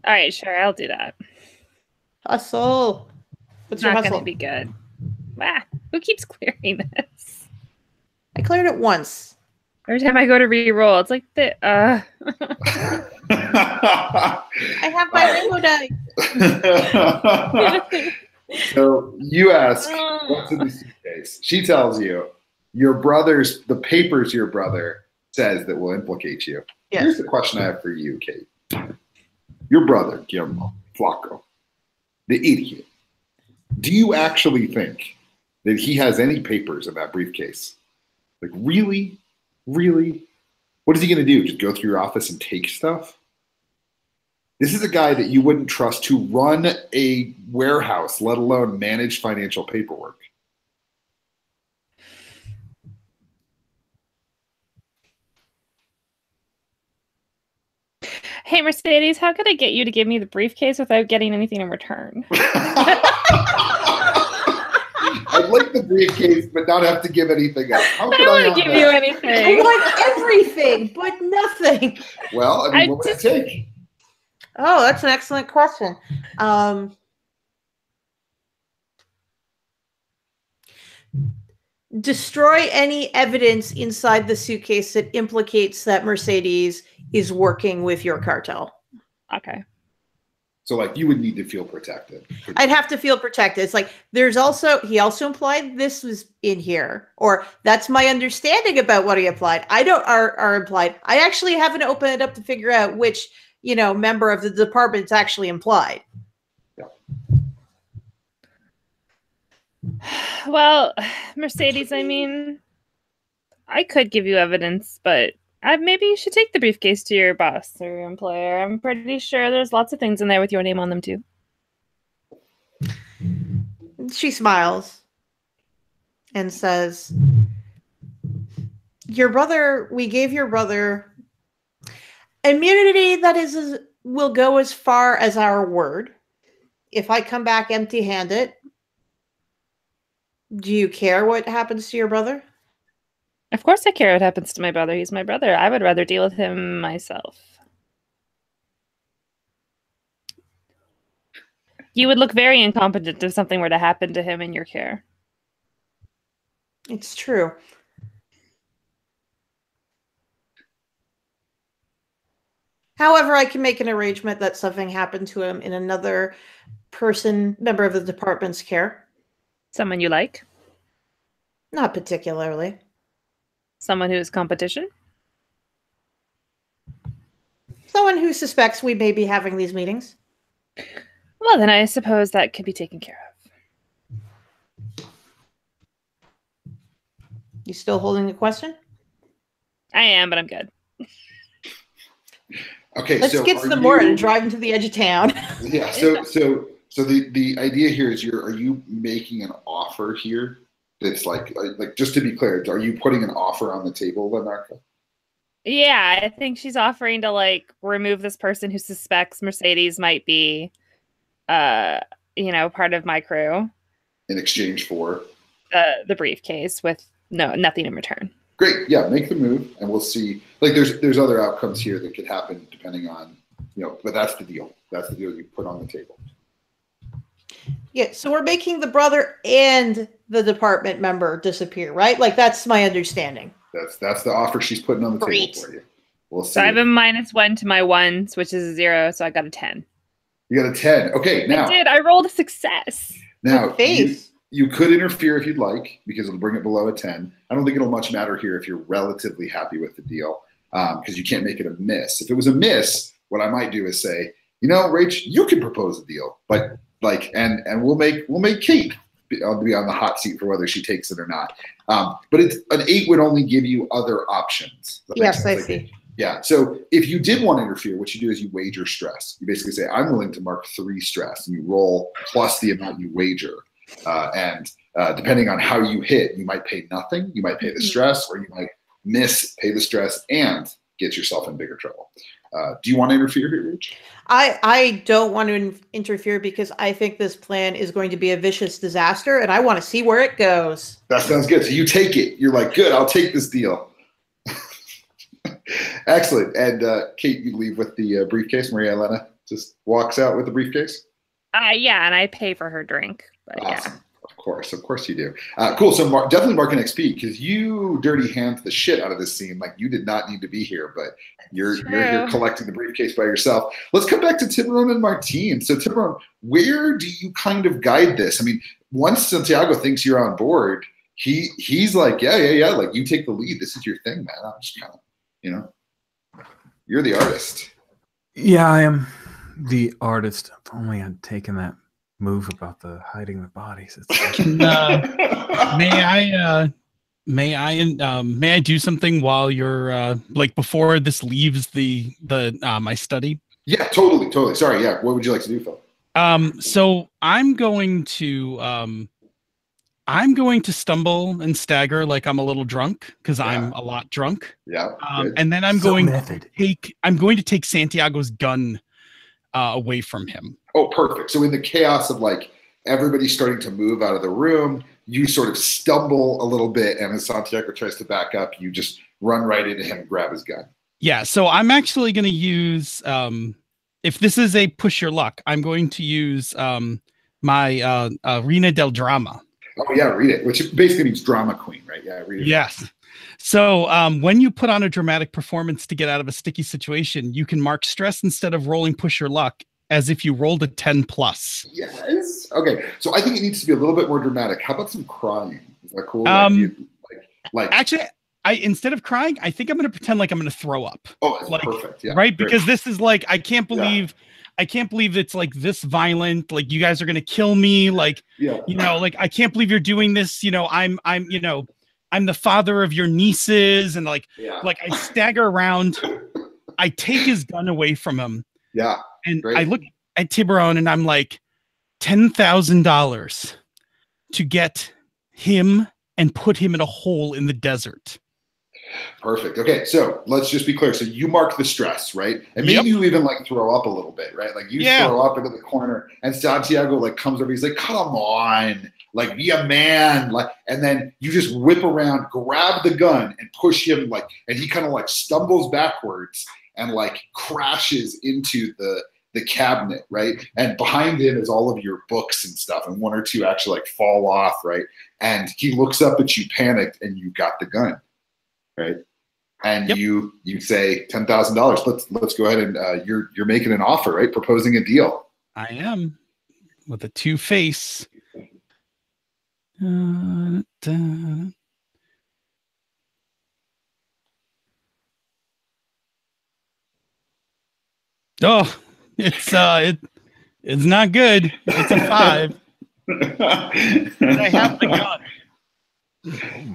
All right, sure, I'll do that. Hustle. What's your hustle? Not gonna be good. Ah, who keeps clearing this? I cleared it once. Every time I go to re-roll, it's like the I have my rainbow die. So you ask, what's in the suitcase? She tells you the papers your brother says that will implicate you. Yes. Here's the question I have for you, Kate. Your brother, Guillermo Flaco, the idiot. Do you actually think that he has any papers in that briefcase? Like, really? Really? What is he going to do? Just go through your office and take stuff? This is a guy that you wouldn't trust to run a warehouse, let alone manage financial paperwork. Hey, Mercedes, how could I get you to give me the briefcase without getting anything in return? I'd like the briefcase, but not have to give anything up. I don't want to give you anything. I want everything, but nothing. Well, I mean, what would it take? Oh, that's an excellent question. Destroy any evidence inside the suitcase that implicates that Mercedes is working with your cartel. Okay. So, like, you would need to feel protected. I'd have to feel protected. It's like he also implied this was in here, or that's my understanding about what he implied. Are implied. I actually haven't opened it up to figure out which member of the department is actually implied. Yeah. Well, Mercedes, I mean, I could give you evidence, but maybe you should take the briefcase to your boss or your employer. I'm pretty sure there's lots of things in there with your name on them, too. She smiles and says, we gave your brother immunity that will go as far as our word. If I come back empty-handed, do you care what happens to your brother? Of course I care what happens to my brother. He's my brother. I would rather deal with him myself. You would look very incompetent if something were to happen to him in your care. It's true. However, I can make an arrangement that something happened to him in another member of the department's care. Someone you like? Not particularly. Someone who is competition? Someone who suspects we may be having these meetings. Well, then I suppose that could be taken care of. You still holding the question? I am, but I'm good. Okay, let's get to the morning and drive into the edge of town. Yeah. So the idea here is are you making an offer here? That's like just to be clear, are you putting an offer on the table, Lenarka? Yeah, I think she's offering to remove this person who suspects Mercedes might be, part of my crew. In exchange for the briefcase with nothing in return. Great. Yeah, make the move, and we'll see. Like, there's other outcomes here that could happen depending on, but that's the deal. That's the deal you put on the table. Yeah, so we're making the brother and the department member disappear, right? Like, that's my understanding. That's the offer she's putting on the Great. table for you. We'll see. So I have a -1 to my 1s, which is a 0, so I got a 10. You got a 10. Okay, now. I did. I rolled a success. Now, face. You could interfere if you'd like, because it'll bring it below a 10. I don't think it'll much matter here if you're relatively happy with the deal, because you can't make it a miss. If it was a miss, what I might do is say, Rach, you can propose a deal, but and we'll make Kate be on the hot seat for whether she takes it or not. But an 8 would only give you other options. Yes, I see. Yeah. So if you did want to interfere, what you do is you wager stress. You basically say, I'm willing to mark 3 stress, and you roll plus the amount you wager. And depending on how you hit, you might pay nothing, you might pay the stress, or you might pay the stress and get yourself in bigger trouble. Do you want to interfere here, Rich? I don't want to interfere because I think this plan is going to be a vicious disaster, and I want to see where it goes. That sounds good. So you take it. You're like, good, I'll take this deal. Excellent. And Kate, you leave with the briefcase. Maria Elena just walks out with the briefcase. Yeah, and I pay for her drink. But awesome. Yeah. Of course you do. Cool. So definitely mark an XP, because you dirty hand the shit out of this scene. Like, you did not need to be here, but you're here collecting the briefcase by yourself. Let's come back to Tiburon and Martine. So Tiburon, where do you kind of guide this? I mean, once Santiago thinks you're on board, he's like, yeah. Like, you take the lead. This is your thing, man. I'm just kind of, you're the artist. Yeah, I am the artist. If only I'd taken that move about the hiding the bodies. May I do something while you're before this leaves the my study? Yeah, totally. Sorry. Yeah. What would you like to do, Phil? So I'm going to stumble and stagger like I'm a little drunk, because I'm a lot drunk. Yeah. And then I'm going to take Santiago's gun away from him. Oh, perfect. So in the chaos of like everybody starting to move out of the room, you sort of stumble a little bit, and as Santiago tries to back up, you just run right into him and grab his gun. Yeah. So I'm actually going to use, if this is a push your luck, I'm going to use my Reina del Drama. Oh yeah, read it. Which basically means drama queen, right? Yeah, read it. Yes. So when you put on a dramatic performance to get out of a sticky situation, you can mark stress instead of rolling push your luck, as if you rolled a 10+. Yes. Okay. So I think it needs to be a little bit more dramatic. How about some crying? Is that cool? Actually, instead of crying, I think I'm going to pretend like I'm going to throw up. Oh, that's perfect. Yeah. Right. Because this is like, I can't believe it's like this violent. Like, you guys are going to kill me. Like, like, I can't believe you're doing this. I'm the father of your nieces. And like I stagger around, I take his gun away from him. Yeah. And I look at Tiburon and I'm like, $10,000 to get him and put him in a hole in the desert. Perfect. Okay, so let's just be clear. So you mark the stress, right? And maybe you even like throw up a little bit, right? Like you throw up into the corner, and Santiago like comes over. He's like, "Come on, like be a man!" Like, and then you just whip around, grab the gun, and push him like, and he kind of like stumbles backwards and like crashes into the cabinet, right? And behind him is all of your books and stuff, and 1 or 2 actually like fall off, right? And he looks up at you, panicked, and you got the gun. Right, and you say $10,000. Let's go ahead and you're making an offer, right? Proposing a deal. I am, with a 2 face. Oh, it's not good. It's a 5. And I have the gun.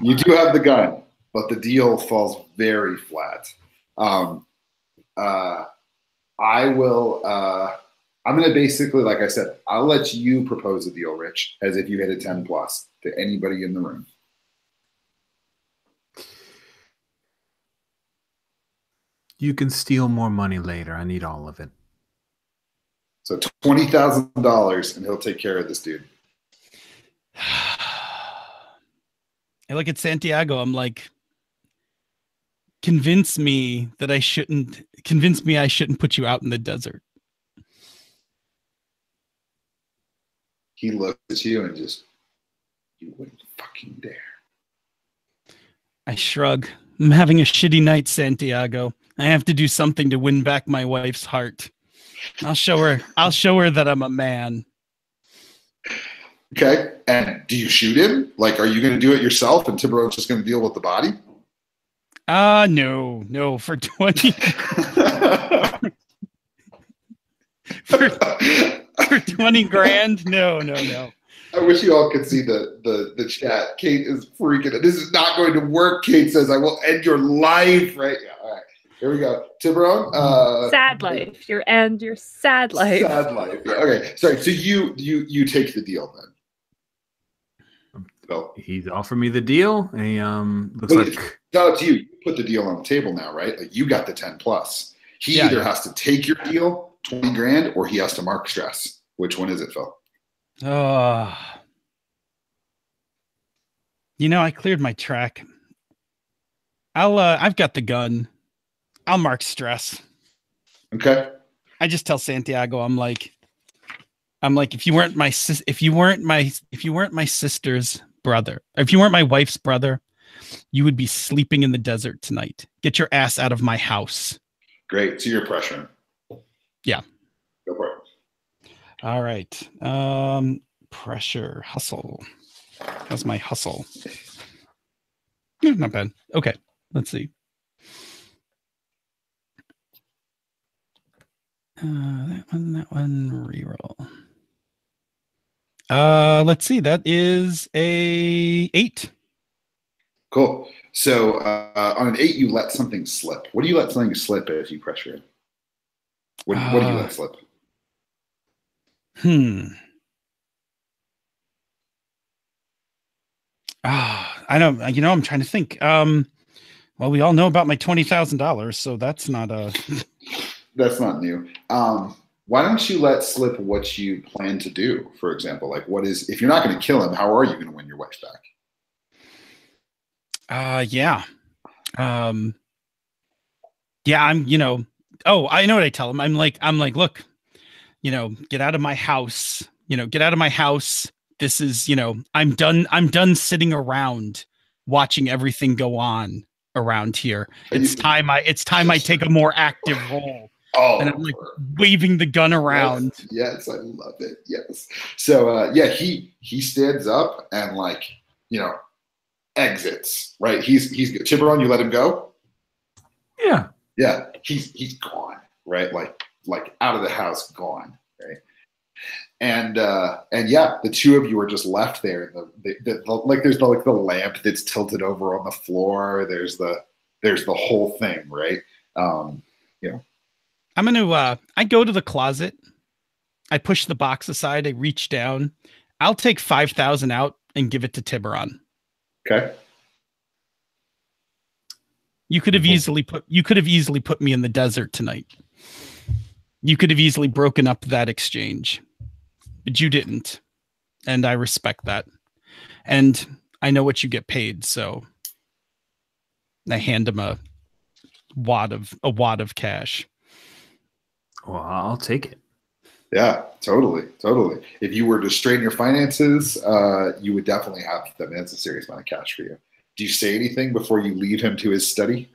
You do have the gun. But the deal falls very flat. I'm going to basically, like I said, I'll let you propose a deal, Rich, as if you hit a 10+ to anybody in the room. You can steal more money later. I need all of it. So $20,000, and he'll take care of this dude. I look at Santiago. I'm like, convince me I shouldn't put you out in the desert. He looks at you and just, you wouldn't fucking dare. I shrug. I'm having a shitty night, Santiago. I have to do something to win back my wife's heart. I'll show her that I'm a man. Okay. And do you shoot him? Like, are you going to do it yourself and Tiburon's just going to deal with the body? No. For 20 for 20 grand? No. I wish you all could see the chat. Kate is freaking. This is not going to work. Kate says, "I will end your life." Right? Yeah. All right. Here we go. Tiburon. Sad life. Your sad life. Sad life. Yeah. Okay. Sorry. So you take the deal then. So He's offered me the deal. And he looks Look, like no, it's you. You put the deal on the table now, right? Like you got the 10 plus. He either has to take your deal, 20 grand, or he has to mark stress. Which one is it, Phil? I cleared my track. I've got the gun. I'll mark stress. Okay. I just tell Santiago, I'm like, if you weren't my sister's brother, if you weren't my wife's brother, you would be sleeping in the desert tonight. Get your ass out of my house. Great. So you're pressuring. Yeah. Go for it. All right. Pressure, hustle. How's my hustle? Yeah, not bad. Okay. Let's see. That one, reroll. Let's see. That is a 8. Cool. So on an 8, you let something slip. What do you let something slip as you pressure it? What do you let slip? I don't. I'm trying to think. Well, we all know about my $20,000, so that's not a. That's not new. Why don't you let slip what you plan to do? For example, like if you're not going to kill him, how are you going to win your wife back? Yeah. Yeah, I'm, oh, I know what I tell him. I'm like, look, get out of my house, get out of my house. This is, I'm done sitting around watching everything go on around here. It's time I take a more active role. Oh, and I'm like waving the gun around. Yes, I love it. Yes. So he stands up and exits. Right. He's Tiburon, you let him go? Yeah. Yeah. He's gone. Right. Like out of the house, gone. Right. And the two of you are just left there. There's the lamp that's tilted over on the floor. There's the whole thing, right? I'm gonna I go to the closet. I push the box aside. I reach down. I'll take 5,000 out and give it to Tiburon. Okay. You could have easily put me in the desert tonight. You could have easily broken up that exchange. But you didn't. And I respect that. And I know what you get paid, so I hand him a wad of cash. Well, I'll take it. Yeah, totally. If you were to strain your finances, you would definitely have them. That's a serious amount of cash for you. Do you say anything before you leave him to his study?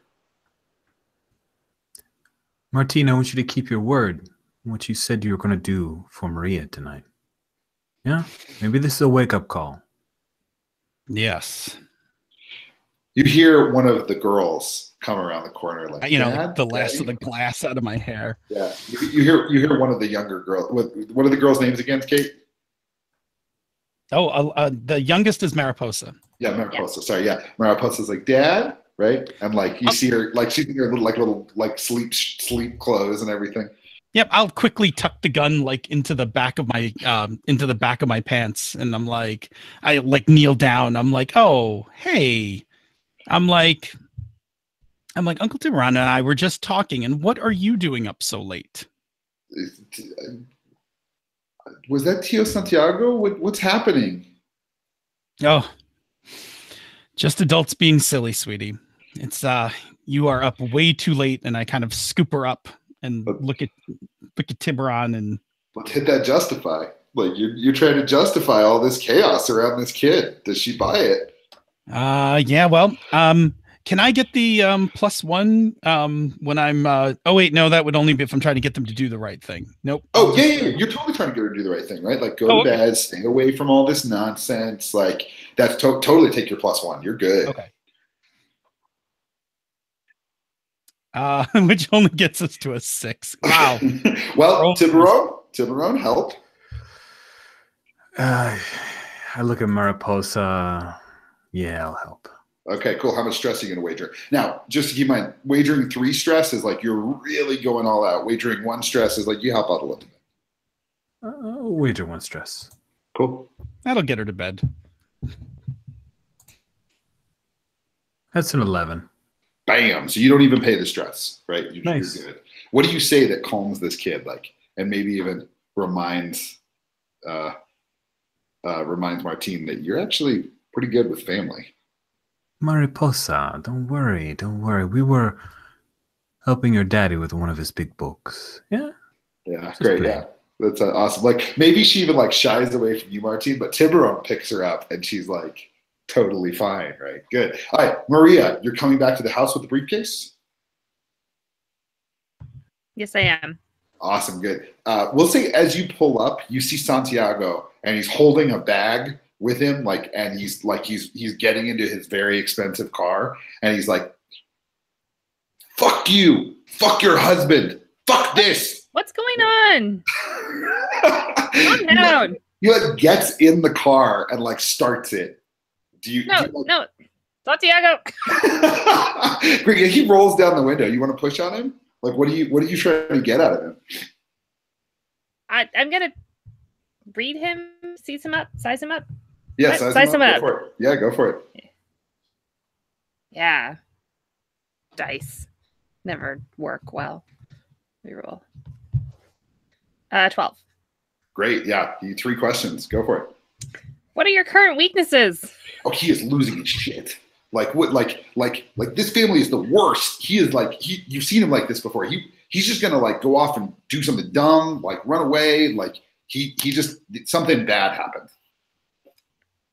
Martina, I want you to keep your word. What you said you were going to do for Maria tonight. Yeah, maybe this is a wake-up call. Yes. You hear one of the girls come around the corner, like the last of the glass out of my hair. Yeah, you hear one of the younger girls. What are the girls' names again, Kate? Oh, the youngest is Mariposa. Yeah, Mariposa. Sorry, yeah, Mariposa's like, Dad, right? And you see her, she's in her little sleep clothes and everything. Yep, I'll quickly tuck the gun into the back of my pants, and I'm like, I kneel down. I'm like, oh, hey, I'm like, Uncle Tiburon and I were just talking, and what are you doing up so late? Was that Tio Santiago? What's happening? Oh, just adults being silly, sweetie. It's you are up way too late, and I kind of scoop her up and look at Tiburon and let's hit that justify. Like you're trying to justify all this chaos around this kid. Does she buy it? Yeah, well, can I get the +1 when I'm oh wait, no, that would only be if I'm trying to get them to do the right thing. Nope. Oh yeah, you're totally trying to get her to do the right thing, right? Like go to bed, stay away from all this nonsense. Like that's totally take your +1. You're good. Okay. Which only gets us to a 6. Wow. Well, Tiburon, help. I look at Mariposa. Yeah, I'll help. Okay, cool. How much stress are you going to wager? Now, just to keep in mind, wagering 3 stress is like you're really going all out. Wagering 1 stress is like you help out a little bit. Wager 1 stress. Cool. That'll get her to bed. That's an 11. Bam. So you don't even pay the stress, right? Nice. You're good. What do you say that calms this kid, like, and maybe even reminds Martine that you're actually pretty good with family? Mariposa, don't worry. We were helping your daddy with one of his big books. Yeah? Yeah, great. Yeah. That's awesome. Like, maybe she even like shies away from you, Martine, but Tiburon picks her up and she's like totally fine, right? Good. All right, Maria, you're coming back to the house with the briefcase? Yes, I am. Awesome, good. We'll say as you pull up, you see Santiago and he's holding a bag with him, like, and he's getting into his very expensive car, and he's like, "Fuck you, fuck your husband, fuck this." What's going on? Calm down. He like gets in the car and like starts it. No, Santiago. He rolls down the window. You want to push on him? Like, what are you trying to get out of him? I'm gonna read him, size him up. Yeah, size him up. Go for it. Yeah, go for it. Yeah. Dice never work well. Reroll. 12. Great. Yeah, 3 questions. Go for it. What are your current weaknesses? Oh, he is losing his shit. Like what? Like this family is the worst. He is like you've seen him like this before. He's just gonna like go off and do something dumb, like run away. Like he just something bad happened.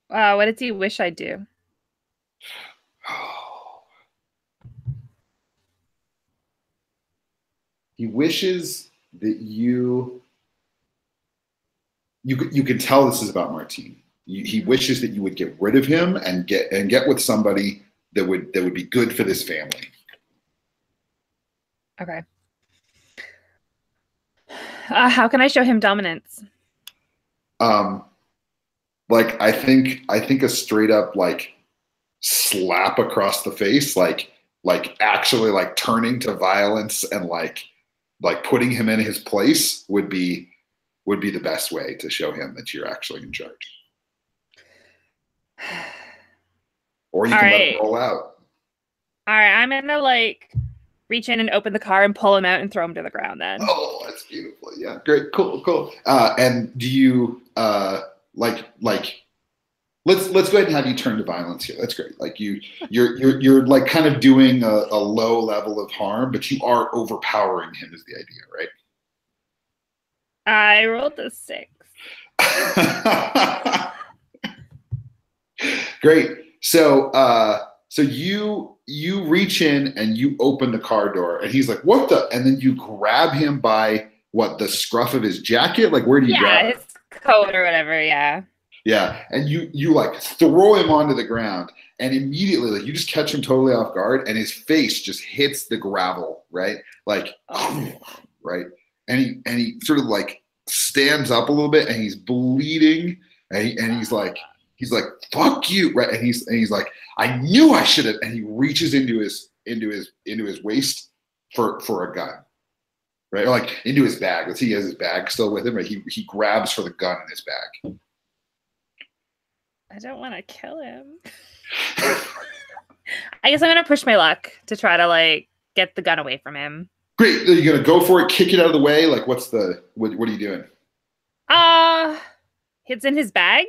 What does he wish I'd do? He wishes that you can tell this is about Martine. He wishes that you would get rid of him and get with somebody that would be good for this family. Okay. How can I show him dominance? Like I think a straight up like slap across the face, like actually like turning to violence and like putting him in his place would be the best way to show him that you're actually in charge. Or you can let him roll out. All right, I'm gonna like reach in and open the car and pull him out and throw him to the ground then. Oh, that's beautiful. Yeah, great, cool. And do you let's go ahead and have you turn to violence here. That's great. Like you're like kind of doing a low level of harm, but you are overpowering him is the idea, right? I rolled a 6. Great. So you reach in and you open the car door and he's like, "What the?" And then you grab him by the scruff of his jacket? Like where do you grab him? His coat or whatever, yeah. Yeah. And you like throw him onto the ground and immediately like you just catch him totally off guard and his face just hits the gravel, right? Like right. And he sort of like stands up a little bit and he's bleeding and he's like, "Fuck you," right? And he's like, "I knew I should have." And he reaches into his waist for a gun, right? Or like into his bag. Let's see, he has his bag still with him, right? He grabs for the gun in his bag. I don't want to kill him. I guess I'm gonna push my luck to try to like get the gun away from him. Great. Are you gonna go for it? Kick it out of the way? Like what are you doing? It's in his bag.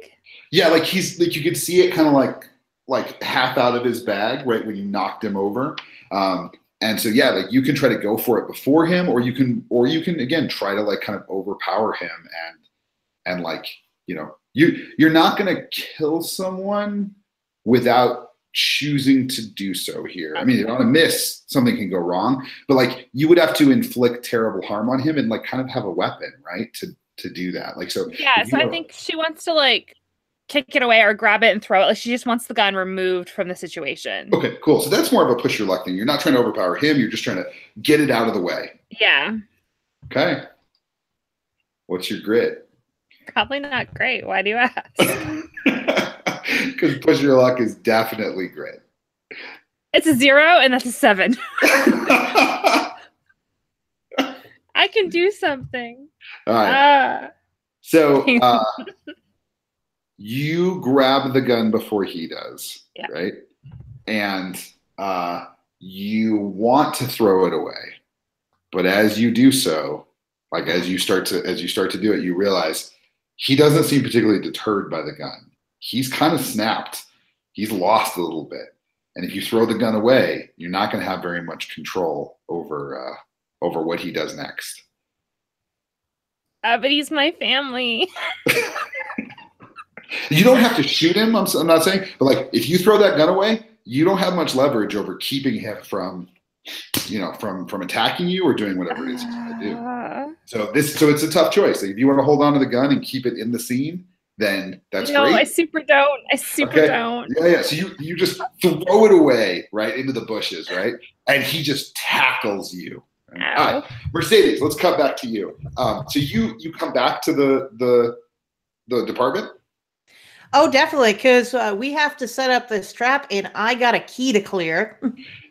Yeah, like he's like you can see it kind of like like half out of his bag right when you knocked him over. And so yeah, like you can try to go for it before him, or you can again try to like kind of overpower him and like, you know, you're not going to kill someone without choosing to do so here. I mean, on a miss, something can go wrong, but like you would have to inflict terrible harm on him and like kind of have a weapon, right? To do that. Like, so yeah, so I think she wants to like kick it away or grab it and throw it. Like she just wants the gun removed from the situation. Okay, cool. So that's more of a push your luck thing. You're not trying to overpower him. You're just trying to get it out of the way. Yeah. Okay. What's your grit? Probably not great. Why do you ask? Because push your luck is definitely grit. It's a 0 and that's a 7. I can do something. All right. So you grab the gun before he does, yeah. right? And you want to throw it away, but as you do so, like as you start to do it, you realize he doesn't seem particularly deterred by the gun. He's kind of snapped. He's lost a little bit. And if you throw the gun away, you're not going to have very much control over what he does next. But he's my family. You don't have to shoot him. I'm not saying, but like if you throw that gun away, you don't have much leverage over keeping him from attacking you or doing whatever it is he's going to do. So it's a tough choice. Like if you want to hold on to the gun and keep it in the scene, then that's great. I super don't. Don't. Yeah. So you just throw it away right into the bushes, right? And he just tackles you. All right, Mercedes, let's cut back to you. So you come back to the department? Oh, definitely, because we have to set up this trap, and I got a key to clear.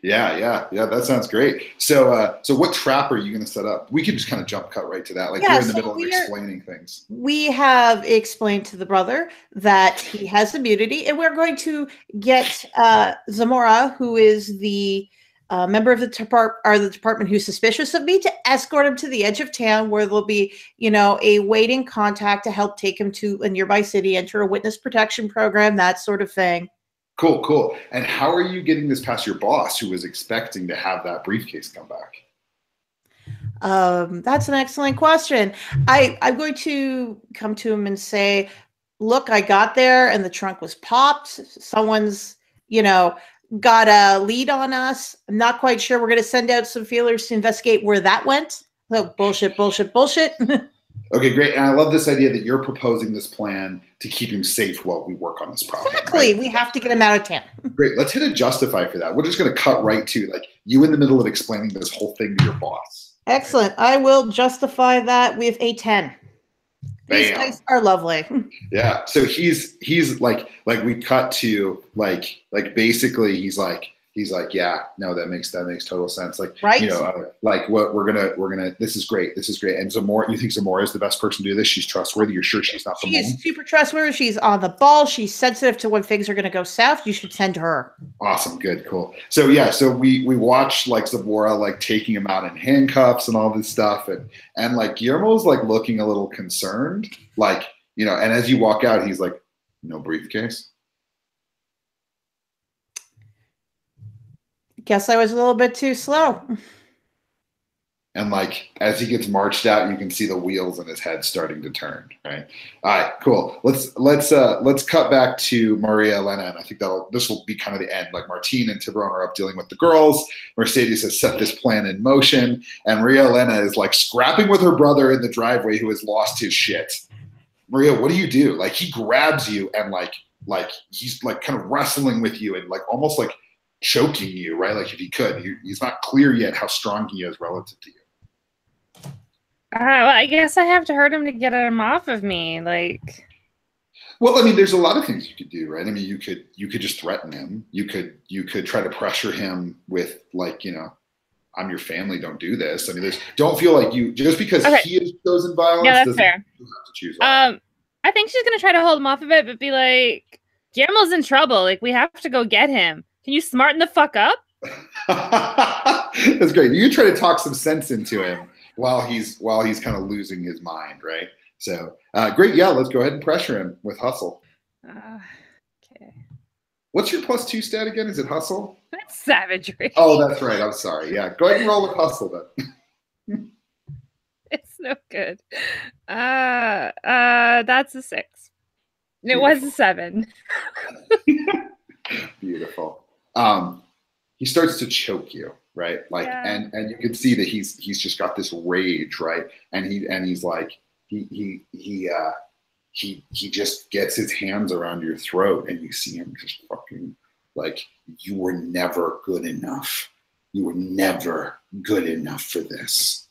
Yeah. That sounds great. So what trap are you going to set up? We can just kind of cut right to that. Like we're in the middle of explaining things. We have explained to the brother that he has immunity, and we're going to get Zamora, who is the member of the department who's suspicious of me, to escort him to the edge of town where there'll be, a waiting contact to help take him to a nearby city, enter a witness protection program, that sort of thing. Cool. And how are you getting this past your boss, who was expecting to have that briefcase come back? That's an excellent question. I'm going to come to him and say, look, I got there and the trunk was popped. Someone's, got a lead on us. I'm not quite sure. We're going to send out some feelers to investigate where that went. So bullshit. Okay, great. And I love this idea that you're proposing this plan to keep him safe while we work on this problem. Exactly. Right? We have to get him out of town. Great. Let's hit a justify for that. We're just going to cut right to like you in the middle of explaining this whole thing to your boss. Excellent. I will justify that with a 10. These guys are lovely. Yeah. So he's like we cut to like basically he's like, yeah, no, that makes total sense. Like, right. Like what we're gonna, this is great. And Zamora, you think Zamora is the best person to do this? She's trustworthy. You're sure she's not the one? She's super trustworthy. She's on the ball. She's sensitive to when things are going to go south. You should send her. Awesome. Good. Cool. So yeah, so we watch like Zamora, like taking him out in handcuffs and all this stuff. And like Guillermo's like looking a little concerned, like, and as you walk out, he's like, no briefcase. Guess I was a little bit too slow. And like as he gets marched out, you can see the wheels in his head starting to turn. Right. All right. Cool. Let's cut back to Maria Elena, and I think this will be kind of the end. Like Martine and Tiburon are up dealing with the girls. Mercedes has set this plan in motion, and Maria Elena is like scrapping with her brother in the driveway who has lost his shit. Maria, what do you do? Like he grabs you and like he's like kind of wrestling with you and like almost like choking you, right? Like if he could, he's not clear yet how strong he is relative to you. Well, I guess I have to hurt him to get him off of me. Like, well, I mean, there's a lot of things you could do, right? I mean, you could just threaten him. You could try to pressure him with like, I'm your family. Don't do this. I mean, don't feel like you just because he has chosen violence. Yeah, that's fair. You have to choose violence. I think she's gonna try to hold him off of it, but be like, Guillermo's in trouble. Like, we have to go get him. Can you smarten the fuck up? That's great. You try to talk some sense into him while he's kind of losing his mind, right? So great. Yeah, let's go ahead and pressure him with hustle. Okay. What's your +2 stat again? Is it hustle? That's savagery. Oh, that's right. I'm sorry. Yeah, go ahead and roll with hustle then. It's no good. That's a 6. It was a 7. Beautiful. He starts to choke you, right? Like, Yeah. and you can see that he's just got this rage, right? And he's like he just gets his hands around your throat, and you see him just fucking like, you were never good enough. You were never good enough for this.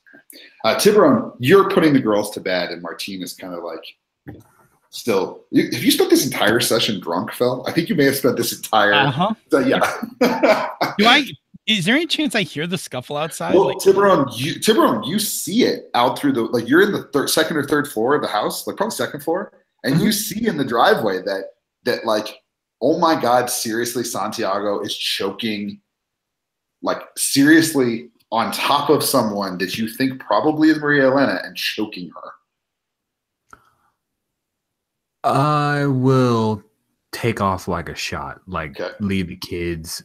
Tiburon, you're putting the girls to bed, and Martine is kind of like still. Have you spent this entire session drunk, Phil? I think you may have spent this entire. Yeah. Is there any chance I hear the scuffle outside? Well, Tiburon, you see it out through the, like, you're in the second or third floor of the house, like probably second floor, and you see in the driveway that like, oh my God, seriously, Santiago is choking, like seriously on top of someone that you think probably is Maria Elena and choking her. I will take off like a shot, like leave the kids.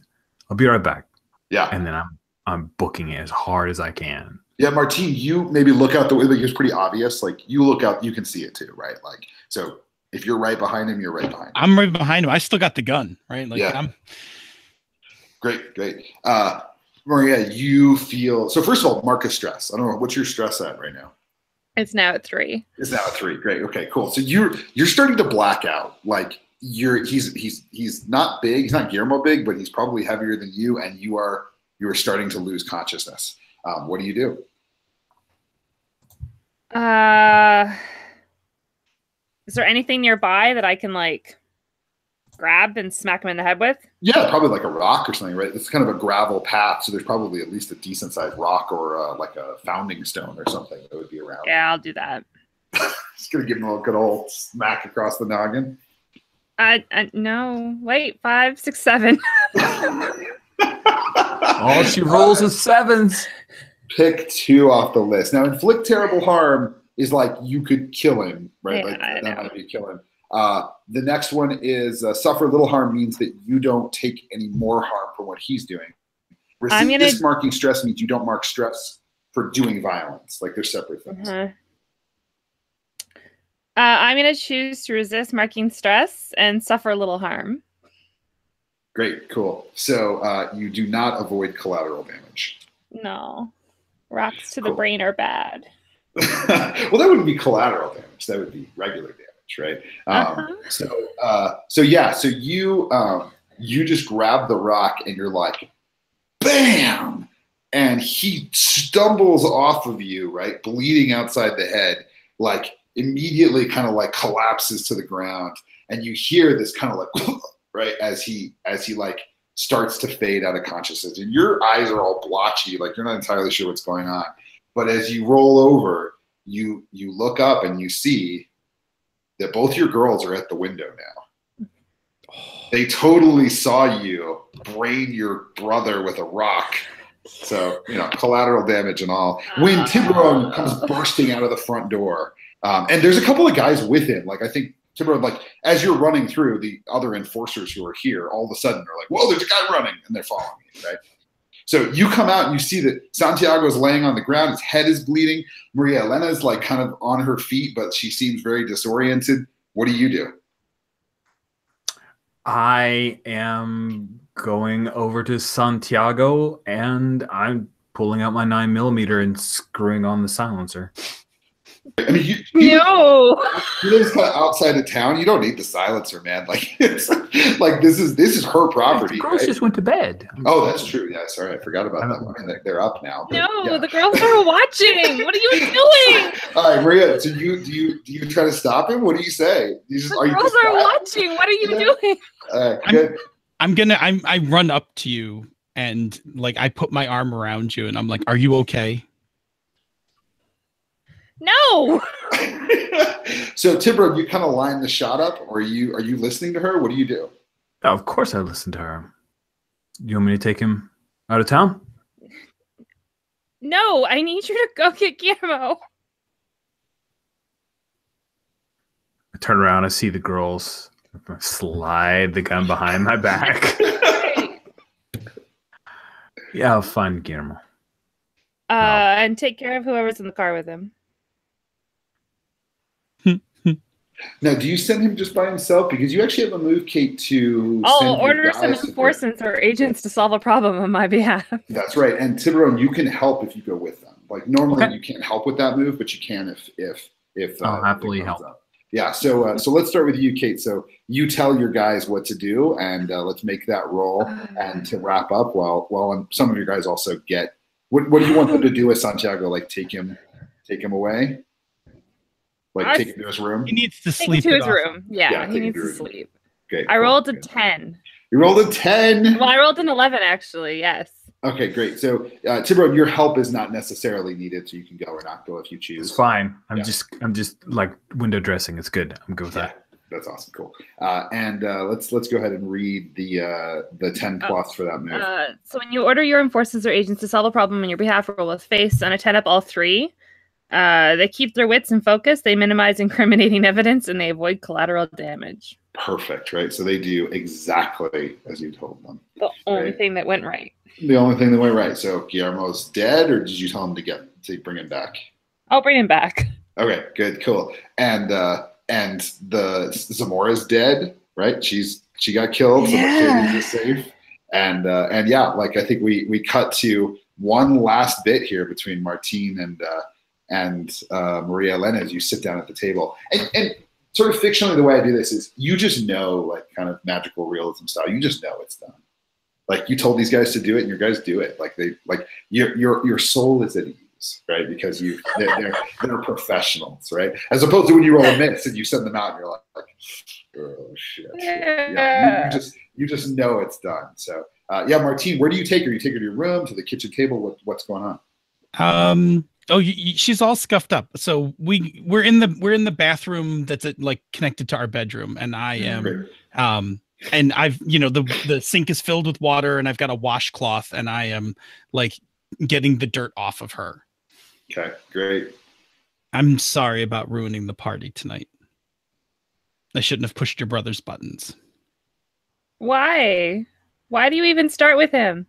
I'll be right back. Yeah. And then I'm booking it as hard as I can. Yeah, Martine, you maybe look out the way, like it's pretty obvious. Like you look out, you can see it too, right? Like, so if you're right behind him, you're right behind him. I'm right behind him. I still got the gun, right? Like, yeah. Great. Maria, you feel, so first of all, mark stress. I don't know, what's your stress at right now? It's now at 3. It's now at 3. Great. Okay, cool. So you're starting to black out. Like he's not big. He's not Guillermo big, but he's probably heavier than you, and you are starting to lose consciousness. What do you do? Is there anything nearby that I can like grab and smack him in the head with? Yeah, probably like a rock or something, right? It's kind of a gravel path, so there's probably at least a decent sized rock or like a founding stone or something that would be around. Yeah, I'll do that. Just gonna give him a good old smack across the noggin. No, wait, 5, 6, 7. All she rolls is 7s. Pick 2 off the list. Now, inflict terrible harm is like you could kill him, right? Yeah, like I know. That might be kill him. The next one is suffer little harm means that you don't take any more harm from what he's doing. Resist marking stress means you don't mark stress for doing violence. Like they're separate things. I'm going to choose to resist marking stress and suffer little harm. Great, cool. So you do not avoid collateral damage. No. Rocks to the brain are bad. Well, that wouldn't be collateral damage. That would be regular damage, right? So you just grab the rock and you're like, bam! And he stumbles off of you, right? Bleeding outside the head, like immediately kind of like collapses to the ground. And you hear this kind of like, right? As he like starts to fade out of consciousness, and your eyes are all blotchy, like you're not entirely sure what's going on. But as you roll over, you look up and you see that both your girls are at the window now. They totally saw you brain your brother with a rock. So, collateral damage and all. When Tiburon comes bursting out of the front door, and there's a couple of guys with him, like I think Tiburon, like as you're running through, the other enforcers who are here all of a sudden are like, whoa, there's a guy running, and they're following you, right? So you come out and you see that Santiago is laying on the ground. His head is bleeding. Maria Elena is like kind of on her feet, but she seems very disoriented. What do you do? I am going over to Santiago and I'm pulling out my 9mm and screwing on the silencer. I mean, no. You live kind of outside of town. You don't need the silencer, man. Like it's like this is her property. The girls just went to bed. Oh, that's true. Yeah, sorry, I forgot about that one. And they're up now. No, yeah. The girls are watching. What are you doing? All right, Maria. So do you try to stop him? What do you say? The girls are watching. What are you doing? I run up to you and like I put my arm around you and I'm like, "Are you okay?" No. So Tiburon, you kind of line the shot up, or are you listening to her? What do you do? Oh, of course I listen to her. You want me to take him out of town? No, I need you to go get Guillermo. I turn around, I see the girls Slide the gun behind my back. Yeah, have fun, Guillermo. And take care of whoever's in the car with him. Now, do you send him just by himself? Because you actually have a move, Kate, to I'll send your order some guys to- enforcements or agents to solve a problem on my behalf. That's right. And Tiburon, you can help if you go with them. Like normally Okay. you can't help with that move, but you can if I'll happily it comes help. up. Yeah. So let's start with you, Kate. So you tell your guys what to do, and let's make that roll. And to wrap up, well, some of you guys also get what do you want them to do with Santiago? Like take him away. Like take him to his room. He needs to Take him sleep to it his off. room. Yeah, take he him needs to to his room. sleep. Okay. I rolled a 10. You rolled a 10. Well, I rolled an 11 actually. Yes. Okay, great. So Tiburon, your help is not necessarily needed, so you can go or not go if you choose. It's fine. I'm Yeah. just like window dressing. It's good. I'm good with that. That's awesome. Cool. And let's go ahead and read the 10 plus for that move. So when you order your enforcers or agents to solve a problem on your behalf, roll with face on a 10 up all 3. They keep their wits and focus, they minimize incriminating evidence, and they avoid collateral damage. Perfect, right? So they do exactly as you told them. The only Right. thing that went right. The only thing that went right. So Guillermo's dead, or did you tell him to bring him back? I'll bring him back. Okay, good, cool. And the Zamora's dead, right? She got killed, so Mercedes is safe. And yeah, like I think we cut to one last bit here between Martine and Maria Elena as you sit down at the table. And sort of fictionally, the way I do this is you just know, like kind of magical realism style, you just know it's done. Like you told these guys to do it, and your guys do it. Like your soul is at ease, right? Because they're professionals, right? As opposed to when you roll a miss and you send them out, and you're like oh shit. Yeah, you just know it's done. So yeah, Martine, where do you take her? You take her to your room, to the kitchen table. What's going on? She's all scuffed up. So we're in the bathroom that's like connected to our bedroom, and I am and I've the sink is filled with water, and I've got a washcloth, and I am like getting the dirt off of her. Okay, great. I'm sorry about ruining the party tonight. I shouldn't have pushed your brother's buttons. Why? Why do you even start with him?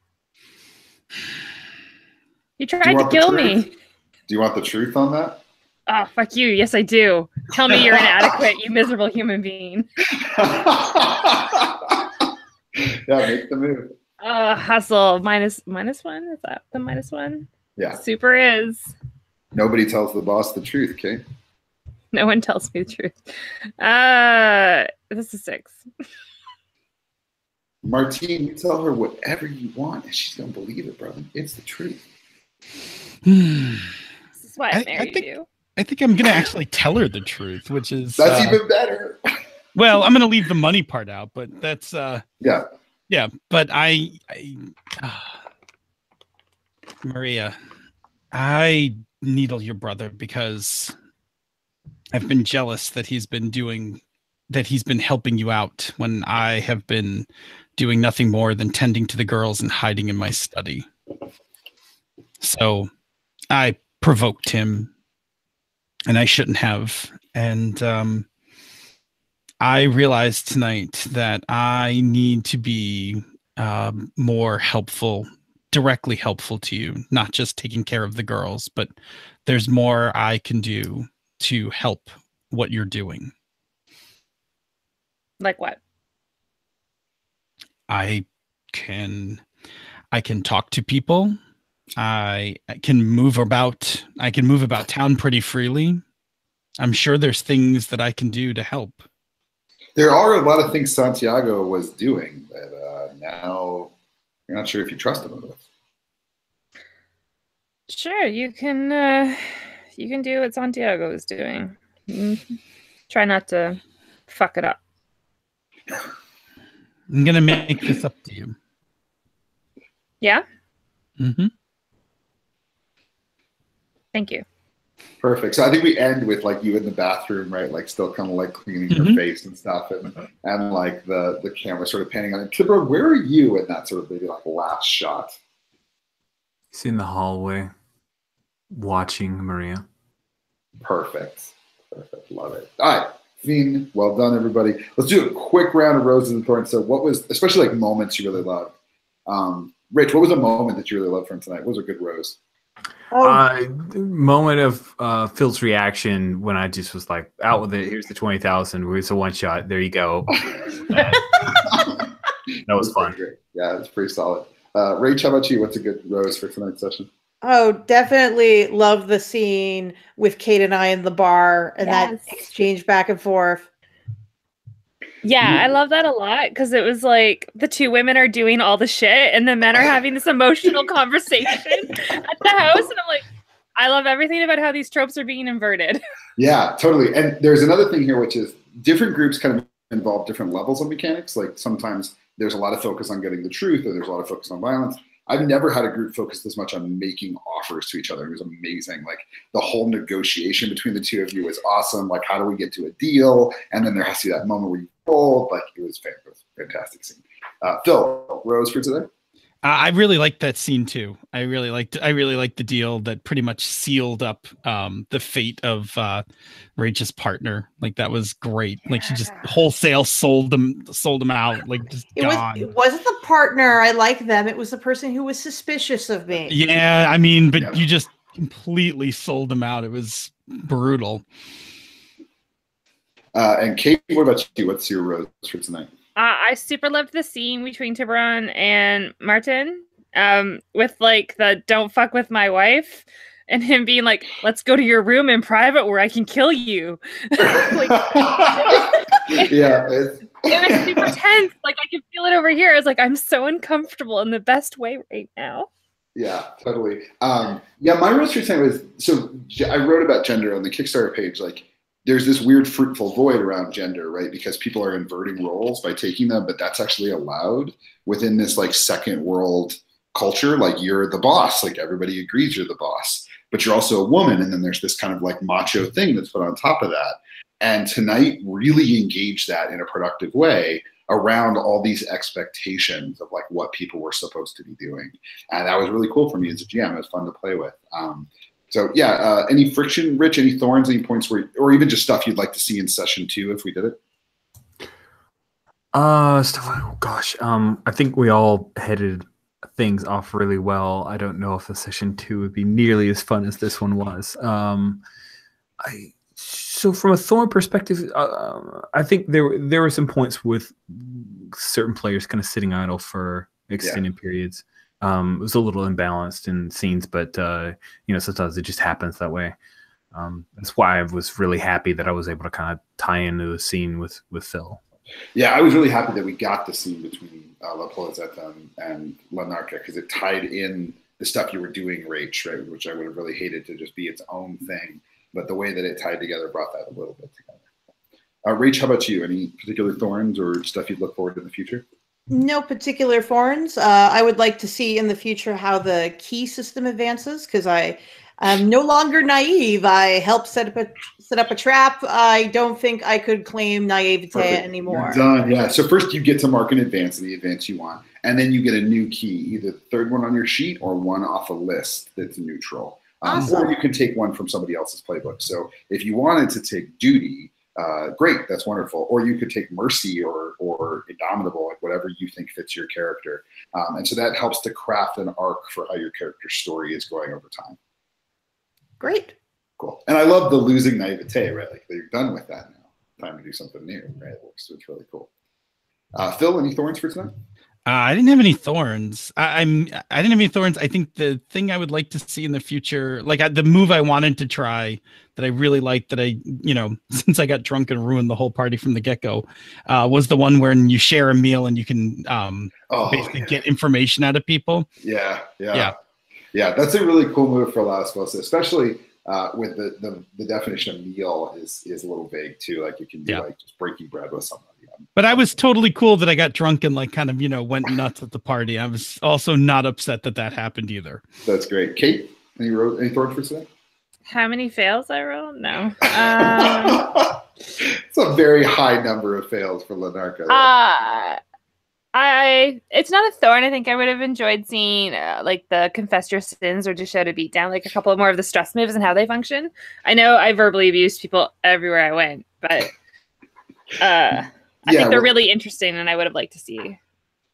He tried to kill me. Do you want the truth on that? Oh, fuck you. Yes, I do. Tell me you're inadequate, you miserable human being. Yeah, make the move. Hustle. Minus 1? Is that the -1? Yeah. Super is. Nobody tells the boss the truth, okay? No one tells me the truth. This is 6. Martine, you tell her whatever you want, and she's gonna believe it, brother. It's the truth. This is why I married you. I think I'm gonna actually tell her the truth, which is that's even better. Well, I'm gonna leave the money part out, but that's yeah. But I Maria, I needle your brother because I've been jealous that he's been helping you out when I have been doing nothing more than tending to the girls and hiding in my study. So I provoked him, and I shouldn't have. And I realized tonight that I need to be more helpful, directly helpful to you, not just taking care of the girls, but there's more I can do to help what you're doing. Like what? I can talk to people. I can move about. I can move about town pretty freely. I'm sure there's things that I can do to help. There are a lot of things Santiago was doing that now you're not sure if you trust him with. Sure, you can do what Santiago is doing. Try not to fuck it up. I'm gonna make this up to you. Yeah? Mm-hmm. Thank you. Perfect. So I think we end with like you in the bathroom, right? Like still kind of like cleaning your face and stuff, and like the camera sort of panning on it. Kibra, where are you in that sort of maybe like last shot? He's in the hallway, watching Maria. Perfect. Love it. All right. Fiend, well done, everybody. Let's do a quick round of roses and thorns. So, what was, especially like moments you really loved? Rich, what was a moment that you really loved from tonight? What was a good rose? Moment of Phil's reaction when I just was like, out with it. Here's the 20,000. It's a one shot. There you go. That was fun. Great. Yeah, it's pretty solid. Rach, how about you? What's a good rose for tonight's session? Oh, definitely love the scene with Kate and I in the bar and that exchange back and forth. Yeah, I love that a lot because it was like the two women are doing all the shit and the men are having this emotional conversation at the house. And I'm like, I love everything about how these tropes are being inverted. Yeah, totally. And there's another thing here, which is different groups kind of involve different levels of mechanics. Like sometimes there's a lot of focus on getting the truth or there's a lot of focus on violence. I've never had a group focus this much on making offers to each other. It was amazing. Like the whole negotiation between the two of you was awesome. Like, how do we get to a deal? And then there has to be that moment where you fold. Like it was fantastic scene. Phil, rose for today? I really liked that scene too. I really liked the deal that pretty much sealed up the fate of Rachel's partner. Like that was great. Like she just wholesale sold him out. Like just gone. It wasn't the partner. I like them. It was the person who was suspicious of me. Yeah, I mean, but you just completely sold him out. It was brutal. And Kate, what about you? What's your rose for tonight? I super loved the scene between Tiburon and Martin with like the don't fuck with my wife and him being like, let's go to your room in private where I can kill you. Like, yeah. It was super tense. Like I could feel it over here. I was like, I'm so uncomfortable in the best way right now. Yeah, totally. Yeah, my rose for tonight was, so I wrote about gender on the Kickstarter page, like, there's this weird fruitful void around gender, right? Because people are inverting roles by taking them, but that's actually allowed within this like second world culture. Like you're the boss, like everybody agrees you're the boss, but you're also a woman. And then there's this kind of like macho thing that's put on top of that. And tonight really engaged that in a productive way around all these expectations of like what people were supposed to be doing. And that was really cool for me as a GM. It was fun to play with. So yeah, any friction, Rich, any thorns, any points where, or even just stuff you'd like to see in session 2 if we did it? Oh gosh. I think we all headed things off really well. I don't know if the session 2 would be nearly as fun as this one was. So from a thorn perspective, I think there were some points with certain players kind of sitting idle for extended periods. It was a little imbalanced in scenes, but sometimes it just happens that way. That's why I was really happy that I was able to kind of tie into the scene with Phil. Yeah, I was really happy that we got the scene between La Polizetta and La Narca because it tied in the stuff you were doing, Rach, right? Which I would have really hated to just be its own thing. But the way that it tied together brought that a little bit together. Rach, how about you? Any particular thorns or stuff you'd look forward to in the future? No particular thorns. I would like to see in the future how the key system advances because I am no longer naive. I helped set up a trap. I don't think I could claim naivete anymore. You're done. Yeah. So first you get to mark an advance, the advance you want, and then you get a new key, either the third one on your sheet or one off a list that's neutral. Awesome. Or you can take one from somebody else's playbook. So if you wanted to take duty, great, that's wonderful. Or you could take mercy or indomitable, like whatever you think fits your character. And so that helps to craft an arc for how your character's story is going over time. Great. Cool. And I love the losing naivete, right? Like they're done with that now. Time to do something new, right? So it's really cool. Phil, any thorns for tonight? I didn't have any thorns. I didn't have any thorns. I think the thing I would like to see in the future, like the move I wanted to try that I really liked that I, since I got drunk and ruined the whole party from the get-go, was the one where you share a meal and you can basically get information out of people. Yeah. That's a really cool move for Last of Us, especially with the definition of meal is a little vague too. Like it can be like just breaking bread with somebody. But I was totally cool that I got drunk and like kind of, went nuts at the party. I was also not upset that happened either. That's great. Kate, any thorns for today? How many fails I rolled? No. It's a very high number of fails for La Narca. It's not a thorn. I think I would have enjoyed seeing like the confess your sins or just show to beat down, like a couple more of the stress moves and how they function. I know I verbally abused people everywhere I went, but I think they're really interesting, and I would have liked to see.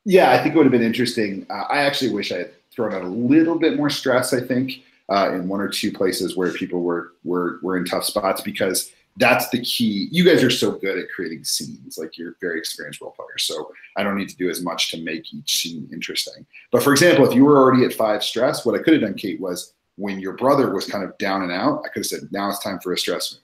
Yeah, I think it would have been interesting. I actually wish I had thrown out a little bit more stress, I think, in one or two places where people were in tough spots, because that's the key. You guys are so good at creating scenes. Like, you're very experienced role players, so I don't need to do as much to make each scene interesting. But for example, if you were already at 5 stress, what I could have done, Kate, was when your brother was kind of down and out, I could have said, now it's time for a stress move,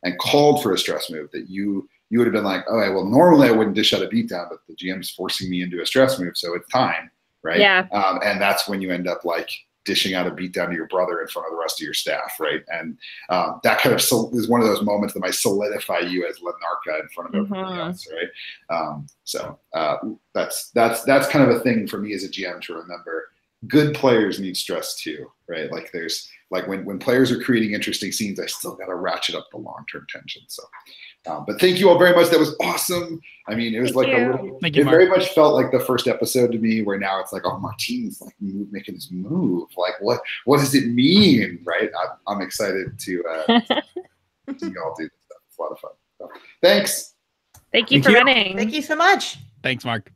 and called for a stress move that you would have been like, okay, well, normally I wouldn't dish out a beatdown, but the GM's forcing me into a stress move, so it's time, right? Yeah. And that's when you end up like dishing out a beatdown to your brother in front of the rest of your staff, right? And that kind of is one of those moments that might solidify you as Lenarka in front of everybody else, right? So that's kind of a thing for me as a GM to remember. Good players need stress too, right? Like, there's like when players are creating interesting scenes, I still got to ratchet up the long-term tension. So, but thank you all very much. That was awesome. I mean, it was like a little, it very much felt like the first episode to me, where now it's like, oh, Martine's like making his move. Like, what does it mean, right? I'm excited to see you all do this stuff. It's a lot of fun. So, thanks. Thank you for running. Thank you so much. Thanks, Mark.